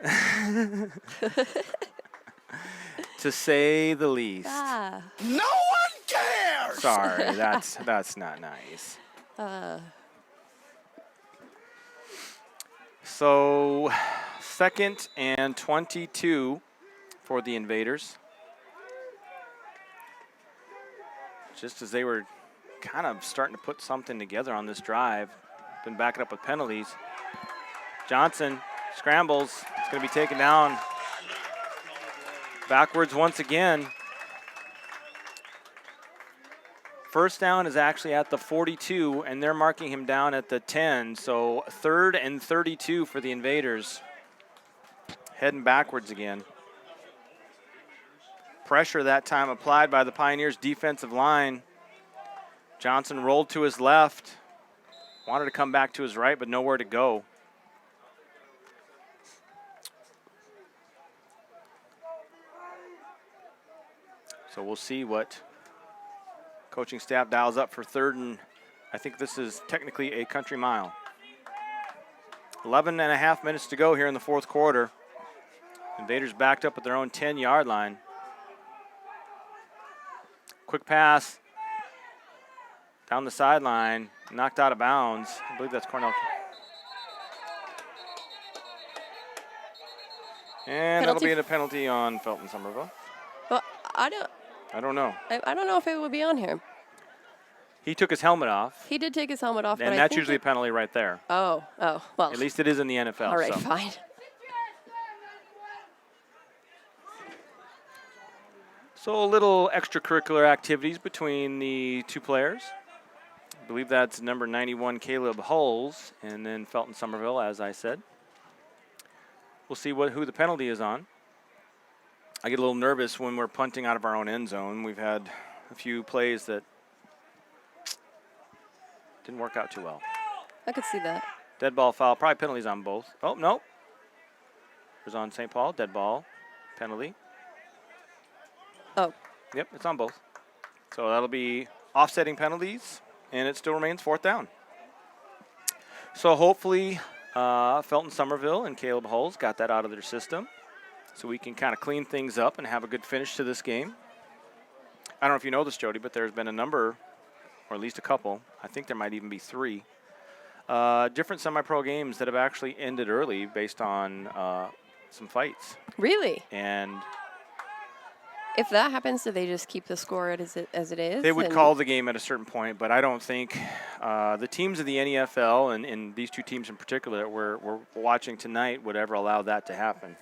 To say the least. Ah. No one cares! Sorry, that's not nice. So 2nd and 22 for the Invaders. Just as they were kind of starting to put something together on this drive, been backing up with penalties. Johnson scrambles. It's going to be taken down backwards once again. First down is actually at the 42, and they're marking him down at the 10. So 3rd and 32 for the Invaders. Heading backwards again. Pressure that time applied by the Pioneers' defensive line. Johnson rolled to his left. Wanted to come back to his right, but nowhere to go. So we'll see what coaching staff dials up for 3rd and I think this is technically a country mile. 11 and a half minutes to go here in the 4th quarter. Invaders backed up at their own 10-yard line. Quick pass down the sideline, knocked out of bounds. I believe that's Cornell. And that'll Penalty. be a penalty on Felton Somerville. Well, I don't know. don't know if it would be on him. He took his helmet off, He did take his helmet off, but and I that's think usually a penalty right there. well. At least it is in the NFL. All right, so. fine. So a little extracurricular activities between the two players. I believe that's number 91, Caleb Hulls, and then Felton Somerville, as I said. We'll see who the penalty is on. I get a little nervous when we're punting out of our own end zone. We've had a few plays that didn't work out too well. I could see that. Dead ball foul, probably penalties on both. Oh, no. It was on St. Paul, dead ball, penalty. Oh, Yep, it's on both. So that'll be offsetting penalties, and it still remains 4th down. So hopefully Felton Somerville and Caleb Hulls got that out of their system so we can kind of clean things up and have a good finish to this game. I don't know if you know this, Jody, but there's been a number, or at least a couple, I think there might even be 3, different semi-pro games that have actually ended early based on some fights. really? And If that happens, do they just keep the score as it is? they would and- call the game at a certain point, but I don't think the teams of the NEFL and these two teams in particular that we're watching tonight would ever allow that to happen.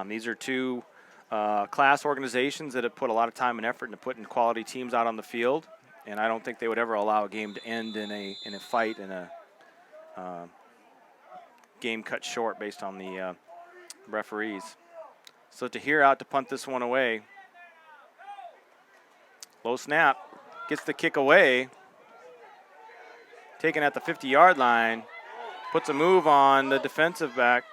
These are two class organizations that have put a lot of time and effort into putting quality teams out on the field, and I don't think they would ever allow a game to end in a fight, in a game cut short based on the referees. So Tahir out to punt this one away. Low snap, gets the kick away. Taken at the 50-yard line, puts a move on the defensive back,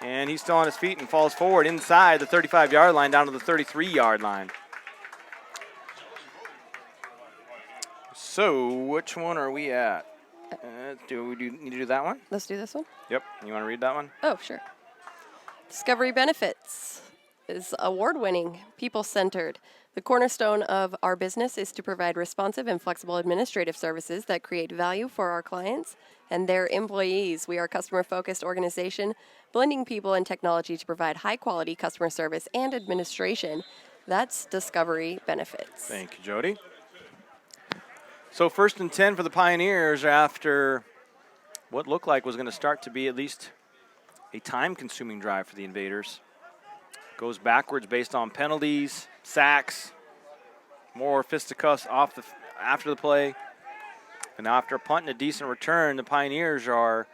and he's still on his feet and falls forward inside the 35-yard line down to the 33-yard line. So which one are we at? Do we need to do that one? Let's do this one. Yep. You want to read that one? Oh, sure. Discovery Benefits is award-winning, people-centered. The cornerstone of our business is to provide responsive and flexible administrative services that create value for our clients and their employees. We are a customer-focused organization, blending people and technology to provide high-quality customer service and administration. That's Discovery Benefits. Thank you, Jody. So 1st and 10 for the Pioneers after what looked like was going to start to be at least a time-consuming drive for the Invaders. Goes backwards based on penalties, sacks, more fisticuffs after the play. And after a punt and a decent return, the Pioneers are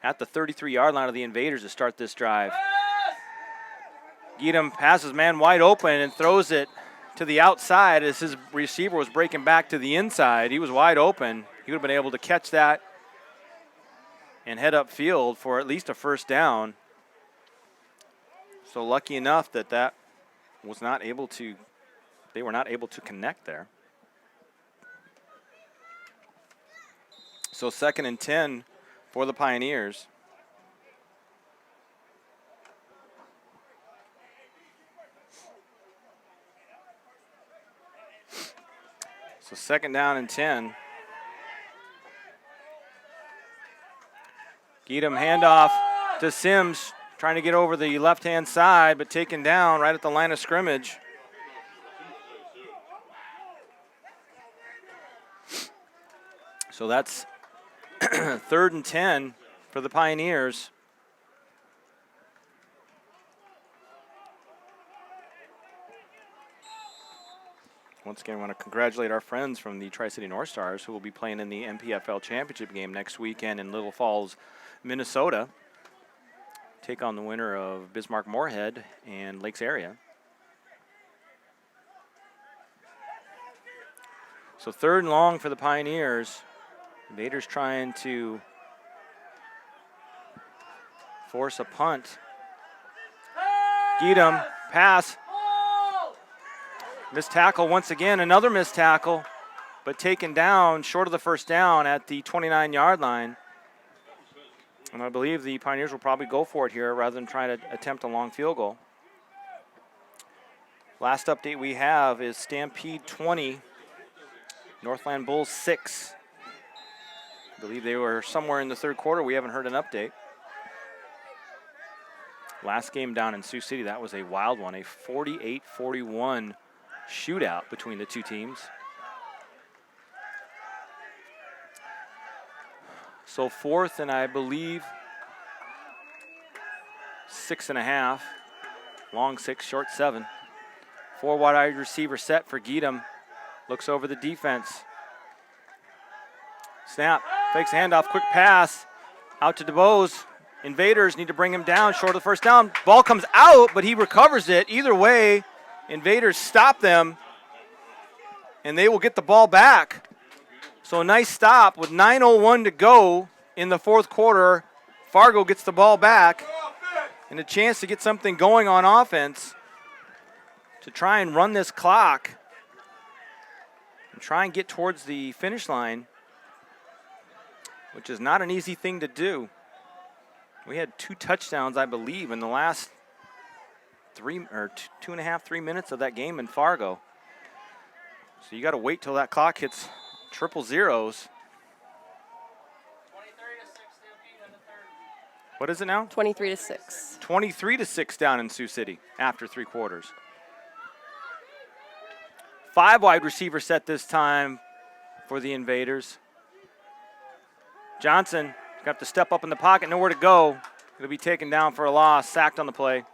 at the 33-yard line of the Invaders to start this drive. Geedam passes man wide open and throws it to the outside as his receiver was breaking back to the inside. He was wide open. He would have been able to catch that and head upfield for at least a 1st down. So lucky enough that they were not able to connect there. So 2nd and 10 for the Pioneers. So 2nd down and 10. Geedam handoff to Sims, trying to get over the left-hand side, but taken down right at the line of scrimmage. So that's 3rd and 10 for the Pioneers. Once again, I want to congratulate our friends from the Tri-City North Stars who will be playing in the MPFL Championship game next weekend in Little Falls, Minnesota. Take on the winner of Bismarck Moorhead and Lakes Area. So 3rd and long for the Pioneers. Invaders trying to force a punt. Geedam, pass. Missed tackle once again, another missed tackle, but taken down short of the 1st down at the 29-yard line. And I believe the Pioneers will probably go for it here rather than try to attempt a long field goal. Last update we have is Stampede 20, Northland Bulls 6. I believe they were somewhere in the 3rd quarter. We haven't heard an update. Last game down in Sioux City, that was a wild one, a 48-41 shootout between the two teams. So 4th and I believe 6.5. Long 6, short 7. 4 wide receiver set for Geedam. Looks over the defense. Snap, fakes handoff, quick pass. Out to DeBose. Invaders need to bring him down, short of the first down. Ball comes out, but he recovers it. Either way, Invaders stop them, and they will get the ball back. So a nice stop with 9:01 to go in the 4th quarter. Fargo gets the ball back and a chance to get something going on offense to try and run this clock and try and get towards the finish line, which is not an easy thing to do. We had 2 touchdowns, I believe, in the last 2.5, 3 minutes of that game in Fargo. So you got to wait till that clock hits triple zeros. 23-6 Stampede in the third. What is it now? 23-6. 23-6 down in Sioux City after 3 quarters. 5 wide receiver set this time for the Invaders. Johnson got to step up in the pocket, nowhere to go. It'll be taken down for a loss, sacked on the play.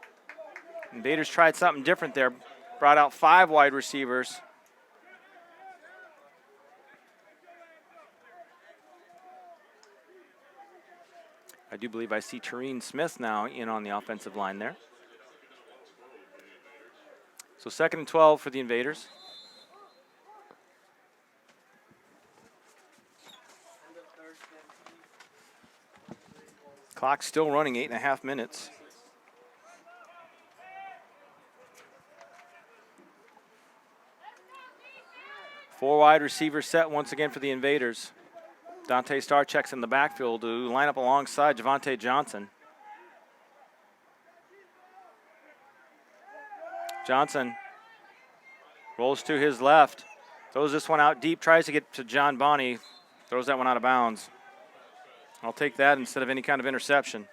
Invaders tried something different there, brought out 5 wide receivers. I do believe I see Tareen Smith now in on the offensive line there. So 2nd and 12 for the Invaders. Clock still running, 8.5 minutes. Four wide receiver set once again for the Invaders. Dante Starcheck's in the backfield to line up alongside Javante Johnson. Johnson rolls to his left, throws this one out deep, tries to get to John Bonney, throws that one out of bounds. I'll take that instead of any kind of interception.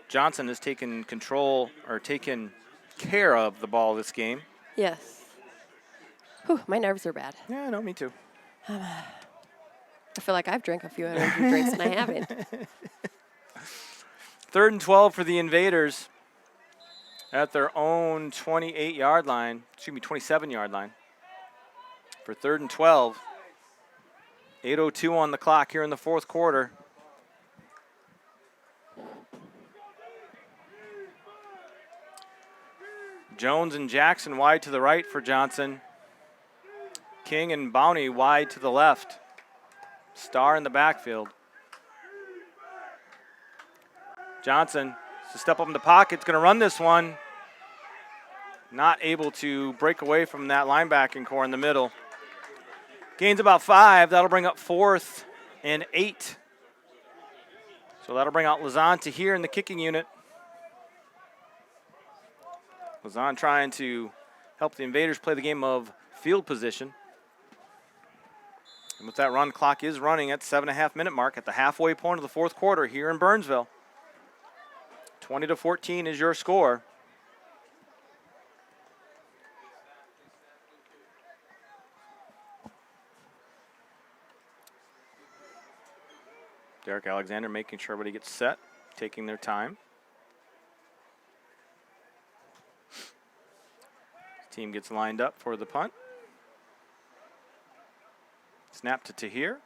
Johnson has taken control or taken care of the ball this game. Yes. Whew, my nerves are bad. Yeah, no, me too. I feel like I've drank a few energy drinks and I haven't. 3rd and 12 for the Invaders at their own 28-yard line, 27-yard line. For 3rd and 12. 8:02 on the clock here in the 4th quarter. Jones and Jackson wide to the right for Johnson. King and Bowney wide to the left. Starr in the backfield. Johnson to step up in the pocket. Is going to run this one. Not able to break away from that linebacking core in the middle. Gains about 5. That'll bring up 4th and 8. So that'll bring out Lazan to here in the kicking unit. Lazan trying to help the Invaders play the game of field position. And with that run, clock is running at 7.5 minute mark at the halfway point of the 4th quarter here in Burnsville. 20-14 is your score. Derek Alexander making sure everybody gets set, taking their time. Team gets lined up for the punt. Snap to Tahir.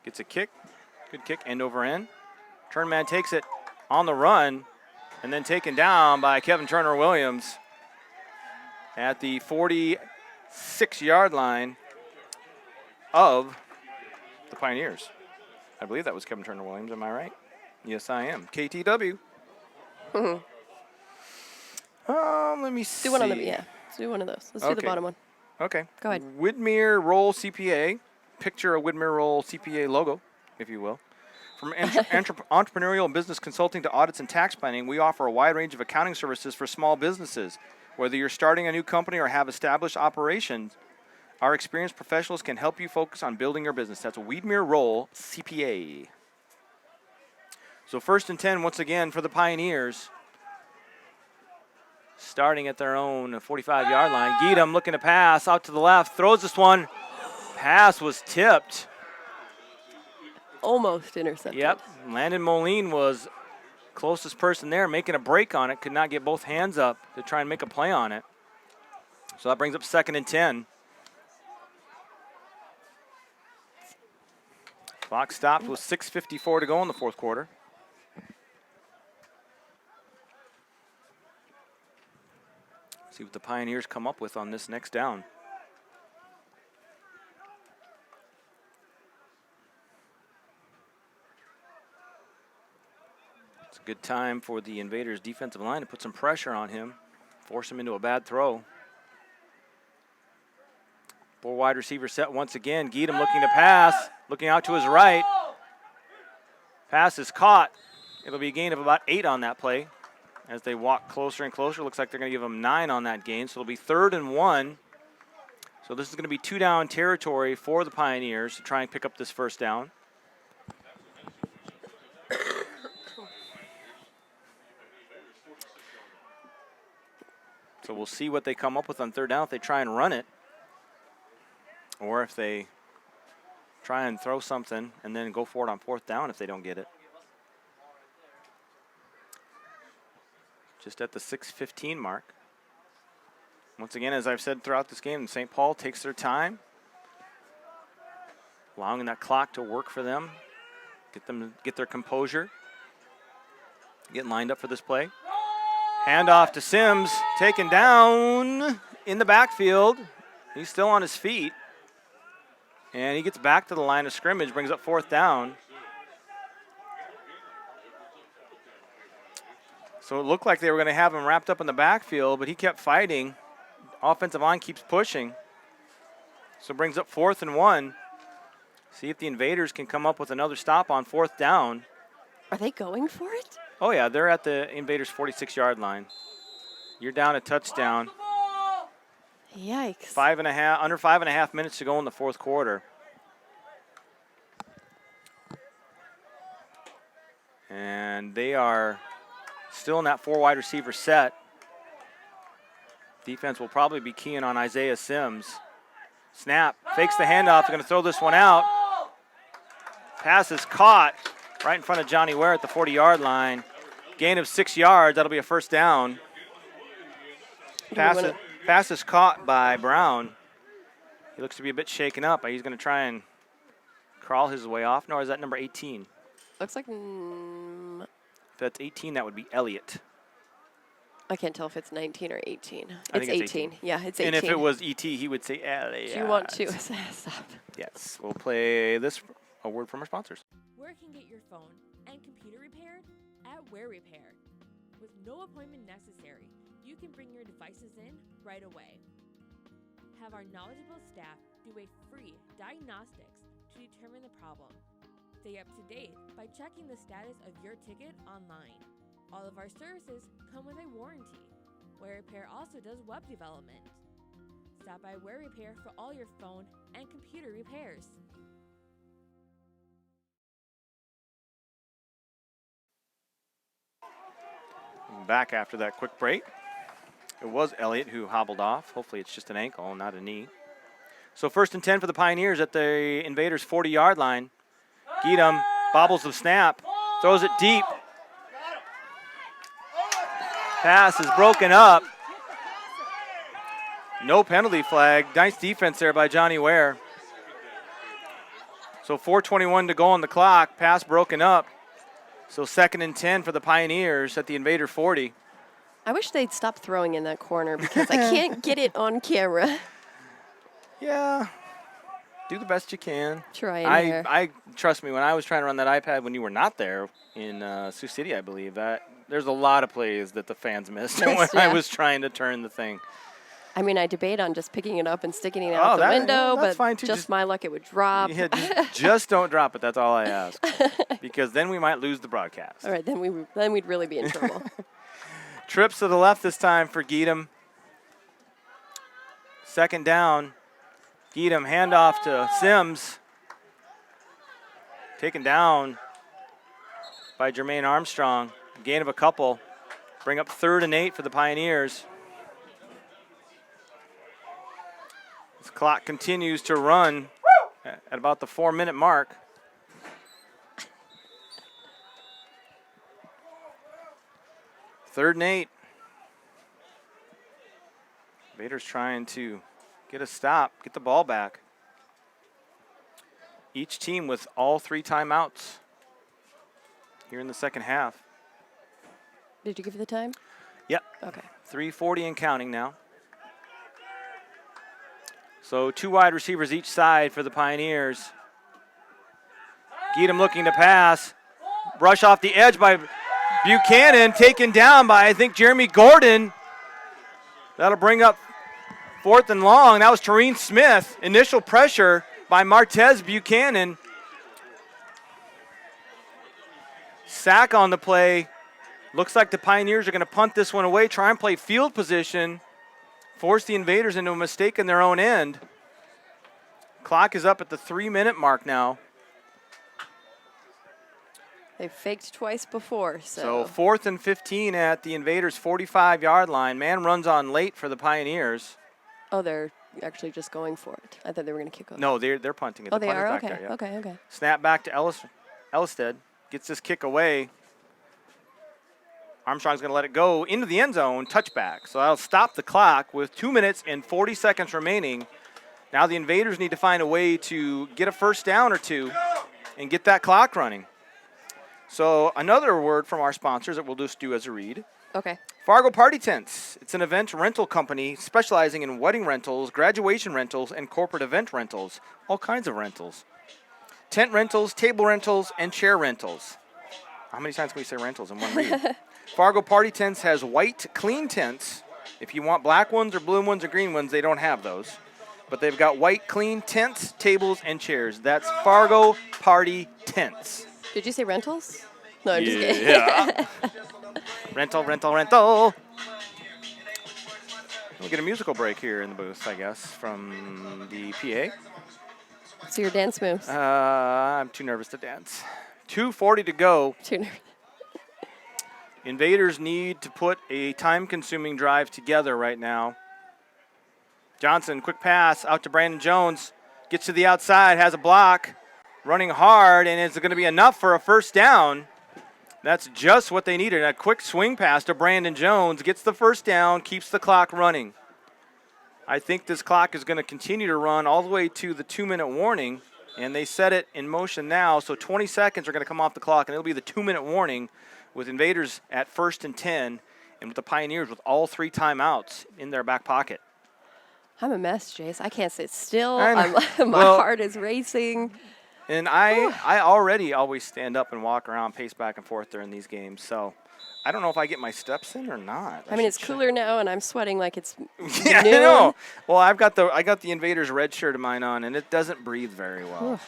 Gets a kick. Good kick, end over end. Turn man takes it on the run and then taken down by Kevin Turner-Williams at the 46-yard line of the Pioneers. I believe that was Kevin Turner-Williams, am I right? Yes, I am. KTW. Let me see. Do one on the, yeah. Let's do one of those. Let's do the bottom one. Okay. Go ahead. Widmer Roll CPA. Picture a Widmer Roll CPA logo, if you will. From entrepreneurial and business consulting to audits and tax planning, we offer a wide range of accounting services for small businesses. Whether you're starting a new company or have established operations, our experienced professionals can help you focus on building your business. That's Widmer Roll CPA. So 1st and 10 once again for the Pioneers. Starting at their own 45-yard line. Geedam looking to pass out to the left. Throws this one. Pass was tipped. Almost intercepted. Yep. Landon Moline was closest person there, making a break on it. Could not get both hands up to try and make a play on it. So that brings up 2nd and 10. Clock stopped with 6:54 to go in the 4th quarter. See what the Pioneers come up with on this next down. It's a good time for the Invaders defensive line to put some pressure on him, force him into a bad throw. 4 wide receiver set once again. Geedam looking to pass, looking out to his right. Pass is caught. It'll be a gain of about 8 on that play. As they walk closer and closer, looks like they're going to give them 9 on that gain. So it'll be 3rd and 1. So this is going to be 2-down territory for the Pioneers to try and pick up this 1st down. So we'll see what they come up with on 3rd down if they try and run it, or if they try and throw something and then go for it on 4th down if they don't get it. Just at the 6:15 mark. Once again, as I've said throughout this game, St. Paul takes their time, allowing that clock to work for them, get their composure, getting lined up for this play. Handoff to Sims, taken down in the backfield. He's still on his feet, and he gets back to the line of scrimmage, brings up 4th down. So it looked like they were going to have him wrapped up in the backfield, but he kept fighting. Offensive line keeps pushing. So it brings up 4th and 1. See if the Invaders can come up with another stop on 4th down. Are they going for it? Oh, yeah, they're at the Invaders' 46-yard line. You're down a touchdown. Yikes. Under 5.5 minutes to go in the 4th quarter. And they are still in that 4 wide receiver set. Defense will probably be keying on Isaiah Sims. Snap, fakes the handoff. They're going to throw this one out. Pass is caught right in front of Johnny Ware at the 40-yard line. Gain of 6 yards. That'll be a 1st down. Pass is caught by Brown. He looks to be a bit shaken up. He's going to try and crawl his way off. No, is that number 18? Looks like... If that's 18, that would be Elliott. I can't tell if it's 19 or 18. I think it's 18. Yeah, it's 18. And if it was ET, he would say Elliott. Do you want to stop? Yes, we'll play this, a word from our sponsors. Where can get your phone and computer repaired? At Where Repair. With no appointment necessary, you can bring your devices in right away. Have our knowledgeable staff do a free diagnostics to determine the problem. Stay up to date by checking the status of your ticket online. All of our services come with a warranty. Where Repair also does web development. Stop by Where Repair for all your phone and computer repairs. Back after that quick break. It was Elliott who hobbled off. Hopefully it's just an ankle, not a knee. So 1st and 10 for the Pioneers at the Invaders' 40-yard line. Geedam bobbles the snap, throws it deep. Pass is broken up. No penalty flag. Nice defense there by Johnny Ware. So 4:21 to go on the clock. Pass broken up. So 2nd and 10 for the Pioneers at the Invader 40. I wish they'd stop throwing in that corner because I can't get it on camera. Yeah. Do the best you can. Try I trust me, when I was trying to run that iPad when you were not there in Sioux City, I believe, that there's a lot of plays that the fans missed when I was trying to turn the thing. I mean, I debate on just picking it up and sticking it out the window, that's but fine too. just my luck, it would drop. Yeah, just don't drop it. That's all I ask, because then we might lose the broadcast. All right, then we'd really be in trouble. Trips to the left this time for Geedam. 2nd down. Geedam handoff to Sims. Taken down by Jermaine Armstrong. Gain of a couple. Bring up 3rd and 8 for the Pioneers. This clock continues to run at about the 4-minute mark. Third and 8. Invaders trying to get a stop, get the ball back. Each team with all 3 timeouts here in the second half. Did you give the time? Yep. Okay. 3:40 and counting now. So 2 wide receivers each side for the Pioneers. Geedam looking to pass. Rush off the edge by Buchanan, taken down by, I think, Jeremy Gordon. That'll bring up 4th and long. That was Tareen Smith. Initial pressure by Martez Buchanan. Sack on the play. Looks like the Pioneers are going to punt this one away, try and play field position, force the Invaders into a mistake in their own end. Clock is up at the 3-minute mark now. They faked twice before, So 4th and 15 at the Invaders' 45-yard line. Man runs on late for the Pioneers. Oh, they're actually just going for it. I thought they were going to kick off. No, they're punting it. Oh, The they punter's are? back Okay, there, yeah. okay. Snap back to Ellisted. Gets this kick away. Armstrong's going to let it go into the end zone. Touchback. So that'll stop the clock with 2 minutes and 40 seconds remaining. Now the Invaders need to find a way to get a first down or two and get that clock running. So another word from our sponsors that we'll just do as a read. Okay. Fargo Party Tents. It's an event rental company specializing in wedding rentals, graduation rentals, and corporate event rentals. All kinds of rentals. Tent rentals, table rentals, and chair rentals. How many times can we say rentals in one read? Fargo Party Tents has white, clean tents. If you want black ones or blue ones or green ones, they don't have those. But they've got white, clean tents, tables, and chairs. That's Fargo Party Tents. Did you say rentals? No, I'm just kidding. Yeah. Rental. We'll get a musical break here in the booth, I guess, from the PA. So your dance moves. I'm too nervous to dance. 2:40 to go. Too nervous. Invaders need to put a time-consuming drive together right now. Johnson, quick pass out to Brandon Jones. Gets to the outside, has a block. Running hard, and it's going to be enough for a first down. That's just what they needed. A quick swing pass to Brandon Jones. Gets the first down, keeps the clock running. I think this clock is going to continue to run all the way to the 2-minute warning, and they set it in motion now. So 20 seconds are going to come off the clock, and it'll be the 2-minute warning with Invaders at 1st and 10, and with the Pioneers with all 3 timeouts in their back pocket. I'm a mess, Jace. I can't sit still. I know. My heart is racing. And I already always stand up and walk around, pace back and forth during these games. So I don't know if I get my steps in or not. I mean, it's cooler now, and I'm sweating like it's Yeah, noon. I know. Well, I got the Invaders red shirt of mine on, and it doesn't breathe very well.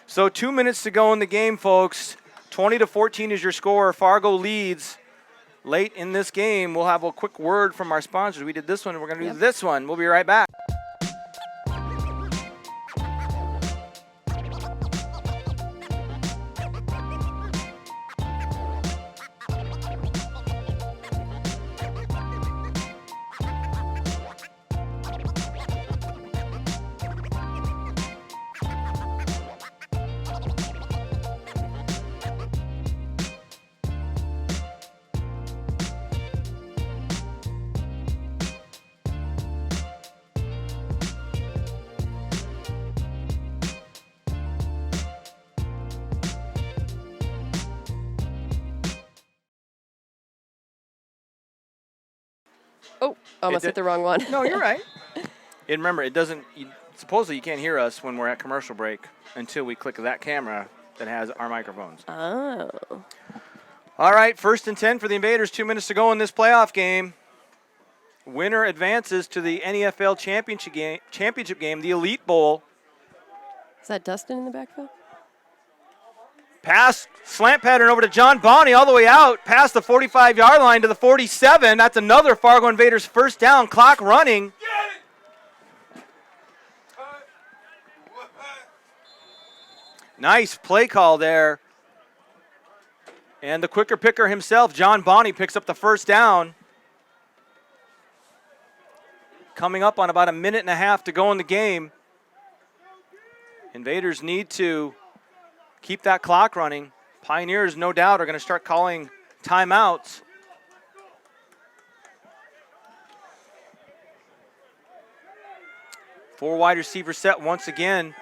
So 2 minutes to go in the game, folks. 20-14 is your score. Fargo leads late in this game. We'll have a quick word from our sponsors. We did this one, and we're going to do this one. We'll be right back. Oh, almost hit the wrong one. No, you're right. And remember, it doesn't. Supposedly, you can't hear us when we're at commercial break until we click that camera that has our microphones. Oh. All right, 1st and 10 for the Invaders. 2 minutes to go in this playoff game. Winner advances to the NEFL championship game, the Elite Bowl. Is that Dustin in the backfield? Pass, slant pattern over to John Bonney all the way out, past the 45-yard line to the 47. That's another Fargo Invaders first down, clock running. Nice play call there And the quicker picker himself, John Bonney, picks up the first down. Coming up on about a minute and a half to go in the game. Invaders need to keep that clock running. Pioneers, no doubt, are going to start calling timeouts. Four wide receiver set once again.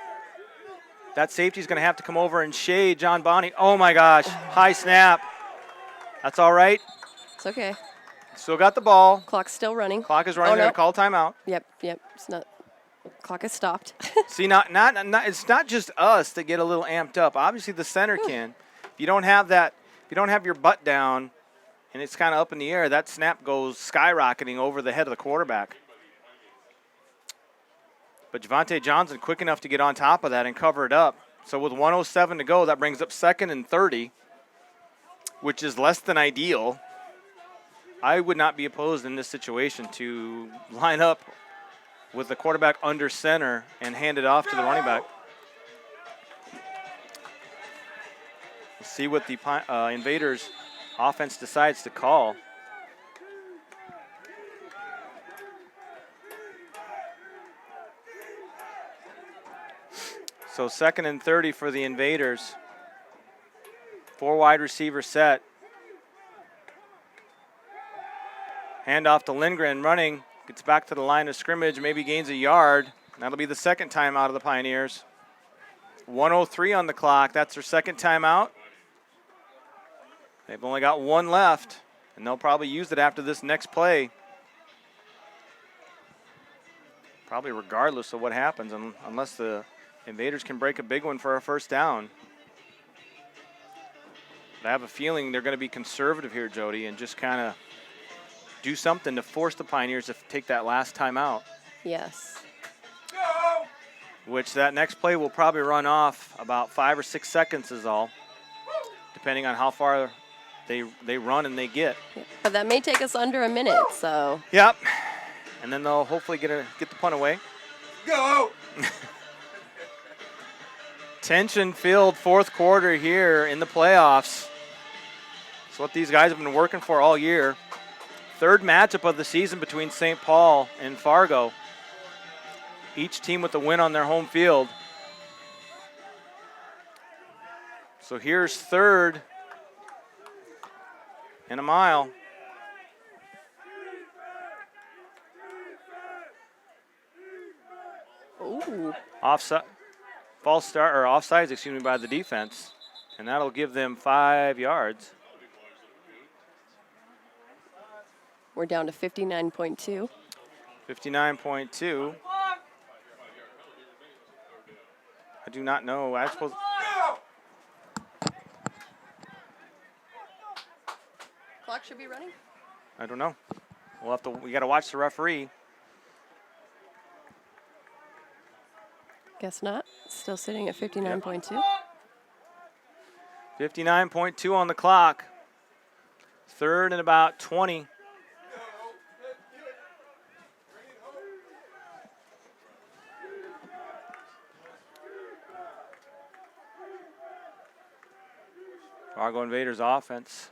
That safety's going to have to come over and shade John Bonney. Oh my gosh, high snap. That's all right. It's okay. Still got the ball. Clock's still running. Clock is running. Oh, They're no. going to call timeout. Yep. It's not. Clock has stopped. See, it's not just us that get a little amped up. Obviously, the center can. If you don't have that, if you don't have your butt down, and it's kind of up in the air, that snap goes skyrocketing over the head of the quarterback. But Javante Johnson quick enough to get on top of that and cover it up. So with 1:07 to go, that brings up 2nd and 30, which is less than ideal. I would not be opposed in this situation to line up with the quarterback under center and hand it off to the running back. We'll see what the Invaders offense decides to call. So 2nd and 30 for the Invaders. 4 wide receiver set. Handoff to Lindgren running. Gets back to the line of scrimmage, maybe gains a yard. That'll be the second time out of the Pioneers. 1:03 on the clock. That's their second timeout. They've only got one left, and they'll probably use it after this next play. Probably regardless of what happens, unless the Invaders can break a big one for a first down. But I have a feeling they're going to be conservative here, Jody, and just kind of do something to force the Pioneers to take that last time out. Yes. Which that next play will probably run off about 5 or 6 seconds is all, depending on how far they run and they get. But that may take us under a minute, so. Yep. And then they'll hopefully get the punt away. Go! Tension-filled fourth quarter here in the playoffs. It's what these guys have been working for all year. Third matchup of the season between St. Paul and Fargo. Each team with a win on their home field. So here's 3rd and a mile. Ooh. Offsides, by the defense. And that'll give them 5 yards. We're down to 59.2. 59.2. I do not know. I suppose. Clock should be running. I don't know. We got to watch the referee. Guess not. Still sitting at 59.2. 59.2 on the clock. 3rd and about 20. Fargo Invaders offense.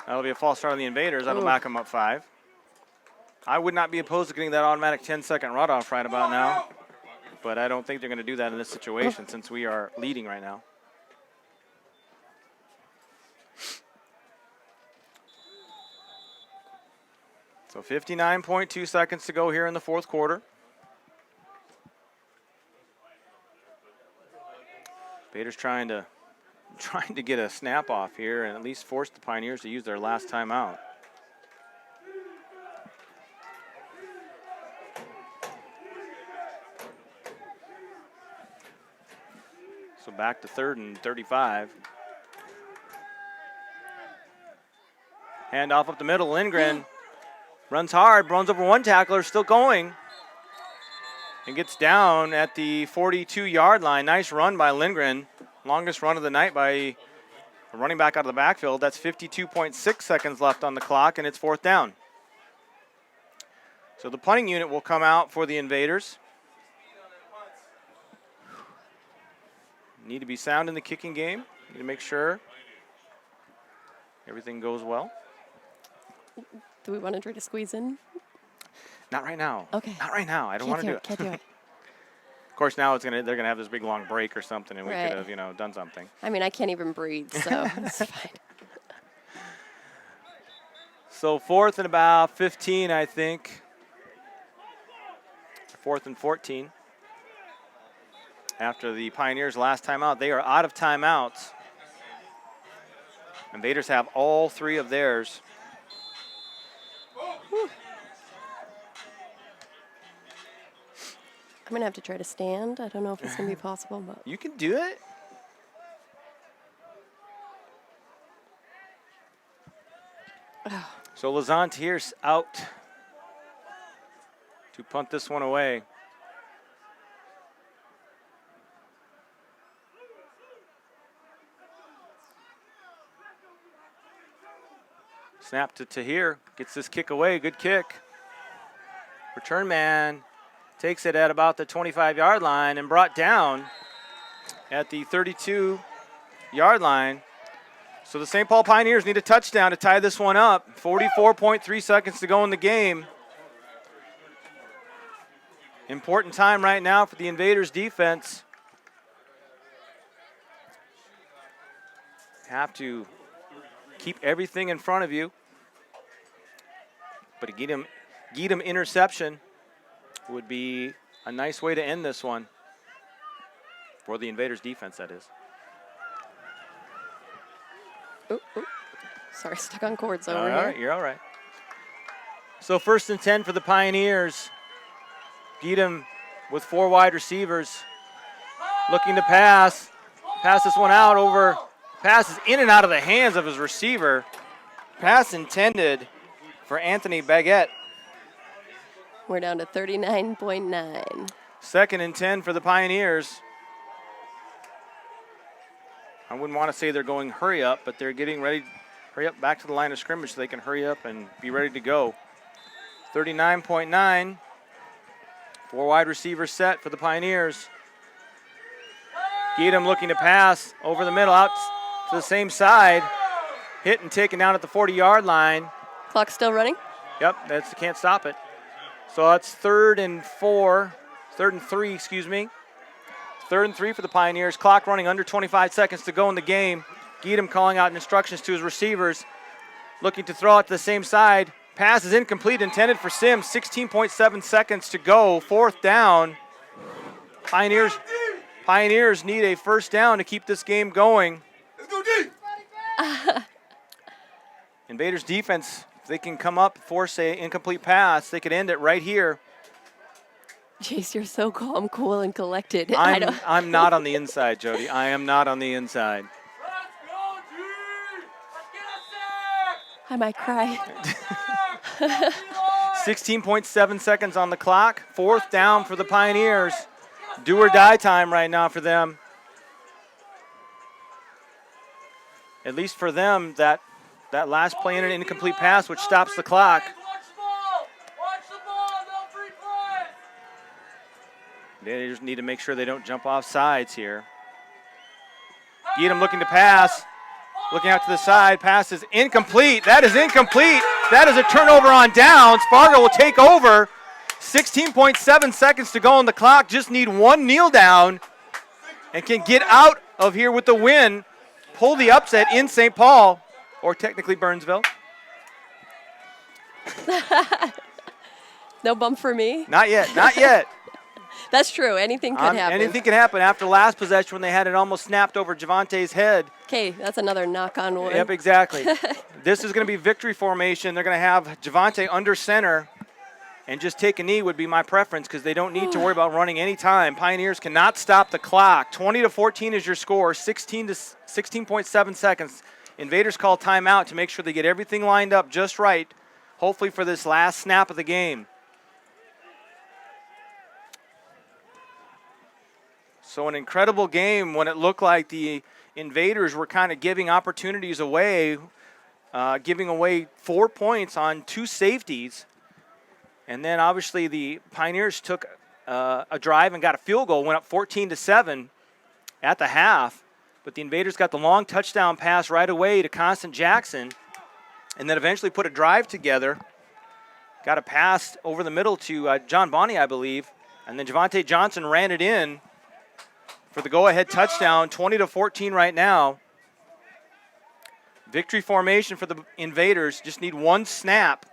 That'll be a false start on the Invaders. That'll back them up 5. I would not be opposed to getting that automatic 10-second runoff right about now, but I don't think they're going to do that in this situation since we are leading right now. So 59.2 seconds to go here in the fourth quarter. Invaders trying to get a snap off here and at least force the Pioneers to use their last timeout. So back to 3rd and 35. Hand off up the middle. Lindgren runs hard, runs over one tackler, still going. And gets down at the 42-yard line. Nice run by Lindgren. Longest run of the night by a running back out of the backfield. That's 52.6 seconds left on the clock, and it's 4th down. So the punting unit will come out for the Invaders. Need to be sound in the kicking game. Need to make sure everything goes well. Do we want to try to squeeze in? Not right now. Okay. Not right now. I don't want to do it. Can't do it. Of course, now they're gonna have this big long break or something, and we Right. could have done something. I mean, I can't even breathe, so it's fine. So 4th and about 15, I think. 4th and 14. After the Pioneers' last timeout, they are out of timeouts. Invaders have all 3 of theirs. Whew. I'm going to have to try to stand. I don't know if it's going to be possible, but You can do it. So Lazantier's out to punt this one away. Snap to Tahir, gets this kick away, good kick. Return man takes it at about the 25-yard line and brought down at the 32-yard line. So the St. Paul Pioneers need a touchdown to tie this one up. 44.3 seconds to go in the game. Important time right now for the Invaders defense. Have to keep everything in front of you. But a Geedam interception would be a nice way to end this one. For the Invaders defense, that is. Ooh. Sorry, stuck on cords over All here. right, you're all right. So 1st and 10 for the Pioneers. Geedam with 4 wide receivers. Looking to pass. Pass this one out over. Passes in and out of the hands of his receiver. Pass intended for Anthony Baguette. We're down to 39.9. 2nd and 10 for the Pioneers. I wouldn't want to say they're going hurry up, but they're getting ready, hurry up back to the line of scrimmage so they can hurry up and be ready to go. 39.9. 4 wide receivers set for the Pioneers. Geedam looking to pass over the middle out to the same side. Hit and taken down at the 40-yard line. Clock still running? Yep, can't stop it. So that's 3rd and 3, excuse me. 3rd and 3 for the Pioneers. Clock running under 25 seconds to go in the game. Geedam calling out instructions to his receivers. Looking to throw it to the same side. Pass is incomplete, intended for Sims. 16.7 seconds to go. 4th down. Pioneers need a 1st down to keep this game going. Let's go deep. Invaders defense, if they can come up, force an incomplete pass, they could end it right here. Jace, you're so calm, cool, and collected. I'm not on the inside, Jody. I am not on the inside. Let's go, G! Let's get a sack! I might cry. 16.7 seconds on the clock. 4th down for the Pioneers. Do or die time right now for them. At least for them, that last play in an incomplete pass, which stops the clock. Watch the ball! Watch the ball! No free play! They just need to make sure they don't jump off sides here. Geedam looking to pass. Looking out to the side. Pass is incomplete. That is incomplete. That is a turnover on downs. Fargo will take over. 16.7 seconds to go on the clock. Just need 1 kneel down and can get out of here with the win. Pull the upset in St. Paul, or technically Burnsville. No bump for me? Not yet, not yet. That's true. Anything could happen. Anything can happen after last possession when they had it almost snapped over Javante's head. Okay, that's another knock on wood. Yep, exactly. This is going to be victory formation. They're going to have Javante under center, and just take a knee would be my preference because they don't need to worry about running any time. Pioneers cannot stop the clock. 20-14 is your score. 16.7 seconds. Invaders call timeout to make sure they get everything lined up just right, hopefully for this last snap of the game. So an incredible game when it looked like the Invaders were kind of giving opportunities away, giving away 4 points on 2 safeties. And then obviously the Pioneers took a drive and got a field goal, went up 14-7. at the half. But the Invaders got the long touchdown pass right away to Constant Jackson, and then eventually put a drive together. Got a pass over the middle to John Bonney, I believe, and then Javante Johnson ran it in for the go-ahead touchdown, 20-14 right now. Victory formation for the Invaders. Just need one snap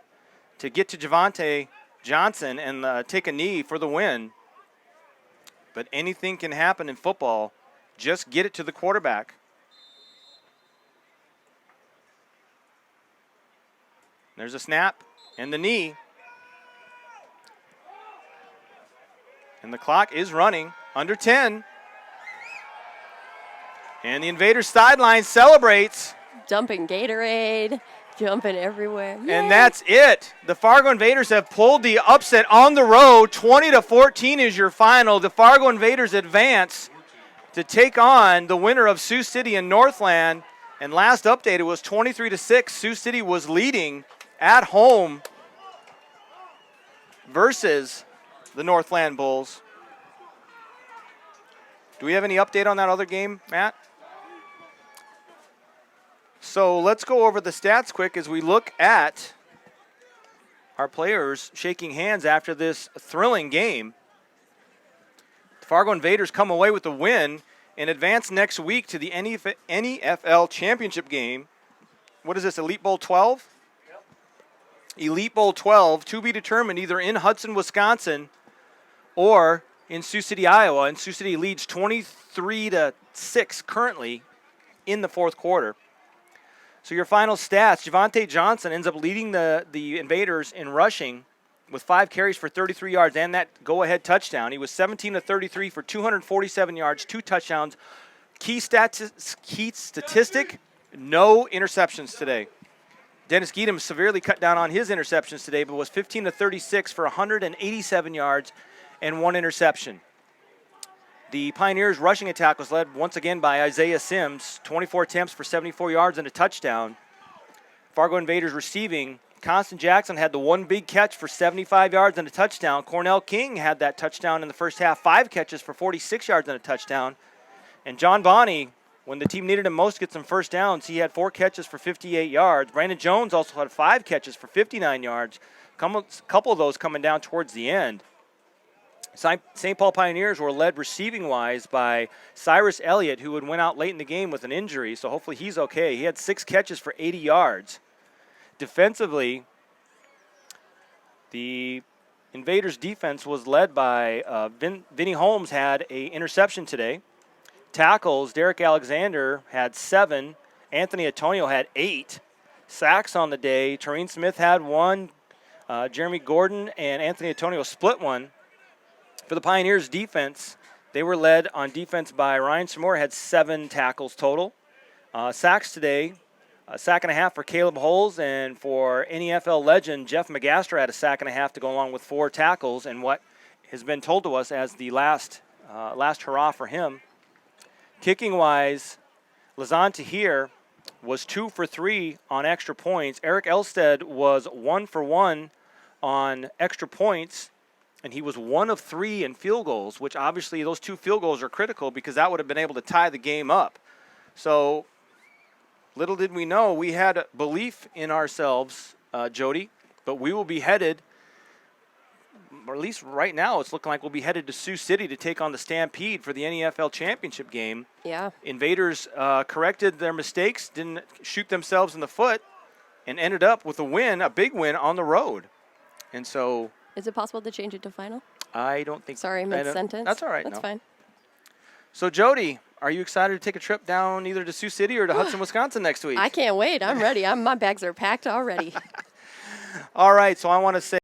to get to Javante Johnson and take a knee for the win. But anything can happen in football. Just get it to the quarterback. There's a snap and the knee. And the clock is running under 10. And the Invaders sideline celebrates. Dumping Gatorade, jumping everywhere. Yay. And that's it. The Fargo Invaders have pulled the upset on the road. 20-14 is your final. The Fargo Invaders advance to take on the winner of Sioux City and Northland. And last update, it was 23-6. Sioux City was leading at home versus the Northland Bulls. Do we have any update on that other game, Matt? So let's go over the stats quick as we look at our players shaking hands after this thrilling game. The Fargo Invaders come away with a win and advance next week to the NEFL championship game. What is this, Elite Bowl 12? Yep. Elite Bowl 12, to be determined either in Hudson, Wisconsin, or in Sioux City, Iowa. And Sioux City leads 23-6 currently in the fourth quarter. So your final stats, Javante Johnson ends up leading the Invaders in rushing with 5 carries for 33 yards and that go-ahead touchdown. He was 17-33 for 247 yards, 2 touchdowns. Key statistic, no interceptions today. Dennis Geedem severely cut down on his interceptions today, but was 15-36 for 187 yards and 1 interception. The Pioneers' rushing attack was led once again by Isaiah Sims, 24 attempts for 74 yards and a touchdown. Fargo Invaders receiving, Constant Jackson had the one big catch for 75 yards and a touchdown. Cornell King had that touchdown in the first half, 5 catches for 46 yards and a touchdown. And John Bonney, when the team needed him most to get some first downs, he had 4 catches for 58 yards. Brandon Jones also had 5 catches for 59 yards, a couple of those coming down towards the end. St. Paul Pioneers were led receiving-wise by Cyrus Elliott, who went out late in the game with an injury, so hopefully he's okay. He had 6 catches for 80 yards. Defensively, the Invaders' defense was led by Vinny Holmes had an interception today. Tackles, Derek Alexander had 7. Anthony Antonio had 8. Sacks on the day, Tareen Smith had 1. Jeremy Gordon and Anthony Antonio split 1. For the Pioneers' defense, they were led on defense by Ryan Samore, had 7 tackles total. Sacks today, a sack and a half for Caleb Holes, and for NEFL legend Jeff McGaster had a sack and a half to go along with 4 tackles, and what has been told to us as the last hurrah for him. Kicking-wise, Lazan Tahir was 2 for 3 on extra points. Eric Elstead was 1 for 1 on extra points. And he was 1 of 3 in field goals, which obviously those 2 field goals are critical because that would have been able to tie the game up. So little did we know, we had belief in ourselves, Jody, but we will be headed, or at least right now it's looking like we'll be headed to Sioux City to take on the Stampede for the NEFL championship game. Yeah. Invaders corrected their mistakes, didn't shoot themselves in the foot, and ended up with a win, a big win on the road. And so... Is it possible to change it to final? I don't think. Sorry, mid-sentence. That's all right. That's fine. So, Jody, are you excited to take a trip down either to Sioux City or to Hudson, Wisconsin next week? I can't wait. I'm ready. My bags are packed already. All right. So I want to say